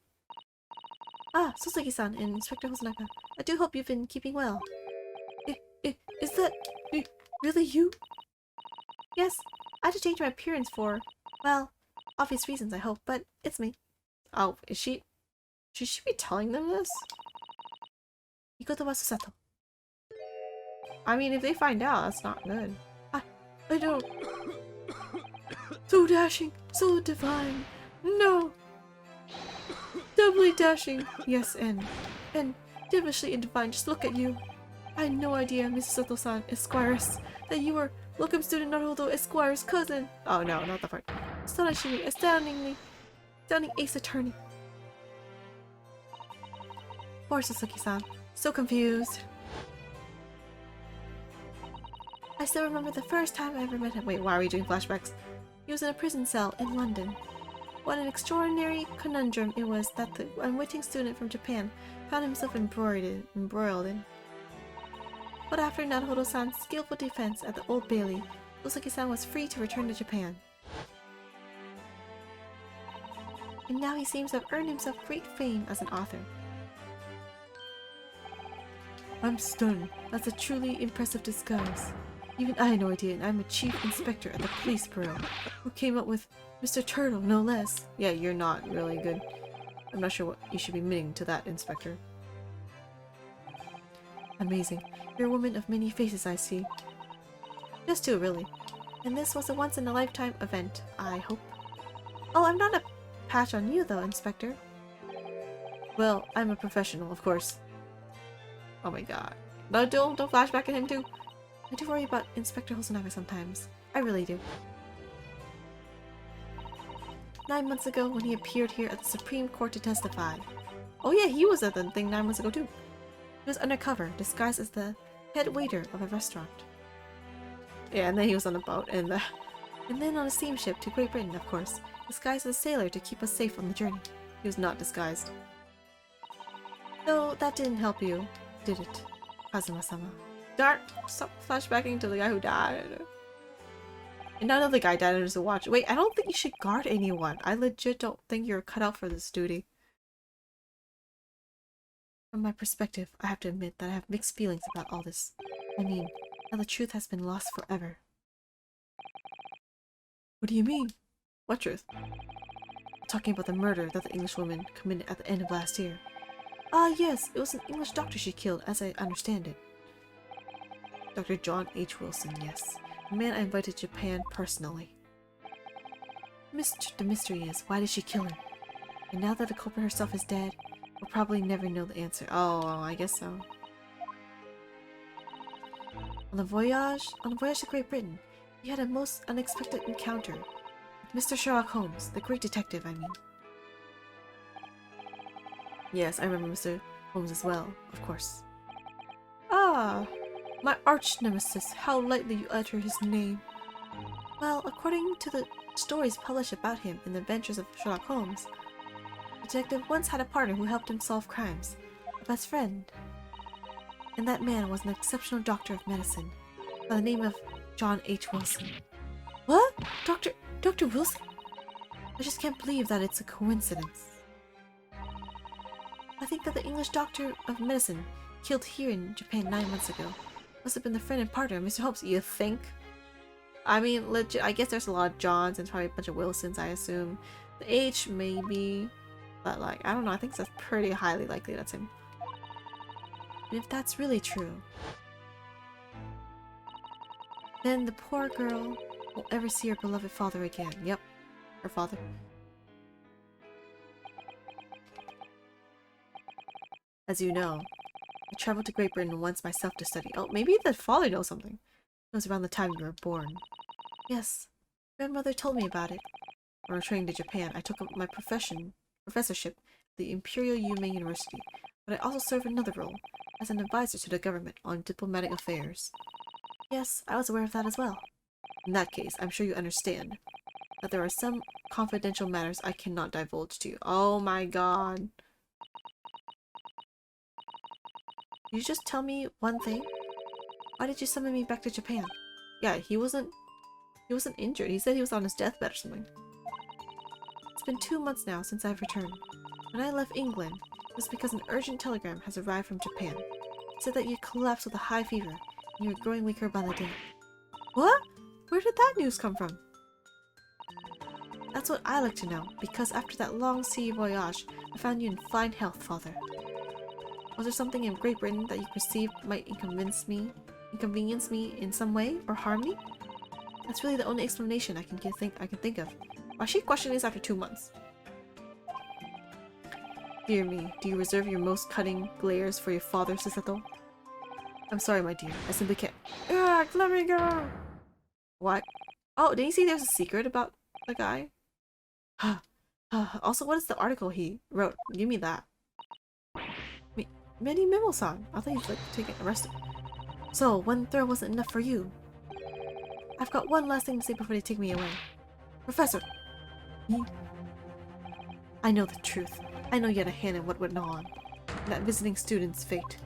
Ah, Soseki-san and Inspector Hosanaka. I do hope you've been keeping well. Is that really you? Yes, I had to change my appearance for, well, obvious reasons I hope, but it's me. Oh, is she? Should she be telling them this? Mikoto wa Susato. I mean, if they find out, that's not good. I don't... So dashing, so divine. No! Doubly dashing. Yes, and devilishly divine. Just look at you. I had no idea, Mrs. Susato-san, Esquires, that you were locum student Naruto Esquire's cousin. Oh no, not that part. Astounding ace attorney. Poor Soseki-san. So confused. I still remember the first time I ever met him. Wait, why are we doing flashbacks? He was in a prison cell in London. What an extraordinary conundrum it was that the unwitting student from Japan found himself embroiled in. But after Naruto-san's skillful defense at the Old Bailey, Soseki-san was free to return to Japan. And now he seems to have earned himself great fame as an author. I'm stunned. That's a truly impressive disguise. Even I had no idea, and I'm a chief inspector at the police bureau, who came up with Mr. Turtle, no less. Yeah, you're not really good. I'm not sure what you should be meaning to that, Inspector. Amazing. You're a woman of many faces, I see. Just two, really. And this was a once-in-a-lifetime event, I hope. Oh, I'm not a patch on you, though, Inspector. Well, I'm a professional, of course. Oh my god. No, don't flashback at him, too. I do worry about Inspector Hosanaka sometimes. I really do. 9 months ago, when he appeared here at the Supreme Court to testify. Oh yeah, he was at the thing 9 months ago too. He was undercover, disguised as the head waiter of a restaurant. Yeah, and then he was on a boat, and then on a steamship to Great Britain, of course. disguised as a sailor to keep us safe on the journey. He was not disguised. No, that didn't help you, did it, Kazuma-sama? Darn! Stop flashbacking to the guy who died. And none of the guy died under the watch. Wait, I don't think you should guard anyone. I legit don't think you're cut out for this duty. From my perspective, I have to admit that I have mixed feelings about all this. I mean, now the truth has been lost forever. What do you mean? What truth? I'm talking about the murder that the English woman committed at the end of last year. Ah, yes, it was an English doctor she killed, as I understand it. Dr. John H. Wilson, yes. The man I invited to Japan personally. The mystery is, why did she kill him? And now that the culprit herself is dead, we'll probably never know the answer. Oh, I guess so. On the voyage to Great Britain, we had a most unexpected encounter with Mr. Sherlock Holmes, the great detective, I mean. Yes, I remember Mr. Holmes as well, of course. Ah, my arch-nemesis, how lightly you utter his name. Well, according to the stories published about him in the Adventures of Sherlock Holmes, the detective once had a partner who helped him solve crimes, a best friend. And that man was an exceptional doctor of medicine, by the name of John H. Wilson. What? Dr. Wilson? I just can't believe that it's a coincidence. I think that the English doctor of medicine killed here in Japan 9 months ago must have been the friend and partner of Mr. Holmes. You think? I mean, legit, I guess there's a lot of Johns and probably a bunch of Wilsons, I assume. The H, maybe. But, like, I don't know. I think that's pretty highly likely that's him. And if that's really true, then the poor girl won't ever see her beloved father again. Yep. Her father. As you know, I traveled to Great Britain once myself to study. Oh, maybe the father knows something. It was around the time you were born. Yes, grandmother told me about it. When returning to Japan, I took up my professorship at the Imperial Yume University, but I also served another role, as an advisor to the government on diplomatic affairs. Yes, I was aware of that as well. In that case, I'm sure you understand that there are some confidential matters I cannot divulge to you. Oh my god. Can you just tell me one thing? Why did you summon me back to Japan? Yeah, he wasn't injured. He said he was on his deathbed or something. It's been 2 months now since I've returned. When I left England, it was because an urgent telegram has arrived from Japan. It said that you collapsed with a high fever, and you were growing weaker by the day. What? Where did that news come from? That's what I like to know, because after that long sea voyage, I found you in fine health, father. Was there something in Great Britain that you perceived might inconvenience me in some way, or harm me? That's really the only explanation I can think of. Why is she questioning this after 2 months? Dear me, do you reserve your most cutting glares for your father, Susato? I'm sorry, my dear. I simply can't. Ugh, let me go! What? Oh, didn't you see there's a secret about the guy? Also, what is the article he wrote? Give me that. Many Mimo-san. I thought he was like taken arrested. So, one throw wasn't enough for you. I've got one last thing to say before they take me away. Professor! I know the truth. I know you had a hand in what went on. And that visiting student's fate.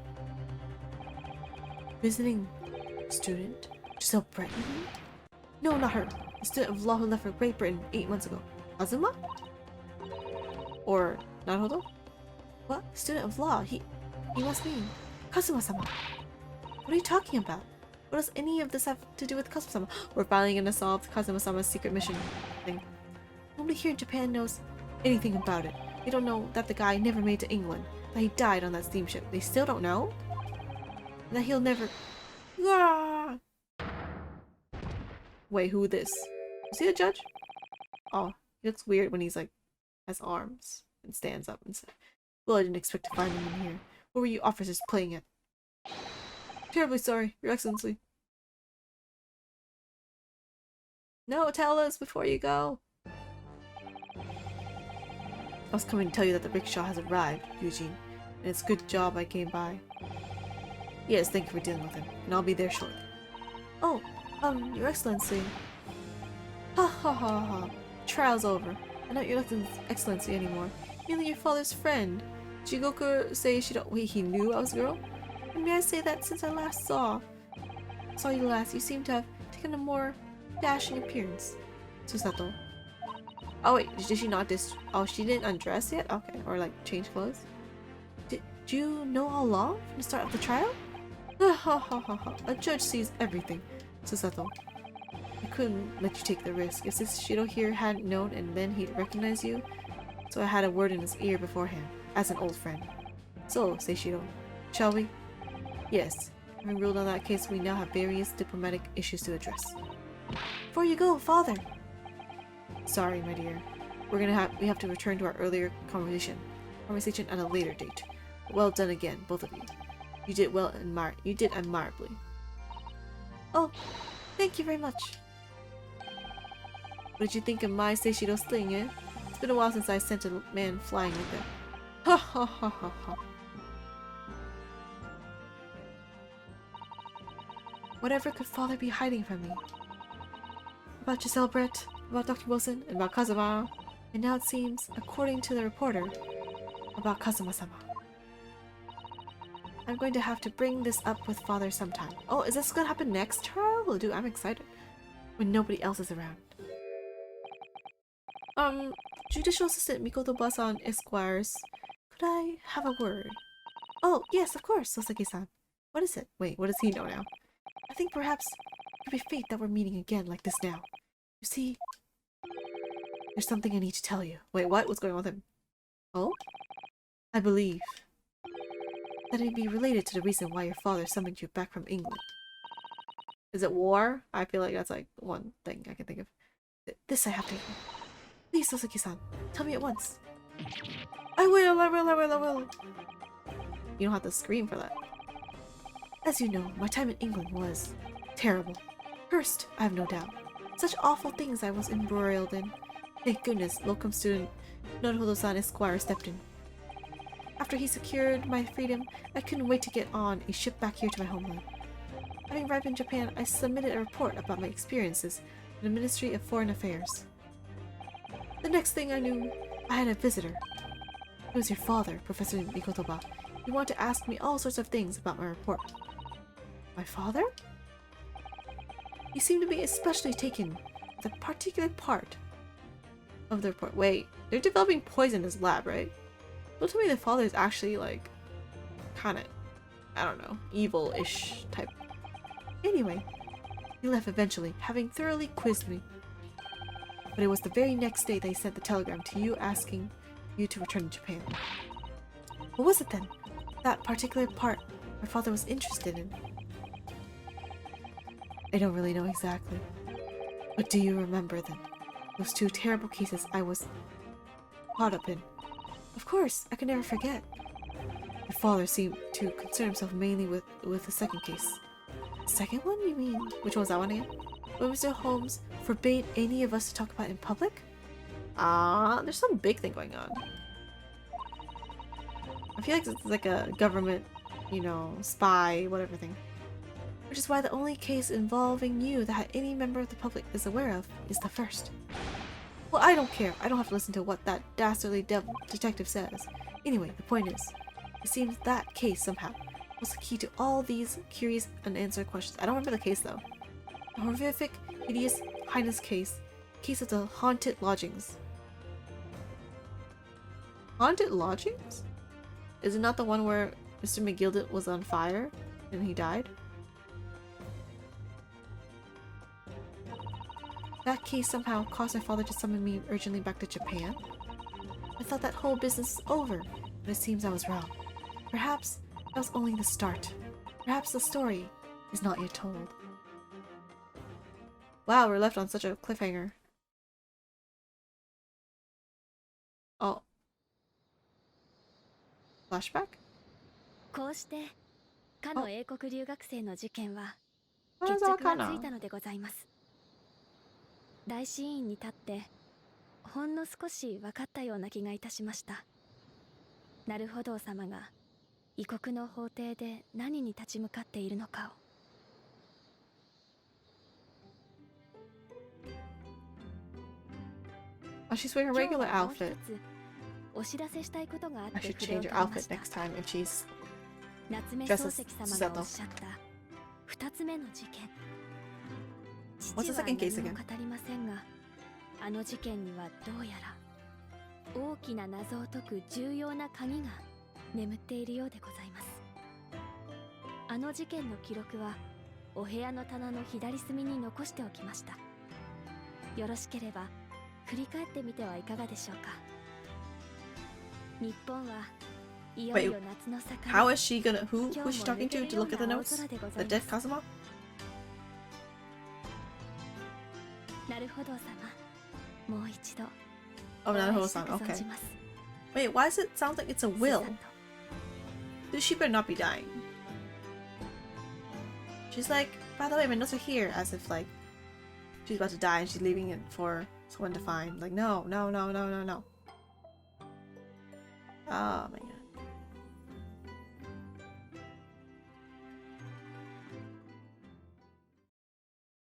Visiting student? Giselle Breton? No, not her. The student of law who left for Great Britain 8 months ago. Azuma? Or Naruto? What? Student of law? He must mean Kazuma-sama. What are you talking about? What does any of this have to do with Kazuma-sama? We're finally gonna solve Kazuma-sama's secret mission thing. Nobody here in Japan knows anything about it. They don't know that the guy never made it to England, that he died on that steamship. They still don't know? And that he'll never... Ah! Wait, who this? Is he the judge? Oh, he looks weird when he's like, has arms and stands up and stuff. Well, I didn't expect to find him in here. What were you officers playing at? Terribly sorry, Your Excellency. No, tell us before you go. I was coming to tell you that the rickshaw has arrived, Eugene, and it's a good job I came by. Yes, thank you for dealing with him, and I'll be there shortly. Oh, Your Excellency. Ha ha ha ha. Trial's over. I'm not your excellency anymore. Merely your father's friend. Jigoku Seishiro. Wait, he knew I was a girl? And may I say that since I last saw you last, you seem to have taken a more dashing appearance. Susato. Oh wait, did she not oh, she didn't undress yet? Okay, or like change clothes? Did you know all along from the start of the trial? Ha ha ha ha. A judge sees everything. Susato. I couldn't let you take the risk. If this Shido here hadn't known and then he'd recognize you, so I had a word in his ear beforehand, as an old friend. So, Seishiro, shall we? Yes. Having ruled on that case, we now have various diplomatic issues to address. Before you go, father! Sorry, my dear. We have to return to our earlier conversation at a later date. Well done again, both of you. You did well you did admirably. Oh, thank you very much. What did you think of my Seishiro's thing, eh? It's been a while since I sent a man flying like that. Ha ha ha ha ha. Whatever could father be hiding from me? About Giselle Brett, about Dr. Wilson, and about Kazuma. And now it seems, according to the reporter, about Kazuma-sama. I'm going to have to bring this up with father sometime. Oh, is this gonna happen next trial? Well, dude, I'm excited. When nobody else is around. Judicial Assistant Mikoto-san Esquires. Could I have a word? Oh, yes, of course, Soseki-san. What is it? Wait, what does he know now? I think perhaps it could be fate that we're meeting again like this now. You see, there's something I need to tell you. Wait, what? What's going on with him? Oh? I believe that it be related to the reason why your father summoned you back from England. Is it war? I feel like that's like one thing I can think of. This I have to... Please, Soseki-san, tell me at once. I will, I will, I will, I will. You don't have to scream for that. As you know, my time in England was terrible. Cursed, I have no doubt. Such awful things I was embroiled in. Thank goodness, locum student Nododo-san Esquire stepped in. After he secured my freedom, I couldn't wait to get on a ship back here to my homeland. Having arrived in Japan, I submitted a report about my experiences to the Ministry of Foreign Affairs. The next thing I knew, I had a visitor. It was your father, Professor Mikotoba. He wanted to ask me all sorts of things about my report. My father? He seemed to be especially taken with a particular part of the report. Wait, they're developing poison in his lab, right? Don't tell me the father is actually like, kind of, I don't know, evil-ish type. Anyway, he left eventually, having thoroughly quizzed me. But it was the very next day they sent the telegram to you asking you to return to Japan. What was it then? That particular part my father was interested in? I don't really know exactly. But do you remember them? Those two terrible cases I was caught up in. Of course, I can never forget. Your father seemed to concern himself mainly with the second case. The second one, you mean? Which one was that one again? When Mr. Holmes forbade any of us to talk about it in public? There's some big thing going on. I feel like it's like a government, you know, spy, whatever thing. Which is why the only case involving you that any member of the public is aware of is the first. Well, I don't care. I don't have to listen to what that dastardly devil detective says. Anyway, the point is, it seems that case somehow was the key to all these curious unanswered questions. I don't remember the case though. The horrific, hideous highness case of the haunted lodgings. Haunted lodgings? Is it not the one where Mr. McGildet was on fire and he died? That case somehow caused my father to summon me urgently back to Japan. I thought that whole business was over, but it seems I was wrong. Perhaps that was only the start. Perhaps the story is not yet told. Wow, we're left on such a cliffhanger. Oh. Flashback? こうしてかの英国留学生の事件は What 決 is 着が Arcana? ついたのでございます。大死院に立ってほんの少し分かったような気がいたしました。なるほど様が異国の法廷で何に立ち向かっているのかを。Oh, she's wearing a regular outfit. お知らせしたいことがあっ I て should 筆を change 取 her りま outfit した。 next time if she's 夏目 just 漱 as 石様がおっ Susato. しゃった2つ目の事件。 What's the 父は second case 何 again? も語りませんが、あの事件にはどうやら大きな謎を解く重要な鍵が眠っているようでございます。あの事件の記録はお部屋の棚の左隅に残しておきました。よろしければ振り返ってみてはいかがでしょうか。日本はいよいよ夏の盛り。 How is she gonna who is she talking to look at the notes? The dead Kazuma? なるほど様、もう一度 Oh, なるほどさん okay. Wait, why does it sound like it's a will? This she better not be dying. She's like, by the way, my notes are here, as if like she's about to die and she's leaving it for someone to find. Like, no, no, no, no, no, no. Oh my god.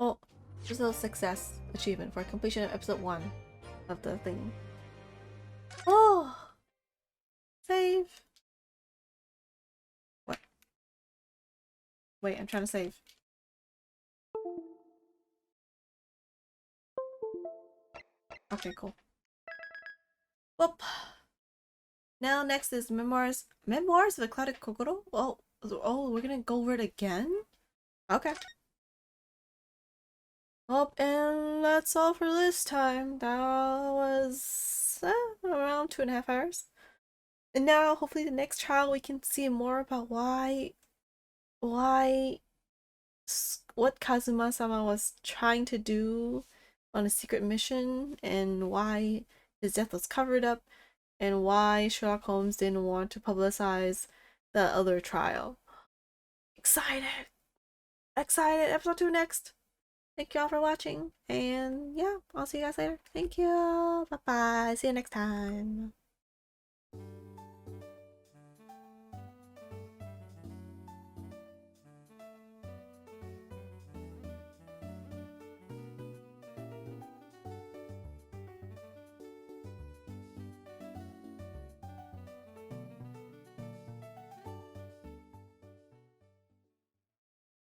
Oh, just a little success achievement for completion of episode 1 of the thing. Oh! Save! What? Wait, I'm trying to save. Okay, cool. Whoop! Now next is Memoirs. Memoirs of a Clouded Kokoro? Oh, we're gonna go over it again? Okay. Oh, and that's all for this time. That was around 2.5 hours. And now, hopefully the next trial we can see more about what Kazuma-sama was trying to do on a secret mission, and why his death was covered up, and why Sherlock Holmes didn't want to publicize the other trial. Excited! Excited! Episode 2 next! Thank you all for watching, and yeah, I'll see you guys later. Thank you! Bye-bye! See you next time!